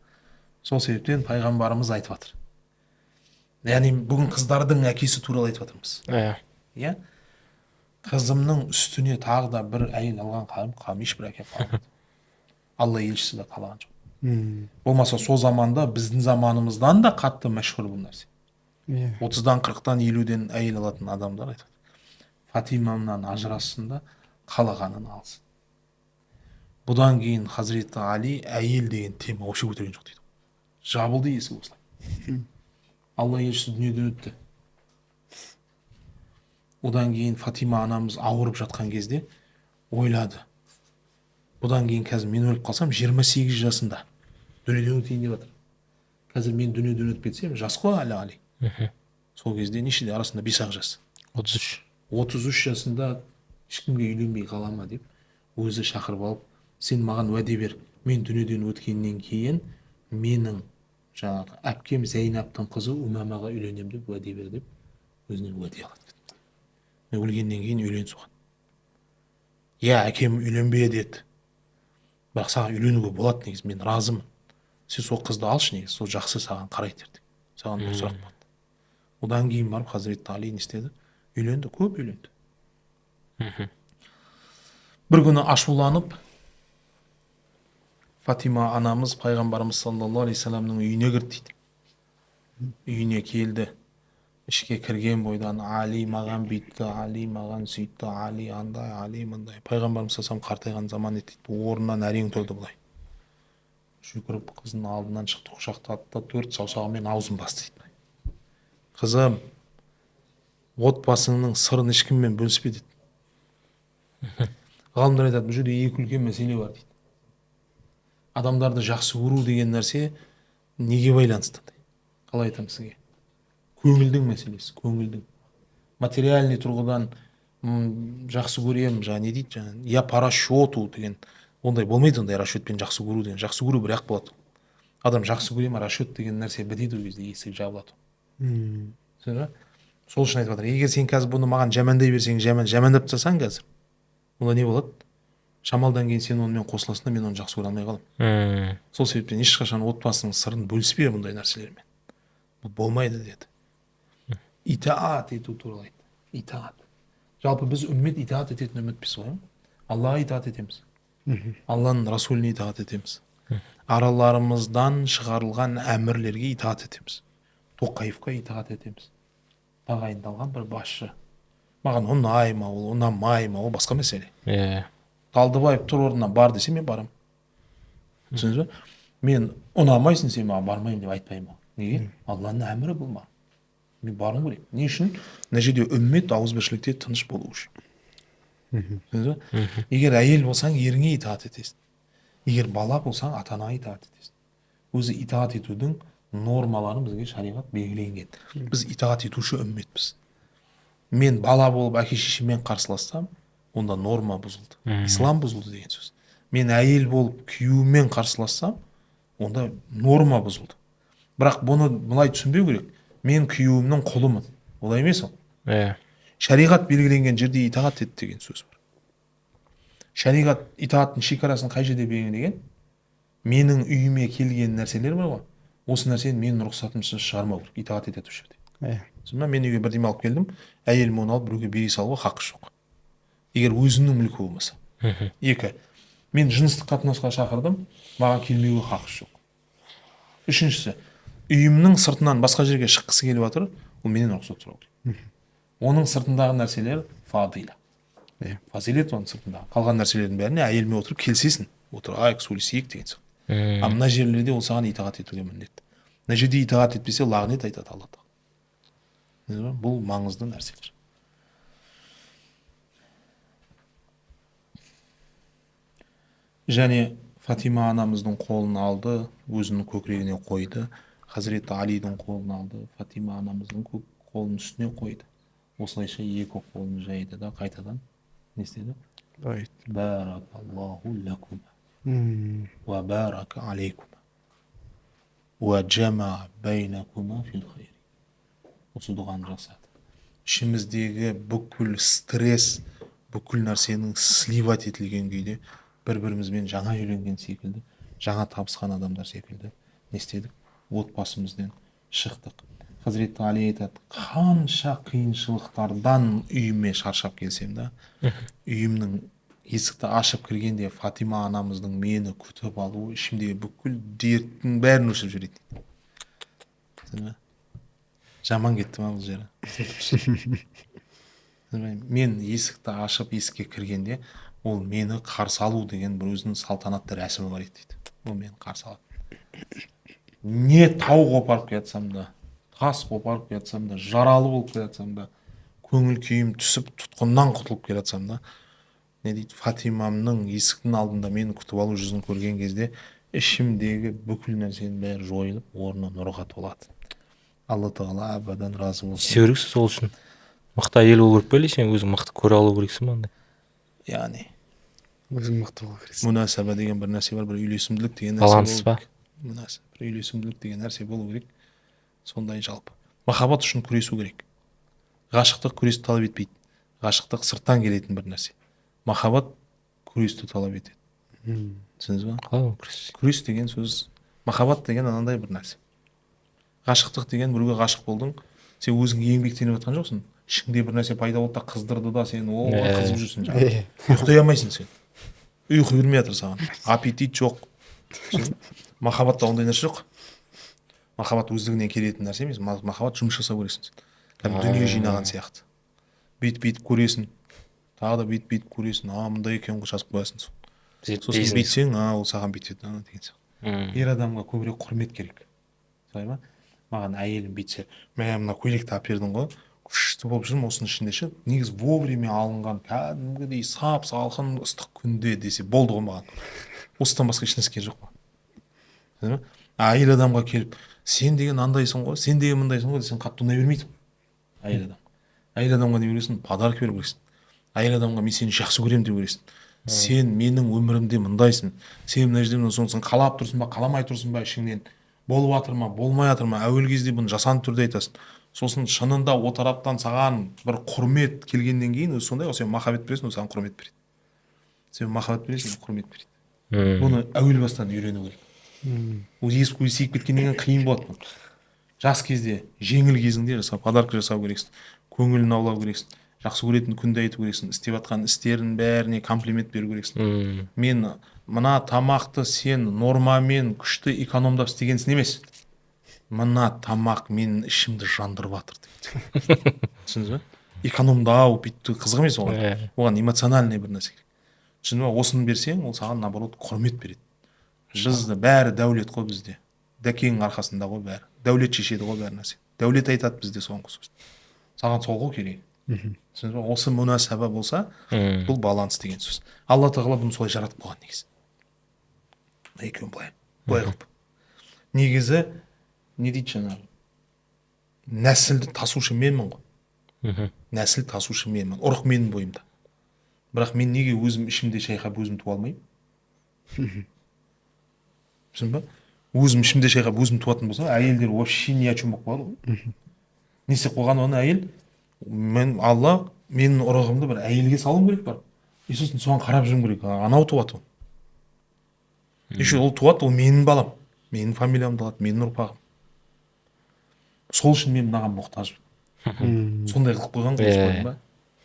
Сол себептен пайғамбарымыз айтып жатыр. Яғни бүгін қыздардың әкесі туралы айтып жатырмыз. Иә. Қызымның үстіне тағы да бір әйел алған қалым ешбір әке қалмады. Алла елшісі де қалаған жоқ. Болмаса сол заманда біздің заманымыздан да қатты мәшһүр бұл нәрсе. Иә. 30-дан 40-тан 50-ден әйел алатын адамдар айтады, Фатимамнан ажырассын да қалағанын алсын. Бұдан кейін Хазіреті Али әйел деген тема вообще көтерген жоқ дейді. Жабылды есік осылай. Алла елшісі дүниеден өтті. Одан кейін Фатима анамыз ауырып жатқан кезде ойлады. Бұдан кейін қазір мен өліп қалсам 28 жасында дүниеден өтейін деп жатыр. Қазір мен дүниеден өтіп кетсем, жас қой әлі Али. Сол кезде нешеде арасында 5-ақ жас. 33. 33 жасында ешкімге үйленбей қалама деп өзі шақырып алып, сен маған уәде бер, мен дүниеден өткеннен кейін менің жаңағы әпкем Зейнаптың қызы Умамаға үйленем деп уәде бер деп өзіне уәде алады. Мен өлгеннен кейін үйлен соған. Я, әкем үйленбе деді. Бірақ саған үйленуге болады негізі, мен разымын. Сен сол қызды алшы негізі, сол жақсы саған қарайды деді. Саған дұрысырақ болады. Одан кейін барып Хазіреті Али не істеді? Үйленді, көп үйленді. Бір күні ашуланып, Фатима анамыз пайғамбарымыз саллаллаху алейхи саламның үйіне кірді дейді. Үйіне келді. Ішке кірген бойдан Али маған бүйтті, Али маған сөйтті, Али андай, Али мындай. Пайғамбарымыз саллаллаху қартайған заман еді дейді. Орнынан әрең тұрды былай. Жүгіріп қызының алдынан шықты, құшақтады да 4 саусағымен аузын басты дейді. Қызым, отбасыңның сырын ешкіммен бөліспе деді. Ғалымдар айтады, бұл жерде екі үлкен мәселе бар дейді. Адамдарды жақсы көру деген нәрсе неге байланысты? Қалай айтамын сізге? Көңілдің мәселесі, көңілдің. Материальный тұрғыдан жақсы көрем, жаңа не дейді, жаңа я по расчету деген, ондай болмайды, ондай расчетпен жақсы көру деген. Жақсы көру бір-ақ болады. Адам жақсы көрем, расчет деген нәрсе бітеді, ол кезде есік жабылады. Сол үшін айтып жатыр, егер сен қазір бұны маған жамандай берсең, жамандап тастасаң қазір, онда не болады? Шамалдан кейін сен онымен қосыласың да мен оны жақсы көре алмай қаламын. Сол себептен ешқашан отбасының сырын бөліспе бұндай нәрселермен. Бұл болмайды деді. Итаат ету туралы айтты. Итаат. Жалпы біз үммет итаат ететін үмметпіз ғой. Аллаға итаат етеміз. Алланың расуліне итаат етеміз. Араларымыздан шығарылған әмірлерге итаат етеміз. Тоқаевқа итаат етеміз. Тағайындалған бір басшы. Маған ұнай ма, ол ұнамай ма, ол басқа мәселе. Талдыбаев тұр орнына бар десе мен барам. Түсіндіңіз бе? Мен ұнамайсың сен маған бармаймын деп айтпаймын. Неге? Алланың әмірі бұл ма? Мен барым керек. Не үшін? Мына жерде үммет ауызбіршілікте тыныш болу үшін. Түсіндіңіз бе? Егер әйел болсаң, еріңе итаат етесің. Егер бала болсаң, атаңа итаат етесің. Өзі итаат етудің нормаларын бізге шариғат белгіленген. Біз итаат етуші үмметпіз. Мен бала болып әке шешеммен қарсылассам, онда норма бұзылды. Ислам бұзылды деген сөз. Мен әйел болып күйеуіммен қарсылассам, онда норма бұзылды. Бірақ бұны былай түсінбеу керек. Мен күйеуімнің құлымын. Олай емес ол. Шариғат белгіленген жерде итаат ет деген сөз бар. Шариғат итааттың шекарасын қай жерде белгілеген? Менің үйіме келген нәрселер бар ғой. Осы нәрсені менің рұқсатымсыз шығармау керек. Итаат етеді осы жерде. Мен үйге бірдеме алып келдім, әйелім оны алып біреуге бере салуға хақы жоқ. Егер өзінің мүлкі болмаса. Екі, мен жыныстық қатынасқа шақырдым, маған келмеуге хақы жоқ. Үшіншісі, үйімнің сыртынан басқа жерге шыққысы келіп жатыр, ол менен рұқсат сұрау керек. Оның сыртындағы нәрселер фадила. Фазилет оның сыртындағы. Қалған нәрселердің бәріне әйеліме отырып келсесін. Отырайық, сөйлесейік деген сияқты. А мына жерлерде ол саған итағат етуге міндетті. Мына жерде итағат етпесе лағнет айтады Алла тағала. Бұл маңызды нәрселер. Және Фатима анамыздың қолын алды, өзінің көкірегіне қойды. Хазіреті Алидің қолын алды, Фатима анамыздың қолын үстіне қойды. Осылайша екі қолын жайды да қайтадан не істеді? Баракаллаху лакума ва барака алейкума ва жама байнакума фил хайри. Осы дұғаны жасады. Ішіміздегі бүкіл стресс, бүкіл нәрсенің сливать етілген күйде бір-бірімізбен жаңа үйленген секілді, жаңа табысқан адамдар секілді не істедік? Отбасымыздан шықтық. Хазіреті Али айтады, қанша қиыншылықтардан үйіме шаршап келсем да, үйімнің есікті ашып кіргенде Фатима анамыздың мені күтіп алуы ішімдегі бүкіл дерттің бәрін өшіріп жібереді. жаман кетті ма бұл жері? Мен есікті ашып есікке кіргенде ол мені қарсы алу деген бір өзінің салтанатты рәсімі бар еді дейді. Ол мені қарсы алады. Не тау қопарып келатсам да, тас қопарып келатсам да, жаралы болып келатсам да, көңіл күйім түсіп тұтқыннан құтылып келатсам да, не дейді, Фатимамның есіктің алдында мені күтіп алу жүзін көрген кезде ішімдегі бүкіл нәрсенің бәрі жойылып, орнына нұрға толады. Алла тағала абадан разы болсын. істеу керексің сол үшін. Мықты әйел болу керек пе или сен өзің мықты көре алу керексің ба андай? Яғни өзің мықты болу керексің. мұнасаба деген бір нәрсе бар, бір үйлесімділік деген нәрсе Баланс болу па? керек. Бір үйлесімділік деген нәрсе болу керек. Сондай жалпы. Махаббат үшін күресу керек. Ғашықтық күресті талап етпейді. Ғашықтық сырттан келетін бір нәрсе. Махаббат күресті талап етеді. Түсіндіңіз ба? Қалай күрес? Күрес деген сөз, махаббат деген анандай бір нәрсе. Ғашықтық деген біреуге ғашық болдың, сен өзің еңбектеніп жатқан жоқсың. Ішіңде бір нәрсе пайда болды да қыздырды да сен қызып жүрсің жаңағы. Ұйықтай алмайсың сен. Ұйқы бермей жатыр саған. Аппетит жоқ. Махаббатта ондай нәрсе жоқ. Махаббат өздігінен келетін нәрсе емес. Махаббат жұмыс жасау керексің сен. Кәдімгі дүние жинаған сияқты. Бүйтіп көресің. Тағы да бүйтіп көресің. Мындай екен ғой жазып қоясың. Сосын бүйтсең, ол саған бүйтеді деген сияқты. Ер адамға көбірек құрмет керек. Солай ма? Маған әйелім бүйтсе, мен мына көйлекті алып бердің ғой, күшті болып жүрмін осының ішінде ше. Негізі вовремя алынған, кәдімгідей сап салқын ыстық күнде десе болды ғой маған. Осыдан басқа ешнәрсе керек жоқ па. Әйел адамға келіп, сен деген андайсың ғой, сен деген мындайсың ғой десең қатты ұнай бермейді. Әйел адам. Әйел адамға не бересің? Подарок беру керексің. Әйел адамға мен сені жақсы көремін деп бересің. Сен менің өмірімде мындайсың. Сен мына жерде сонысын қалап тұрсың ба, қаламай тұрсың ба ішіңнен? Болып жатыр ма, болмай жатыр ма? Әуел кезде бұны жасанды түрде айтасың. Сосын шынында о тараптан саған бір құрмет келгеннен кейін өзі сондай, сен махаббат бересің, ол саған құрмет береді. Сен махаббат бересің, ол құрмет береді. Бұны әуел бастан үйрену керек. Ол есіп кеткеннен кейін қиын болады. Жас кезде, жеңіл кезіңде подарка жасау керексің, көңілін аулау керексің, жақсы көретін күнді айту керексің, істеп жатқан істерін бәріне комплимент беру керексің. Мен мына тамақты сен нормамен күшті экономдап істегенсің емес. Мына тамақ менің ішімді жандырып жатыр дейді. Түсіндіңіз бе? Экономдау бүйтті қызық емес оған. Оған эмоциональный бір нәрсе керек. Түсіндіңіз бе? Осыны берсең, ол саған наоборот құрмет береді. Бізді бәрі дәулет қой бізде. Дәкеңнің арқасында ғой бәрі. Дәулет шешеді ғой бәрі нәрсе. Дәулет айтады бізде соңғы сөз. Саған сол ғой керек. Түсіндіңіз бе? Осы мұнасаба болса, бұл баланс деген сөз. Алла тағала бұны солай жаратып қойған негізі. Екеуін былай қылып. Негізі не дейді жаңағы? Нәсілді тасушы менмін ғой. Нәсіл тасушы менмін. Ұрық менің бойымда. Бірақ мен неге өзім ішімде шайқап өзім туа алмаймын? Түсін ба? Өзім ішімде шайқап өзім туатын болса, әйелдер вообще не о чем болып қалады ғой. Не істеп қойған оны әйел? Алла менің ұрығымды бір әйелге салуым керек бар. Сосын соған қарап жүрім керек. Анау туады. Еще ол туады, ол менің балам. Менің фамилиямды алады, менің ұрпағым. Сол үшін мен мынаған мұқтажбын. Сондай қылып қойған ғой, ба?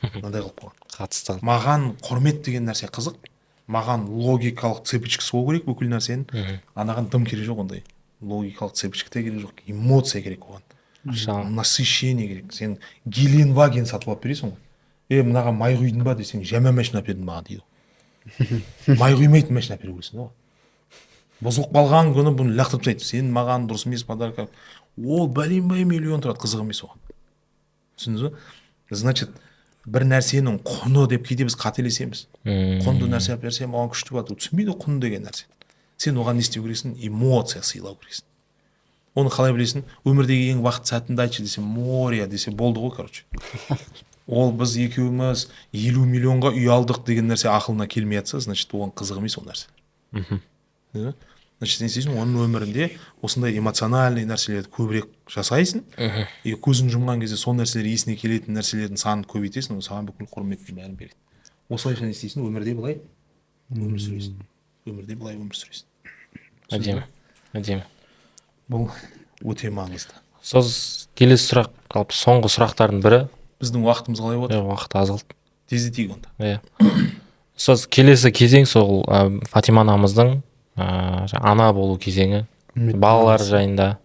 Мынандай қылып қойған. Қатысты. Маған құрмет деген нәрсе қызық. Маған логикалық цепочкасы болу керек бүкіл нәрсенің. Анаған дым керек жоқ ондай. Логикалық цепочка керек жоқ, эмоция керек оған. Насыщение керек. Сен Геленваген сатып алып бересің ғой. Мынаған май құйдың ба десең, жама машина бердің маған дейді. Май құймайтын машина беру керексің ғой. Бұзылып қалған күні бұны лақтырып тастайды. Сен маған дұрыс емес подарка. Ол бәленбай миллион тұрады, қызық емес оған. Түсіндіңіз бе? Значит, бір нәрсенің құны деп кейде біз қателесеміз. Құнды нәрсе алып берсем, оған күшті болады. Түсінбейді құн деген нәрсе. Сен оған не істеу керексің? Эмоция сыйлау керексің. Оны қалай білесің? Өмірдегі ең бақытты сәтіңді айтшы десе, моря десе болды ғой, короче. Ол біз екеуміз 50 миллионға үй алдық деген нәрсе ақылына келмей жатса, значит, оған қызық емес ол нәрсе. Значит, не істейсің? Оның өмірінде осындай эмоциональный нәрселерді көбірек жасайсың. И көзің жұмған кезде сол нәрселер есіне келетін нәрселердің санын көбейтесің, ол саған бүкіл құрметтің бәрін береді. Осылайша не істейсің? Өмірде былай өмір сүресің. Өмірде былай өмір сүресің. Әдемі. Әдемі. Бұл өте маңызды. Келесі сұрақ, қалып соңғы сұрақтардың бірі. Біздің уақытымыз қалай болады? Уақыт аз қалды. Тездетейік онда. Келесі кезең сол Фатима анамыздың ана болу кезеңі. Балалар жайында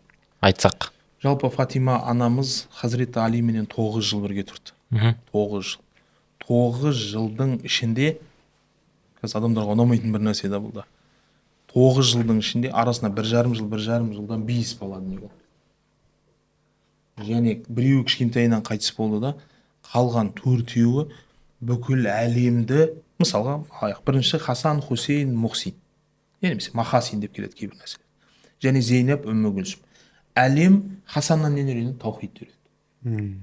айтсақ. Жалпы Фатима анамыз Хазіреті Али менен 9 жыл бірге тұрды. 9 жыл. 9 жылдың ішінде, қазір адамдарға ұнамайтын бір нәрсе да бұл да. 9 жылдың ішінде арасына 1,5 жылдан 5 бала дүниеге келді. Және біреуі кішкентайынан қайтыс болды да, қалған 4-еуі бүкіл әлемді, мысалға, бірінші Хасан, Хусейн, Мухсин. Немесе Махасин деп келеді кейбір нәрселер. Және Зейнеп, Үммі Гүлсім. Әлем Хасаннан нені үйренді? Таухидты үйренді.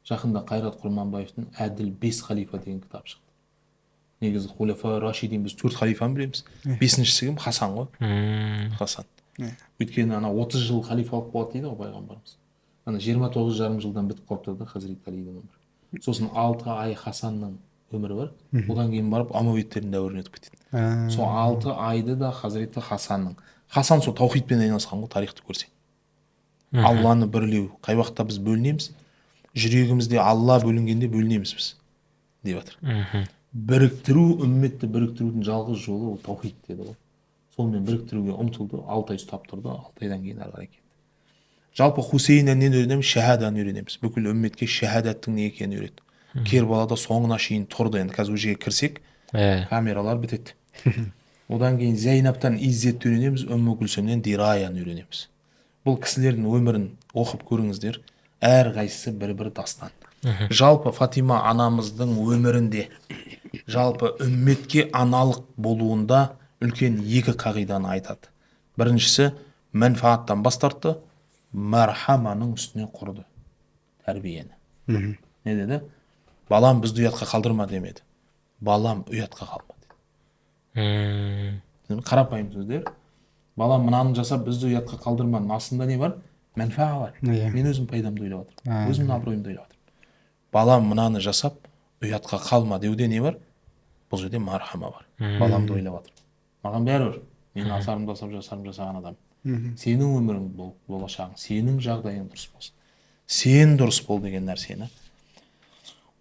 Жақында Қайрат Құрманбаевтың Әділ 5 халифа деген кітап шықты. Негізі Хулафа Рашидин біз 4 халифаны білеміз. 5іншісі кім? Хасан ғой. Хасан. Өйткені 30 жыл халифалық болады дейді ғой пайғамбарымыз. 29,5 жылдан бітіп қалып тұрды Хазіреті Алидің өмірі. Сосын 6 ай Хасанның өмірі бар. Одан кейін барып Амавидтердің дәуіріне өтіп кетеді. Сол 6 айды да Хазіреті Хасанның. Хасан сол таухидпен айналысқан ғой, тарихты көрсең. Алланы бірлеу. Қай уақытта біз бөлінеміз? Жүрегімізде Алла бөлінгенде бөлінеміз біз, деп жатыр. Біріктіру, үмметті біріктірудің жалғыз жолы ол таухид деді ғой. Сонымен біріктіруге ұмтылды, 6 ай ұстап тұрды, 6 айдан кейін ары қарай кетті. Жалпы Хусейннен нені үйренеміз? Шахаданы үйренеміз. Бүкіл үмметке шахадаттың не екенін үйретті. Кербалада соңына шейін тұрды. Енді қазір өжеге кірсек, камералар бітеді. Одан кейін Зейнаптан Иззетті үйренеміз, Үммі Гүлсімнен Дираяны үйренеміз. Бұл кісілердің өмірін оқып көріңіздер. Әр қайсысы бір-бір дастан. Жалпы Фатима анамыздың өмірінде, жалпы үмметке аналық болуында үлкен 2 қағиданы айтады. Біріншісі, мәнфааттан бас тартты, мархаманың үстіне құрды тәрбиені. Не деді? Балам бізді ұятқа қалдырма демеді. Балам ұятқа қалма деді. Қарапайым сөздер. Балам мынаны жасап бізді ұятқа қалдырманың астында не бар? Мәнфаа бар. Мен өзім пайдамды ойлап отырмын. Өзімнің абыройымды ойлап отырмын. Балам мынаны жасап ұятқа қалма деуде не бар? Бұл жерде мархама бар. Баламды ойлап отырмын. Маған бәрібір. Мен асарымды жасаған адам. Сенің өмірің болашағың, сенің жағдайың дұрыс болсын. Сен дұрыс бол деген нәрсені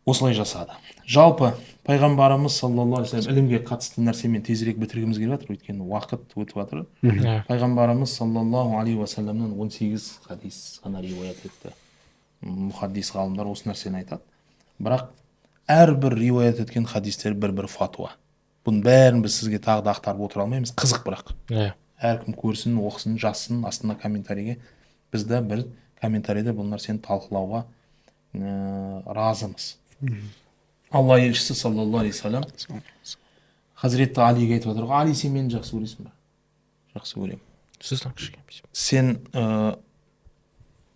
осылай жасады. Жалпы пайғамбарымыз саллаллаху алейхи вассалам ілімге қатысты нәрсемен тезірек бітіргіміз келіп жатыр, өйткені уақыт өтіп жатыр. Пайғамбарымыз саллаллаху алейхи вассаламнан 18 хадис ғана риуаят етті. Мұхаддис ғалымдар осы нәрсені айтады. Бірақ әрбір риуаят еткен хадистер бір-бір фатуа. Бұның бәрін біз сізге тағы да ақтарып отыра алмаймыз, қызық бірақ. Әркім көрсін, оқысын, жазсын, астына комментарийге. Біз де бір комментарийде бұл нәрсені талқылауға разымыз. Алла елшісі саллаллаху алейхи вассалам Хазіреті Алиге айтып отыр, Али, сен мені жақсы көресің бе? Жақсы көремін. Сен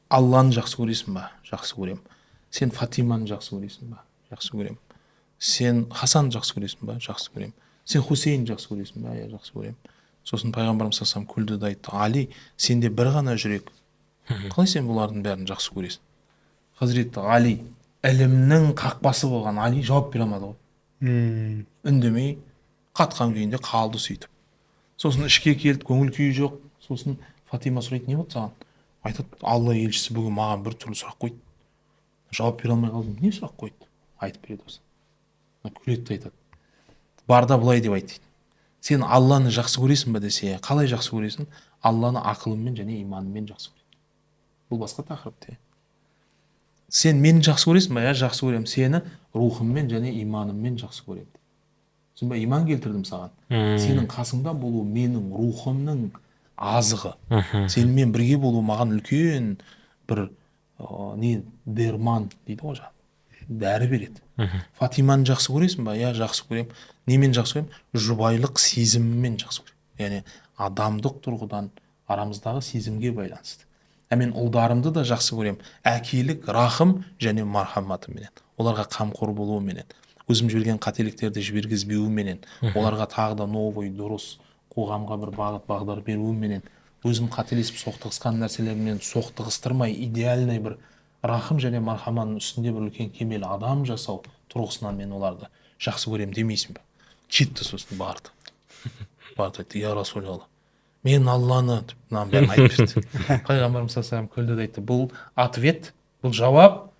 Алланы жақсы көресің бе? Жақсы көремін. Сен Фатиманы жақсы көресің бе? Жақсы көремін. Сен Хасанды жақсы көресің бе? Жақсы көремін. Сен Хусейнді жақсы көресің бе? Жақсы көремін. Сосын пайғамбарымыз саллаллаху алейхи күлді да айтты, Али, сенде бір ғана жүрек. Қалай сен бұлардың бәрін жақсы көресің? Хазіреті Али, ілімнің қақпасы болған Али жауап бере алмады ғой. Үндемей, қатқан күйінде қалды сөйтіп. Сосын ішке келді, көңіл күйі жоқ. Сосын Фатима сұрайды, не болды саған? Айтады, Алла елшісі бүгін маған бір түрлі сұрақ қойды. Жауап бере алмай қалдым. Не сұрақ қойды? Айтып береді осы. Күледі айтады. Барда былай деп айтты. Сен Алланы жақсы көресің бе десе, қалай жақсы көресің? Алланы ақылыңмен және иманыңмен жақсы көресің. Бұл басқа тақырып. Сен мені жақсы көресің бе? Жақсы көремін. Сені рухыммен және иманыммен жақсы көремін. Сен бе иман келтірдім саған. Сенің қасыңда болу менің рухымның азығы. Сенімен бірге болу маған үлкен бір дерман дейді ғой, дәрі береді. Фатиманы жақсы көресің бе? Жақсы көремін. Немен жақсы көремін? Жұбайлық сезіммен жақсы көремін. Яғни адамдық тұрғыдан арамыздағы сезімге байланысты. Мен ұлдарымды да жақсы көремін. Әкелік, рахым және мархаматыменен. Оларға қамқор болуыменен. Өзім жүрген қателіктерді жібергізбеуіменен. Оларға тағы да новый, дұрыс қоғамға бір бағыт бағдар беруіменен. Өзім қателесіп соқтығысқан нәрселермен соқтығыстырмай, идеальный бір рахым және мархаманың үстінде бір үлкен кемел адам жасау тұрғысынан мен оларды жақсы көремін демейсің бе? Кетті, сосын барды. Барды айтты, я Расулалла, мен Алланы мынаның бәрін айтып берді. Пайғамбарымыз саллаллаху алейхи вассалам күлді да айтты, бұл ответ, бұл жауап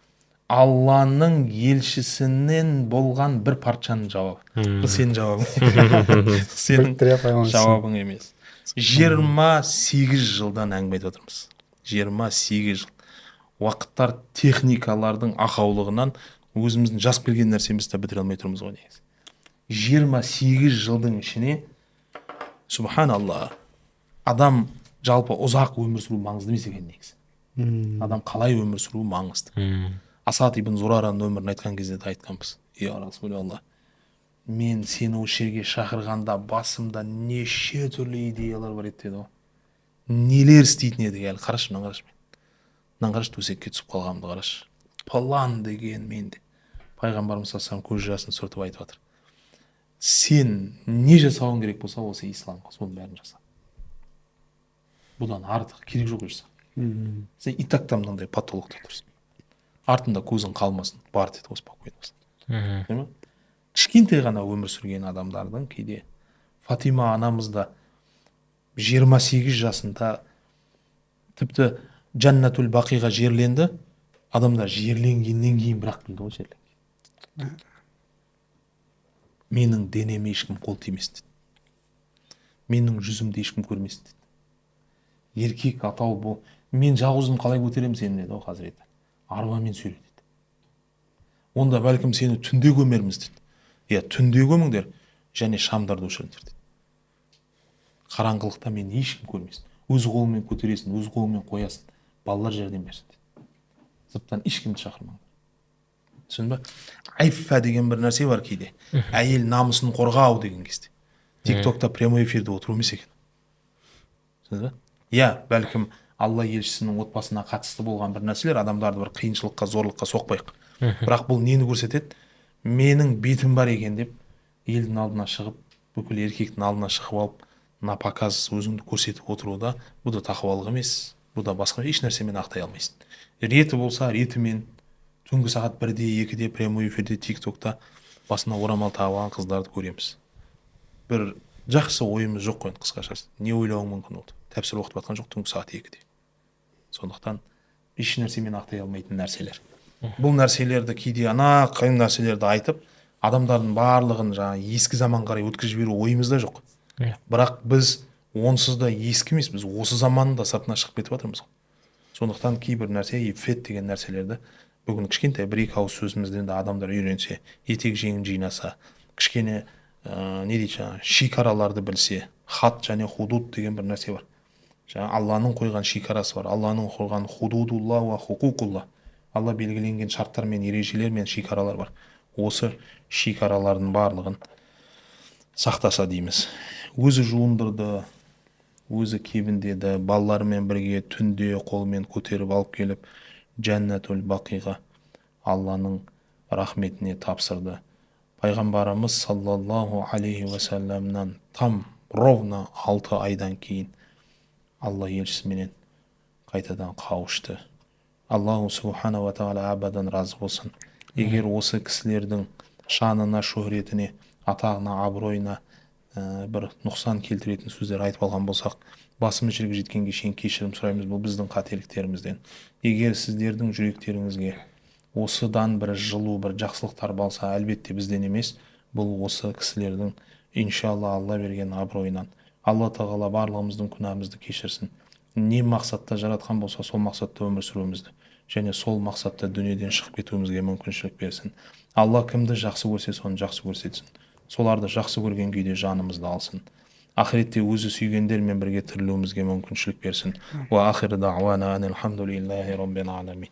Алланың елшісінен болған бір парчаның жауабы. Бұл сенің жауабың. Сенің жауабың емес. 28 жылдан әңгіме айтып отырмыз. 28 жыл. уақыттар техникалардың ақаулығынан өзіміздің жазып келген нәрсемізді бітіре алмай тұрмыз ғой негізі. 28 жылдың ішіне, субханалла, адам жалпы ұзақ өмір сүру маңызды емес екен негізі. Адам қалай өмір сүруі маңызды. Асад ибн Зурараның өмірін айтқан кезде де айтқанбыз. Я Расулалла, мен сені осы жерге шақырғанда басымда неше түрлі идеялар бар еді деді ғой. Нелер істейтін едік әлі. Қарашы, мынаны қарашы мен. Мынаны қарашы, төсекке түсіп қалғанымды қарашы. План деген менде. Пайғамбарымыз саллаллаху алейхи көз жасын сүртіп айтып жатыр. Сен не жасауың керек болса, осы исламға соның бәрін жаса. Бұдан артық керек жоқ жаса. Сен и так мынандай патологта тұрсың. Артында көзің қалмасын, бар деді ғой, спокойно болсын. Кішкентай ғана өмір сүрген адамдардың кейде Фатима анамыз да 28 жасында тіпті Жаннатул Бақиға жерленді. Адамдар жерленгеннен кейін бірақ білді ғой жерленген. Менің денеме ешкім қол тимес деді. Менің жүзімді ешкім көрмес деді. Еркек атау бұл. Мен жалғызым қалай көтеремін сені деді ғой Хазіреті. Арбамен сүйре деді. Онда бәлкім сені түнде көмерміз деді. Я түнде көміңдер және шамдарды өшіріңдер деді. Қараңғылықта мені ешкім көрмесін. Өз қолымен көтересің, өз қолымен қоясың. Балалар жәрдем берсін деді. Сырттан ешкімді шақырмаңдар. Түсін бе? Айфа деген бір нәрсе бар кейде. Әйел намысын қорғау деген кезде. Тиктокта прямой эфирде отыру емес екен. Түсін бе? Я, бәлкім Алла елшісінің отбасына қатысты болған бір нәрселер адамдарды бір қиыншылыққа, зорлыққа соқпайық. Бірақ бұл нені көрсетеді? Менің бетім бар екен деп елдің алдына шығып, бүкіл еркектің алдына шығып алып, на показ өзіңді көрсетіп отыруда, бұл да тақуалық емес, бұл да басқа еш нәрсемен ақтай алмайсың. Реті болса, ретімен түнгі сағат 1-де, 2-де прямой эфирде тиктокта басына орамал тағып алған қыздарды көреміз. Бір жақсы ойымыз жоқ қой, қысқашасы. Не ойлауың мүмкін болды? Тәпсір оқытып жатқан жоқ түнгі сағат 2-де. Сондықтан еш нәрсемен ақтай алмайтын нәрселер. Бұл нәрселерді кейде қиын нәрселерді айтып, адамдардың барлығын ескі заман қарай өткізіп жіберу ойымызда жоқ. Бірақ біз онсыз да ескі емес, біз осы заманның да сыртына шығып кетіп жатырмыз. Сондықтан кейбір нәрсе, ифет деген нәрселерді бүгін кішкентай бір-екі ауыз сөзімізден де адамдар үйренсе, етек жеңін жинаса, кішкене не дейді, шекараларды білсе, хат және худуд деген бір нәрсе бар. Алланың қойған шекарасы бар. Алланың қойған худудулла ва хукукулла. Алла белгіленген шарттар мен ережелер мен шекаралар бар. Осы шекаралардың барлығын сақтаса дейміз. Өзі жуындырды, өзі кебіндеді, балаларымен бірге түнде қолмен көтеріп алып келіп, Жаннатул Бақиға Алланың рахметіне тапсырды. Пайғамбарымыз саллаллаху алейхи уассаламнан там ровно 6 айдан кейін Алла елшісіменен қайтадан қауышты. Аллаху субхана ва тағала абадан разы болсын. Егер осы кісілердің шанына, шөһретіне, атағына, абыройына бір нұқсан келтіретін сөздер айтып алған болсақ, басымыз жерге жеткенге шейін кешірім сұраймыз, бұл біздің қателіктерімізден. Егер сіздердің жүректеріңізге осыдан бір жылу, бір жақсылықтар болса, әлбетте бізден емес, бұл осы кісілердің иншалла Алла берген абыройынан. Алла тағала барлығымыздың күнәмізді кешірсін. Не мақсатта жаратқан болса, сол мақсатта өмір сүруімізді және сол мақсатта дүниеден шығып кетуімізге мүмкіншілік берсін. Алла кімді жақсы көрсе, соны жақсы көрсетсін. Соларды жақсы көрген күйде жанымызды алсын. Ақиретте өзі сүйгендермен бірге тірілуімізге мүмкіншілік берсін. Ва ахир дa'вана алхамдулиллахи rabbil alamin.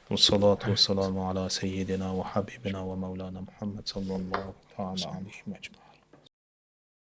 Вассалату вассаламу аля саййидина ва хабибина ва маулана Мухаммад саллаллаху та'ала алейхи ва